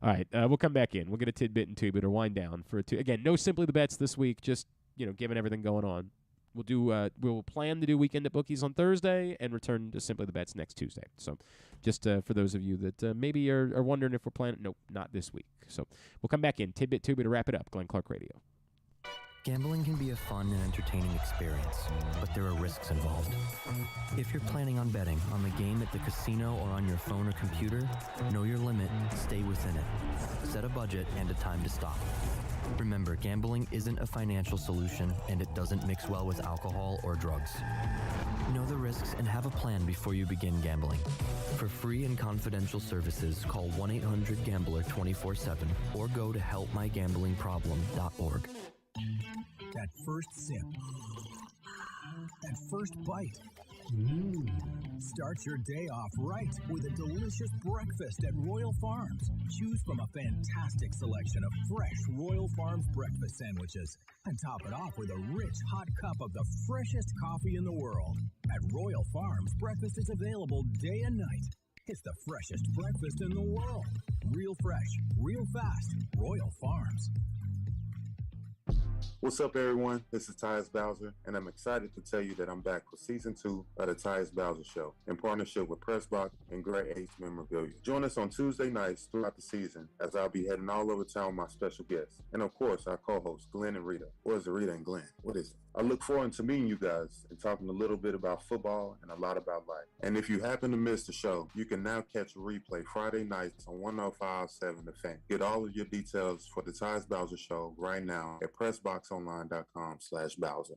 All right, we'll come back in. We'll get a tidbit and two-bit or wind down for again, no Simply the Bets this week, just, given everything going on. We'll plan to do Weekend at Bookies on Thursday and return to Simply the Bets next Tuesday. So just for those of you that maybe are wondering if we're planning, nope, not this week. So we'll come back in. Tidbit, two-bit to wrap it up. Glenn Clark Radio. Gambling can be a fun and entertaining experience, but there are risks involved. If you're planning on betting on the game at the casino or on your phone or computer, know your limit, stay within it. Set a budget and a time to stop. Remember, gambling isn't a financial solution, and it doesn't mix well with alcohol or drugs. Know the risks and have a plan before you begin gambling. For free and confidential services, call 1-800-GAMBLER 24/7 or go to helpmygamblingproblem.org. That first sip. That first bite. Start your day off right with a delicious breakfast at Royal Farms. Choose from a fantastic selection of fresh Royal Farms breakfast sandwiches and top it off with a rich hot cup of the freshest coffee in the world. At Royal Farms, breakfast is available day and night. It's the freshest breakfast in the world. Real fresh, real fast. Royal Farms. What's up, everyone? This is Tyus Bowser, and I'm excited to tell you that I'm back for Season 2 of the Tyus Bowser Show in partnership with PressBox and Great Ace Memorabilia. Join us on Tuesday nights throughout the season as I'll be heading all over town with my special guests. And of course, our co-hosts, Glenn and Rita. Or is it Rita and Glenn? What is it? I look forward to meeting you guys and talking a little bit about football and a lot about life. And if you happen to miss the show, you can now catch a replay Friday nights on 105.7 The Fan. Get all of your details for the Tyus Bowser Show right now at PressBoxOnline.com/Bowser.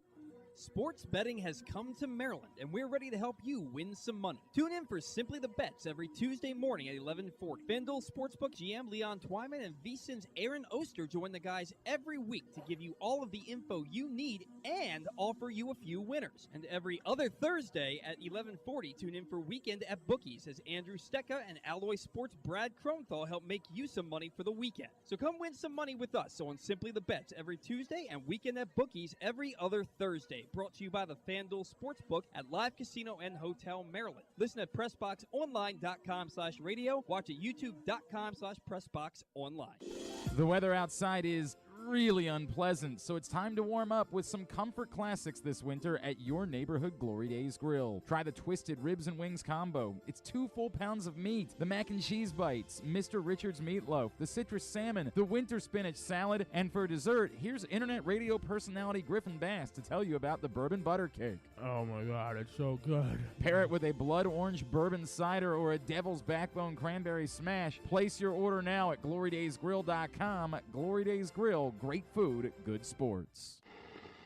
Sports betting has come to Maryland, and we're ready to help you win some money. Tune in for Simply the Bets every Tuesday morning at 11:40. FanDuel Sportsbook GM Leon Twyman and VSiN's Aaron Oster join the guys every week to give you all of the info you need and offer you a few winners. And every other Thursday at 11:40, tune in for Weekend at Bookies as Andrew Stecca and Alloy Sports' Brad Kronthal help make you some money for the weekend. So come win some money with us on Simply the Bets every Tuesday and Weekend at Bookies every other Thursday. Brought to you by the FanDuel Sportsbook at Live Casino and Hotel Maryland. Listen at PressBoxOnline.com/radio. Watch at YouTube.com/PressBoxOnline. The weather outside is really unpleasant, so it's time to warm up with some comfort classics this winter at your neighborhood Glory Days Grill. Try the Twisted Ribs and Wings combo. It's 2 full pounds of meat, the mac and cheese bites, Mr. Richards meatloaf, the citrus salmon, the winter spinach salad, and for dessert, here's internet radio personality Griffin Bass to tell you about the bourbon butter cake. Oh my God, it's so good. Pair it with a blood orange bourbon cider or a devil's backbone cranberry smash. Place your order now at glorydaysgrill.com. Glory Days Grill. Great food, good sports.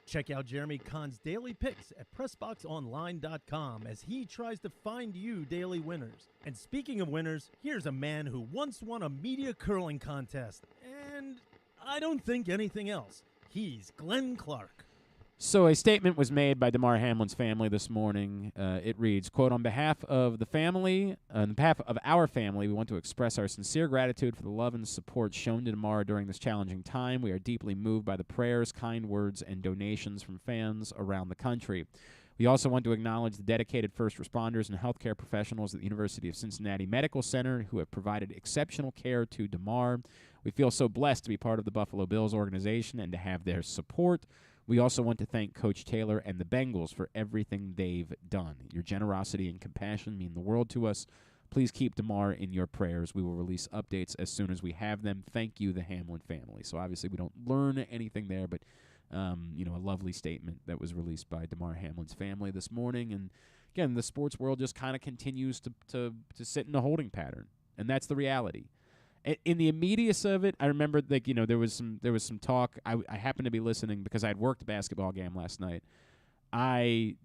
Check out Jeremy Kahn's daily picks at PressBoxOnline.com as he tries to find you daily winners. And speaking of winners, here's a man who once won a media curling contest. And I don't think anything else. He's Glenn Clark. So a statement was made by Damar Hamlin's family this morning. It reads, quote, "On behalf of the family, on behalf of our family, we want to express our sincere gratitude for the love and support shown to Damar during this challenging time. We are deeply moved by the prayers, kind words, and donations from fans around the country. We also want to acknowledge the dedicated first responders and healthcare professionals at the University of Cincinnati Medical Center who have provided exceptional care to Damar. We feel so blessed to be part of the Buffalo Bills organization and to have their support. We also want to thank Coach Taylor and the Bengals for everything they've done. Your generosity and compassion mean the world to us. Please keep Damar in your prayers. We will release updates as soon as we have them. Thank you, the Hamlin family." So obviously we don't learn anything there, but a lovely statement that was released by Damar Hamlin's family this morning. And again, the sports world just kind of continues to sit in a holding pattern, and that's the reality. In the immediacy of it, I remember there was some talk. I happened to be listening because I had worked a basketball game last night. I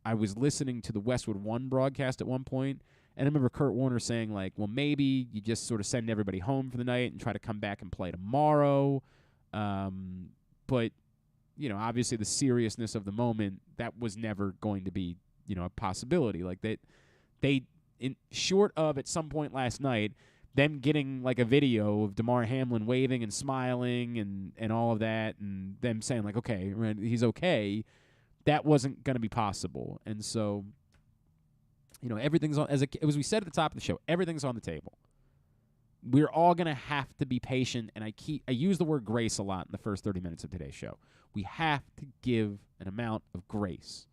was listening to the Westwood One broadcast at one point, and I remember Kurt Warner saying, like, well, maybe you just sort of send everybody home for the night and try to come back and play tomorrow. But obviously the seriousness of the moment, that was never going to be a possibility. Like that, short of at some point last night, them getting like a video of Damar Hamlin waving and smiling and all of that, and them saying like, okay, he's okay, that wasn't going to be possible. And so, everything's on, as we said at the top of the show, everything's on the table. We're all going to have to be patient, and I use the word grace a lot in the first 30 minutes of today's show. We have to give an amount of grace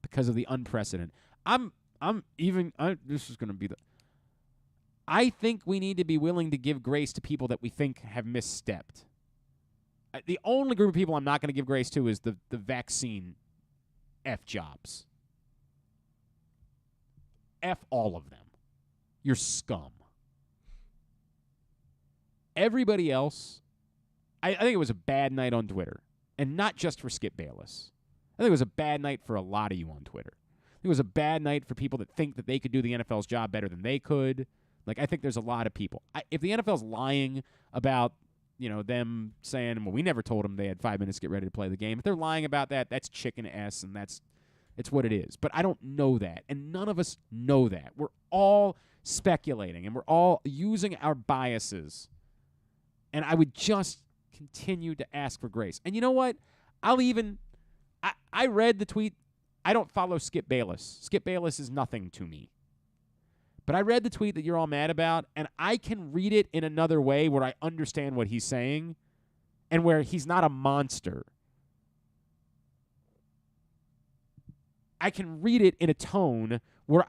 because of the unprecedented. This is going to be I think we need to be willing to give grace to people that we think have misstepped. The only group of people I'm not going to give grace to is the vaccine F jobs. F all of them. You're scum. Everybody else, I think it was a bad night on Twitter. And not just for Skip Bayless. I think it was a bad night for a lot of you on Twitter. I think it was a bad night for people that think that they could do the NFL's job better than they could. Like, I think there's a lot of people. If the NFL's lying about, them saying, well, we never told them they had 5 minutes to get ready to play the game. If they're lying about that, that's chicken S, and it's what it is. But I don't know that, and none of us know that. We're all speculating, and we're all using our biases. And I would just continue to ask for grace. And you know what? I read the tweet. I don't follow Skip Bayless. Skip Bayless is nothing to me. But I read the tweet that you're all mad about, and I can read it in another way where I understand what he's saying and where he's not a monster. I can read it in a tone where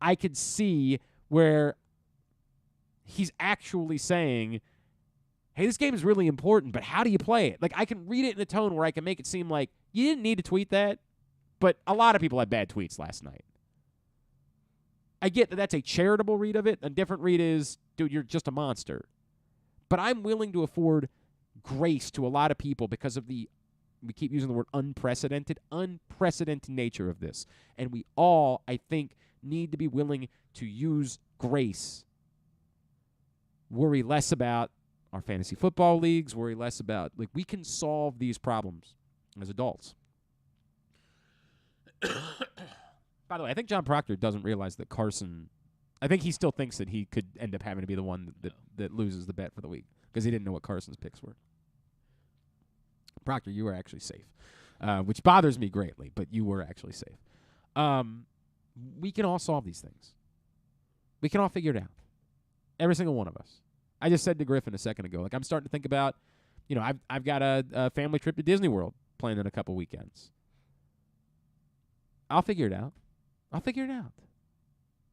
I could see where he's actually saying, hey, this game is really important, but how do you play it? Like, I can read it in a tone where I can make it seem like you didn't need to tweet that, but a lot of people had bad tweets last night. I get that that's a charitable read of it. A different read is, dude, you're just a monster. But I'm willing to afford grace to a lot of people because of we keep using the word unprecedented nature of this. And we all, I think, need to be willing to use grace. Worry less about our fantasy football leagues, worry less about, we can solve these problems as adults. By the way, I think John Proctor doesn't realize that Carson, I think he still thinks that he could end up having to be the one that loses the bet for the week because he didn't know what Carson's picks were. Proctor, you were actually safe, which bothers me greatly, but you were actually safe. We can all solve these things. We can all figure it out. Every single one of us. I just said to Griffin a second ago, I'm starting to think about, I've got a family trip to Disney World planned in a couple weekends. I'll figure it out. I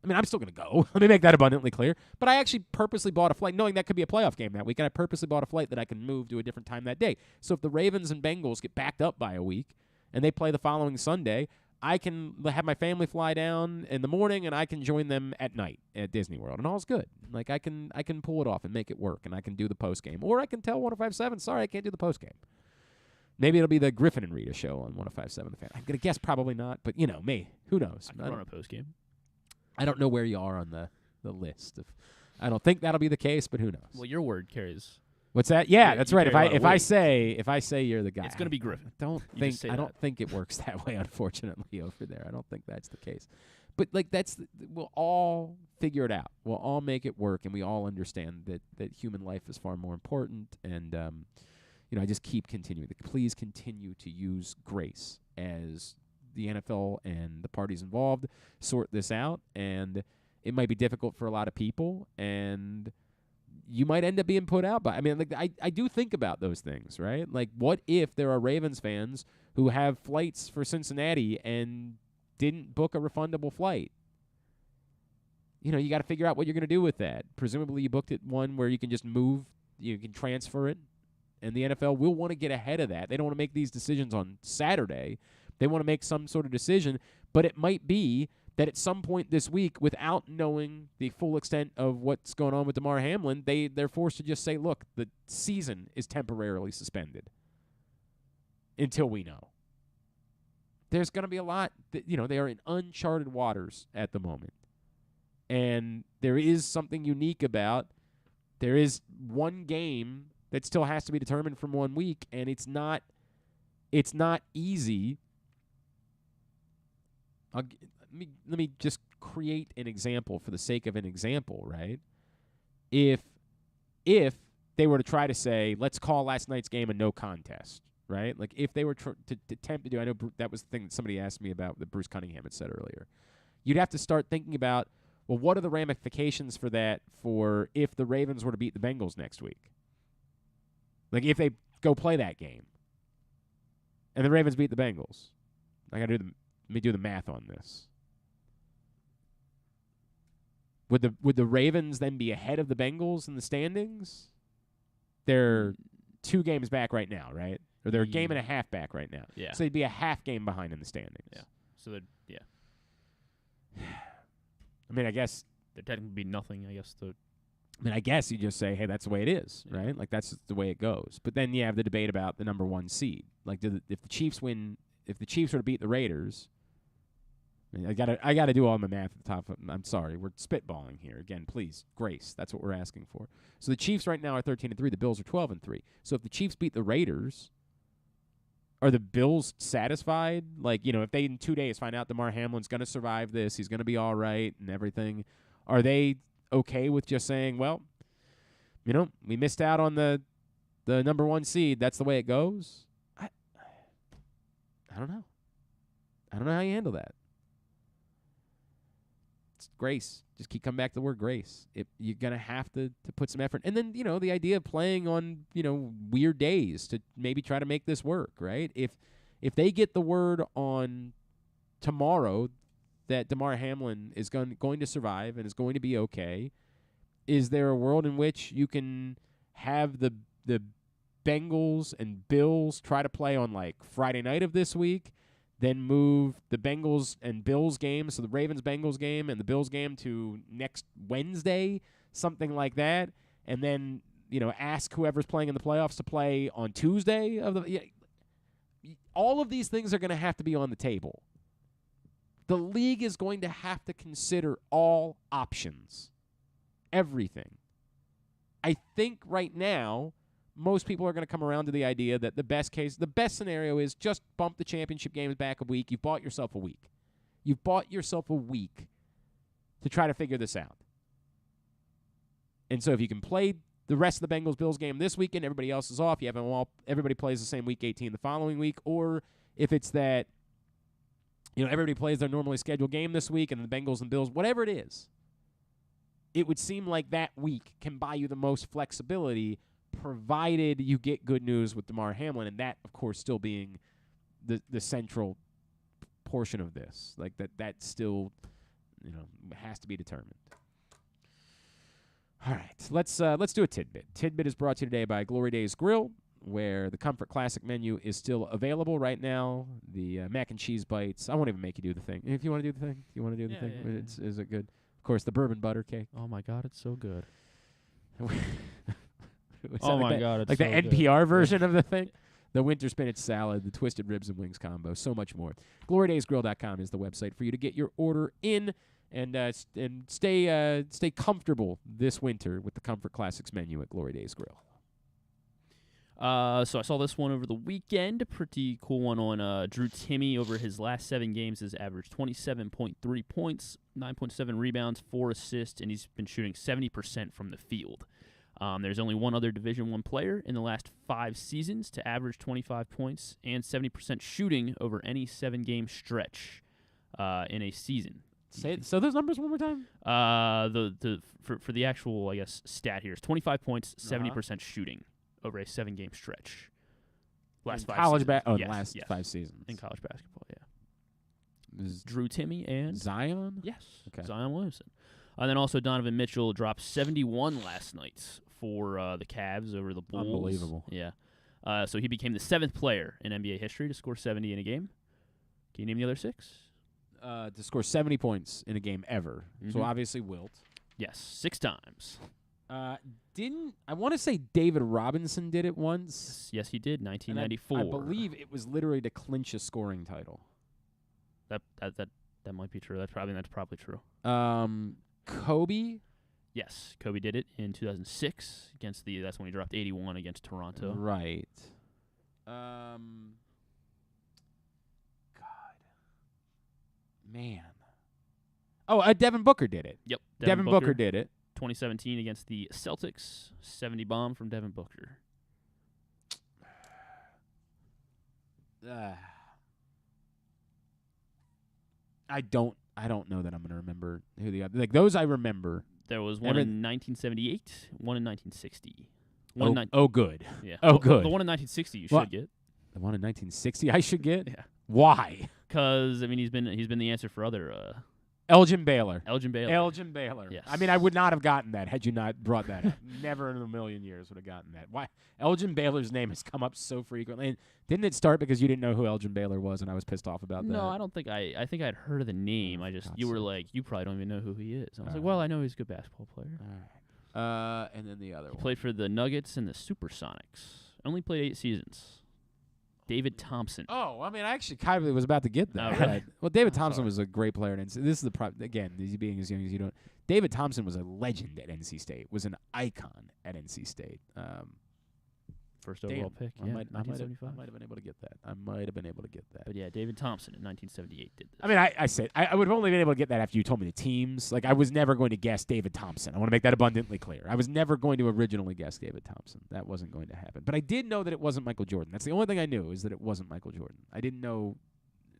mean, I'm still going to go. Let me make that abundantly clear. But I actually purposely bought a flight, knowing that could be a playoff game that week, and I purposely bought a flight that I can move to a different time that day. So if the Ravens and Bengals get backed up by a week and they play the following Sunday, I can have my family fly down in the morning, and I can join them at night at Disney World, and all's good. I can pull it off and make it work, and I can do the post game, or I can tell 105.7, sorry, I can't do the post game. Maybe it'll be the Griffin and Rita show on 105.7 The Fan. I'm gonna guess probably not, but me, who knows? I can run a post game. I don't know where you are on the list. I don't think that'll be the case, but who knows? Well, your word carries. What's that? Yeah, that's right. If I say you're the guy, it's gonna be Griffin. I don't think it works that way, unfortunately, over there. I don't think that's the case. But we'll all figure it out. We'll all make it work, and we all understand that human life is far more important. And I just keep continuing. Please continue to use grace as the NFL and the parties involved sort this out. And it might be difficult for a lot of people, and you might end up being put out by. I do think about those things, right? What if there are Ravens fans who have flights for Cincinnati and didn't book a refundable flight? You got to figure out what you're going to do with that. Presumably, you booked it one where you can just move, you can transfer it. And the NFL will want to get ahead of that. They don't want to make these decisions on Saturday. They want to make some sort of decision, but it might be that at some point this week, without knowing the full extent of what's going on with Damar Hamlin, they're forced to just say, look, the season is temporarily suspended until we know. There's going to be a lot that, they are in uncharted waters at the moment. And there is something unique about, there is one game that still has to be determined from 1 week, and it's not easy. Let me just create an example for the sake of an example, right? If they were to try to say, let's call last night's game a no contest, right? If they were to attempt to do, I know that was the thing that somebody asked me about that Bruce Cunningham had said earlier. You'd have to start thinking about, well, what are the ramifications for that for if the Ravens were to beat the Bengals next week? If they go play that game and the Ravens beat the Bengals, let me do the math on this. Would the Ravens then be ahead of the Bengals in the standings? They're 2 games back right now, right? Or they're a game and a half back right now. Yeah. So they'd be a half game behind in the standings. Yeah. So they'd I mean, I guess there technically be nothing. I guess I guess you just say, hey, that's the way it is, right? Like that's the way it goes. But then you have the debate about the number 1 seed. Like, if the Chiefs were to beat the Raiders. I mean, I gotta do all my math at the top. I'm sorry, we're spitballing here again. Please, grace. That's what we're asking for. So the Chiefs right now are 13-3. The Bills are 12-3. So if the Chiefs beat the Raiders, are the Bills satisfied? Like, if they in 2 days find out Damar Hamlin's going to survive this, he's going to be all right and everything, are they okay with just saying, well, we missed out on the number 1 seed. That's the way it goes? I don't know. I don't know how you handle that. It's grace. Just keep coming back to the word grace. You're going to have to put some effort. And then, the idea of playing on, weird days to maybe try to make this work, right? If they get the word on tomorrow that Damar Hamlin is going to survive and is going to be okay, is there a world in which you can have the Bengals and Bills try to play on, like, Friday night of this week, then move the Bengals and Bills game, so the Ravens-Bengals game and the Bills game to next Wednesday, something like that, and then, ask whoever's playing in the playoffs to play on Tuesday? All of these things are going to have to be on the table. The league is going to have to consider all options, everything. I think right now, most people are going to come around to the idea that the best scenario is just bump the championship games back a week. You've bought yourself a week. You've bought yourself a week to try to figure this out. And so if you can play the rest of the Bengals-Bills game this weekend, everybody else is off. You have them all. Everybody plays the same week 18 the following week. Or if it's that, everybody plays their normally scheduled game this week and the Bengals and Bills, whatever it is, it would seem like that week can buy you the most flexibility, provided you get good news with Damar Hamlin, and that, of course, still being the central portion of this. Like, that still, has to be determined. All right, let's do a tidbit. Tidbit is brought to you today by Glory Days Grill, where the Comfort Classic menu is still available right now. The mac and cheese bites. I won't even make you do the thing. If you want to do the thing, Yeah. Is it good? Of course, the bourbon butter cake. Oh my God, it's so good. Oh my God, it's like so the good. NPR version of the thing. The winter spinach salad, the twisted ribs and wings combo, so much more. GloryDaysGrill.com is the website for you to get your order in and stay comfortable this winter with the Comfort Classics menu at Glory Days Grill. So I saw this one over the weekend. Pretty cool one on Drew Timme. Over his last 7 games has averaged 27.3 points, 9.7 rebounds, 4 assists, and he's been shooting 70% from the field. There's only one other Division I player in the last 5 seasons to average 25 points and 70% shooting over any 7-game stretch in a season. So those numbers one more time. For the actual, I guess, stat here is 25 points, 70% shooting over a 7-game stretch. Last 5 college seasons. Last 5 seasons in college basketball. Yeah. Is Drew Timme and Zion. Yes. Okay. Zion Williamson. And then also Donovan Mitchell dropped 71 last night for the Cavs over the Bulls. Unbelievable. Yeah. So he became the 7th player in NBA history to score 70 in a game. Can you name the other 6? To score 70 points in a game ever. So obviously Wilt. Yes, 6 times. I want to say David Robinson did it once? Yes, he did, 1994. I believe it was literally to clinch a scoring title. That might be true. That's probably true. Kobe? Yes, Kobe did it in 2006 against that's when he dropped 81 against Toronto. Right. Man. Oh, Devin Booker did it. Yep. Devin Booker did it. 2017 against the Celtics, 70 bomb from Devin Booker. I don't know that I'm going to remember who the other, like those I remember. There was one in 1978, one in 1960. Good. Yeah. Good. The one in 1960 you should get. The one in 1960 I should get? Yeah. Why? Because he's been the answer for other Elgin Baylor. Elgin Baylor. Elgin Baylor. Yes. I mean, I would not have gotten that had you not brought that up. Never in a million years would have gotten that. Why? Elgin Baylor's name has come up so frequently. And didn't it start because you didn't know who Elgin Baylor was, and I was pissed off about that? No, I don't think I think I'd heard of the name. You were like, you probably don't even know who he is. I was like, well, I know he's a good basketball player. All right. And then the other He one. played for the Nuggets and the Supersonics. Only played 8 seasons. David Thompson. Oh, I mean, I actually kind of was about to get that. Oh, really? Well, David Thompson was a great player at NC. This is the problem. Again, being as young as you don't. David Thompson was a legend at NC State. Was an icon at NC State. First overall pick. I Yeah, might 1975. have been able to get that. I might have been able to get that. But yeah, David Thompson in 1978 did this. I mean, I said I would have only been able to get that after you told me the teams. Like, I was never going to guess David Thompson. I want to make that abundantly clear. I was never going to originally guess David Thompson. That wasn't going to happen. But I did know that it wasn't Michael Jordan. That's the only thing I knew, is that it wasn't Michael Jordan. I didn't know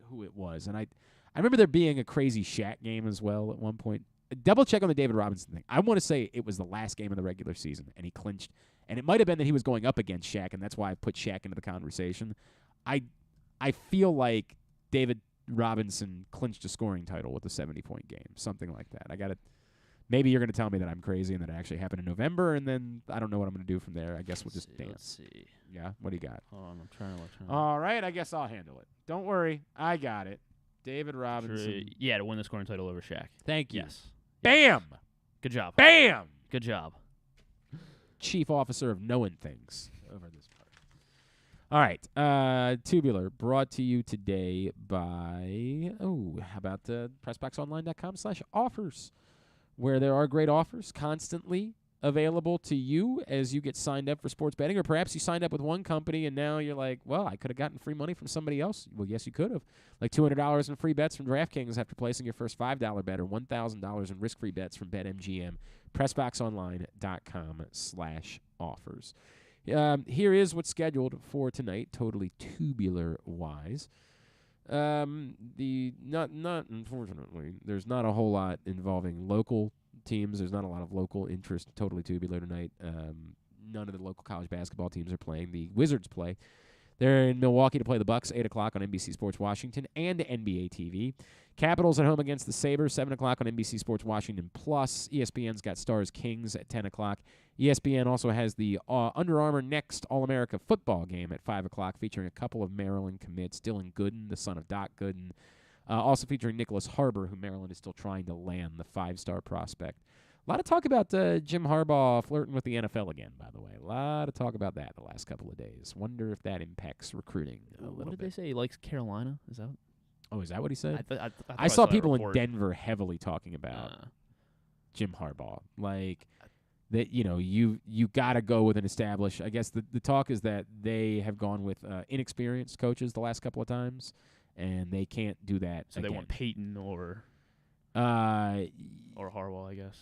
who it was. And I remember there being a crazy Shaq game as well at one point. Double check on the David Robinson thing. I want to say it was the last game of the regular season, and he clinched. And it might have been that he was going up against Shaq, and that's why I put Shaq into the conversation. I feel like David Robinson clinched a scoring title with a 70-point game, something like that. Maybe you're going to tell me that I'm crazy and that it actually happened in November, and then I don't know what I'm going to do from there. I guess we'll just dance. Let's see. Yeah, what do you got? Hold on, I'm trying to look. All right, I guess I'll handle it. Don't worry, I got it. David Robinson. Yeah, to win the scoring title over Shaq. Thank you. Yes. Bam! Good job. Bam! Good job. Chief officer of knowing things over this part. All right, Tubular, brought to you today by, how about PressBoxOnline.com/offers, where there are great offers constantly available to you as you get signed up for sports betting, or perhaps you signed up with one company and now you're like, well, I could have gotten free money from somebody else. Well, yes, you could have. Like $200 in free bets from DraftKings after placing your first $5 bet, or $1,000 in risk-free bets from BetMGM. PressBoxOnline.com/offers. Here is what's scheduled for tonight, totally tubular-wise. Unfortunately, there's not a whole lot involving local teams. There's not a lot of local interest, totally tubular tonight. None of the local college basketball teams are playing. The Wizards play. They're in Milwaukee to play the Bucks, 8 o'clock on NBC Sports Washington and NBA TV. Capitals at home against the Sabres, 7 o'clock on NBC Sports Washington+. ESPN's got Stars Kings at 10 o'clock. ESPN also has the Under Armour Next All-America football game at 5 o'clock, featuring a couple of Maryland commits. Dylan Gooden, the son of Doc Gooden. Also featuring Nicholas Harbor, who Maryland is still trying to land, the 5-star prospect. A lot of talk about Jim Harbaugh flirting with the NFL again, by the way. A lot of talk about that the last couple of days. Wonder if that impacts recruiting a little bit. What did they say? He likes Carolina? Is that? Oh, is that what he said? I saw that people in report. Denver heavily talking about Jim Harbaugh. Like, that, you got to go with an established. I guess the talk is that they have gone with inexperienced coaches the last couple of times, and they can't do that So again. they want Peyton or Harbaugh, I guess.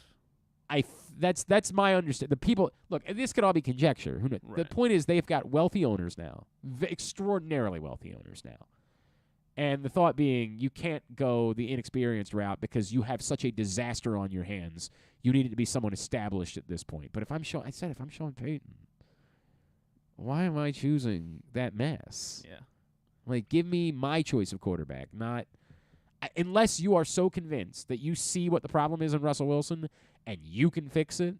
That's my understanding. The people, look, this could all be conjecture. Who knows? Right. The point is they've got wealthy owners now, extraordinarily wealthy owners now. And the thought being, you can't go the inexperienced route because you have such a disaster on your hands. You need it to be someone established at this point. But if I'm Sean Payton, why am I choosing that mess? Yeah. Like, give me my choice of quarterback, not unless you are so convinced that you see what the problem is in Russell Wilson and you can fix it.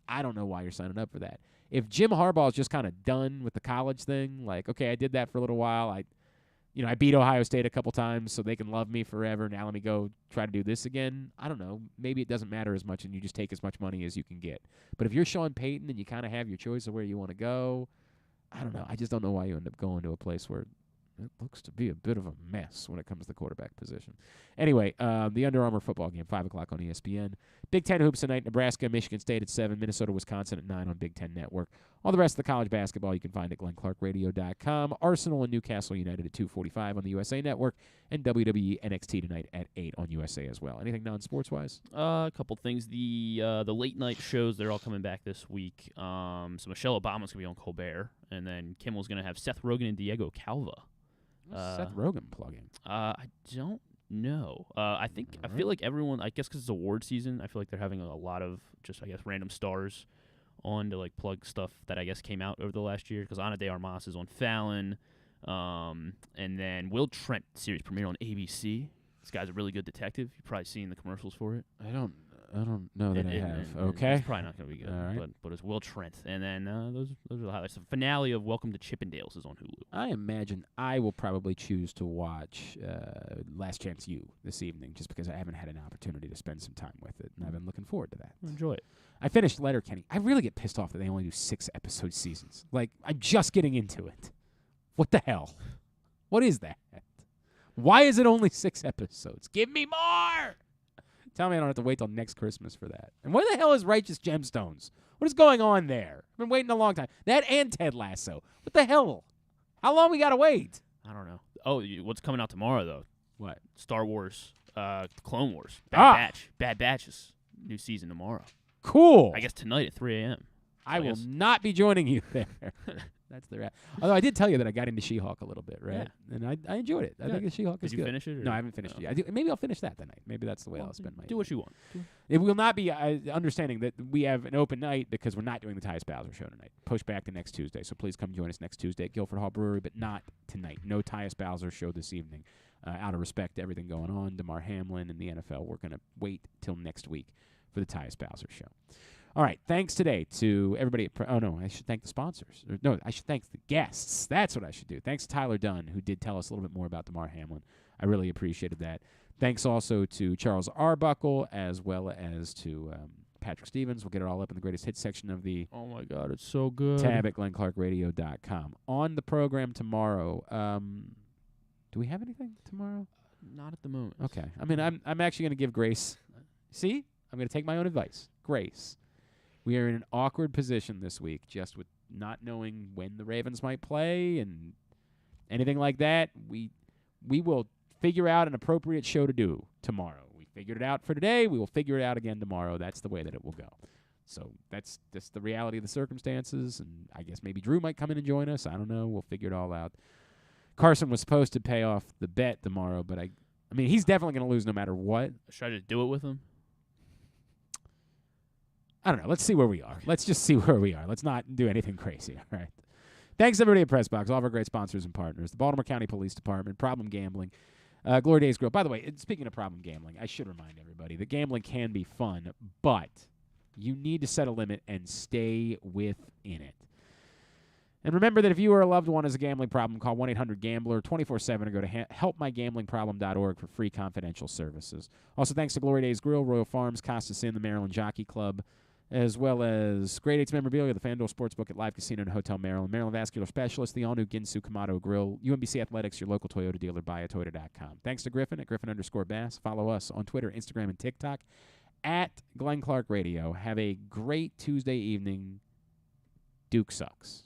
I don't know why you're signing up for that. If Jim Harbaugh is just kind of done with the college thing, like, okay, I did that for a little while. I beat Ohio State a couple times so they can love me forever. Now let me go try to do this again. I don't know. Maybe it doesn't matter as much and you just take as much money as you can get. But if you're Sean Payton and you kind of have your choice of where you want to go, I don't know. I just don't know why you end up going to a place where it looks to be a bit of a mess when it comes to the quarterback position. Anyway, the Under Armour football game, 5 o'clock on ESPN. Big Ten hoops tonight, Nebraska, Michigan State at 7, Minnesota, Wisconsin at 9 on Big Ten Network. All the rest of the college basketball you can find at GlennClarkRadio.com. Arsenal and Newcastle United at 2:45 on the USA Network, and WWE NXT tonight at 8 on USA as well. Anything non-sports-wise? A couple things. The late-night shows, they're all coming back this week. So Michelle Obama's going to be on Colbert, and then Kimmel's going to have Seth Rogen and Diego Calva. Seth Rogen plug-in? I don't know. I feel like everyone, I guess because it's award season, I feel like they're having a lot of just, I guess, random stars on to like plug stuff that I guess came out over the last year. Because Ana de Armas is on Fallon, and then Will Trent series premiere on ABC. This guy's a really good detective. You've probably seen the commercials for it. I don't know that I have. And okay. It's probably not going to be good. All right. But it's Will Trent. And then those are the highlights. The finale of Welcome to Chippendales is on Hulu. I imagine I will probably choose to watch Last Chance U this evening just because I haven't had an opportunity to spend some time with it, and I've been looking forward to that. Enjoy it. I finished Letterkenny. I really get pissed off that they only do 6-episode seasons. Like, I'm just getting into it. What the hell? What is that? Why is it only 6 episodes? Give me more! Tell me I don't have to wait till next Christmas for that. And where the hell is Righteous Gemstones? What is going on there? I've been waiting a long time. That and Ted Lasso. What the hell? How long we got to wait? I don't know. Oh, what's coming out tomorrow, though? What? Star Wars, Clone Wars. Bad Batch is new season tomorrow. Cool. I guess tonight at 3 a.m. I will not be joining you there. That's the rat. Although I did tell you that I got into She-Hulk a little bit, right? Yeah. And I enjoyed it. I think the She-Hulk is good. Did you finish it? No, I haven't finished it yet. Maybe I'll finish that tonight. Maybe that's the way I'll spend my Do what you want. It will not be understanding that we have an open night because we're not doing the Tyus Bowser show tonight. Pushed back to next Tuesday. So please come join us next Tuesday at Guilford Hall Brewery, but not tonight. No Tyus Bowser show this evening. Out of respect to everything going on, Damar Hamlin and the NFL, we're going to wait till next week for the Tyus Bowser show. All right, thanks today to everybody at I should thank the sponsors. No, I should thank the guests. That's what I should do. Thanks to Tyler Dunne, who did tell us a little bit more about Damar Hamlin. I really appreciated that. Thanks also to Charles Arbuckle, as well as to Patrick Stevens. We'll get it all up in the greatest hits section of the Oh, my God, it's so good. tab at GlennClarkRadio.com. On the program tomorrow, do we have anything tomorrow? Not at the moment. Okay. I mean, I'm actually going to give Grace. See? I'm going to take my own advice. Grace. We are in an awkward position this week, just with not knowing when the Ravens might play and anything like that. We will figure out an appropriate show to do tomorrow. We figured it out for today. We will figure it out again tomorrow. That's the way that it will go. So that's just the reality of the circumstances, and I guess maybe Drew might come in and join us. I don't know. We'll figure it all out. Carson was supposed to pay off the bet tomorrow, but I mean, he's definitely going to lose no matter what. Should I just do it with him? I don't know. Let's see where we are. Let's just see where we are. Let's not do anything crazy, all right? Thanks, everybody at PressBox, all of our great sponsors and partners, the Baltimore County Police Department, Problem Gambling, Glory Days Grill. By the way, speaking of problem gambling, I should remind everybody that gambling can be fun, but you need to set a limit and stay within it. And remember that if you or a loved one has a gambling problem, call 1-800-GAMBLER 24/7 or go to helpmygamblingproblem.org for free confidential services. Also, thanks to Glory Days Grill, Royal Farms, Costas Inn, the Maryland Jockey Club, as well as Grade 8's memorabilia, the FanDuel Sportsbook at Live Casino and Hotel Maryland, Maryland Vascular Specialist, the all-new Ginsu Kamado Grill, UMBC Athletics, your local Toyota dealer, buyatoyota.com. Thanks to Griffin at Griffin_Bass. Follow us on Twitter, Instagram, and TikTok at Glenn Clark Radio. Have a great Tuesday evening. Duke sucks.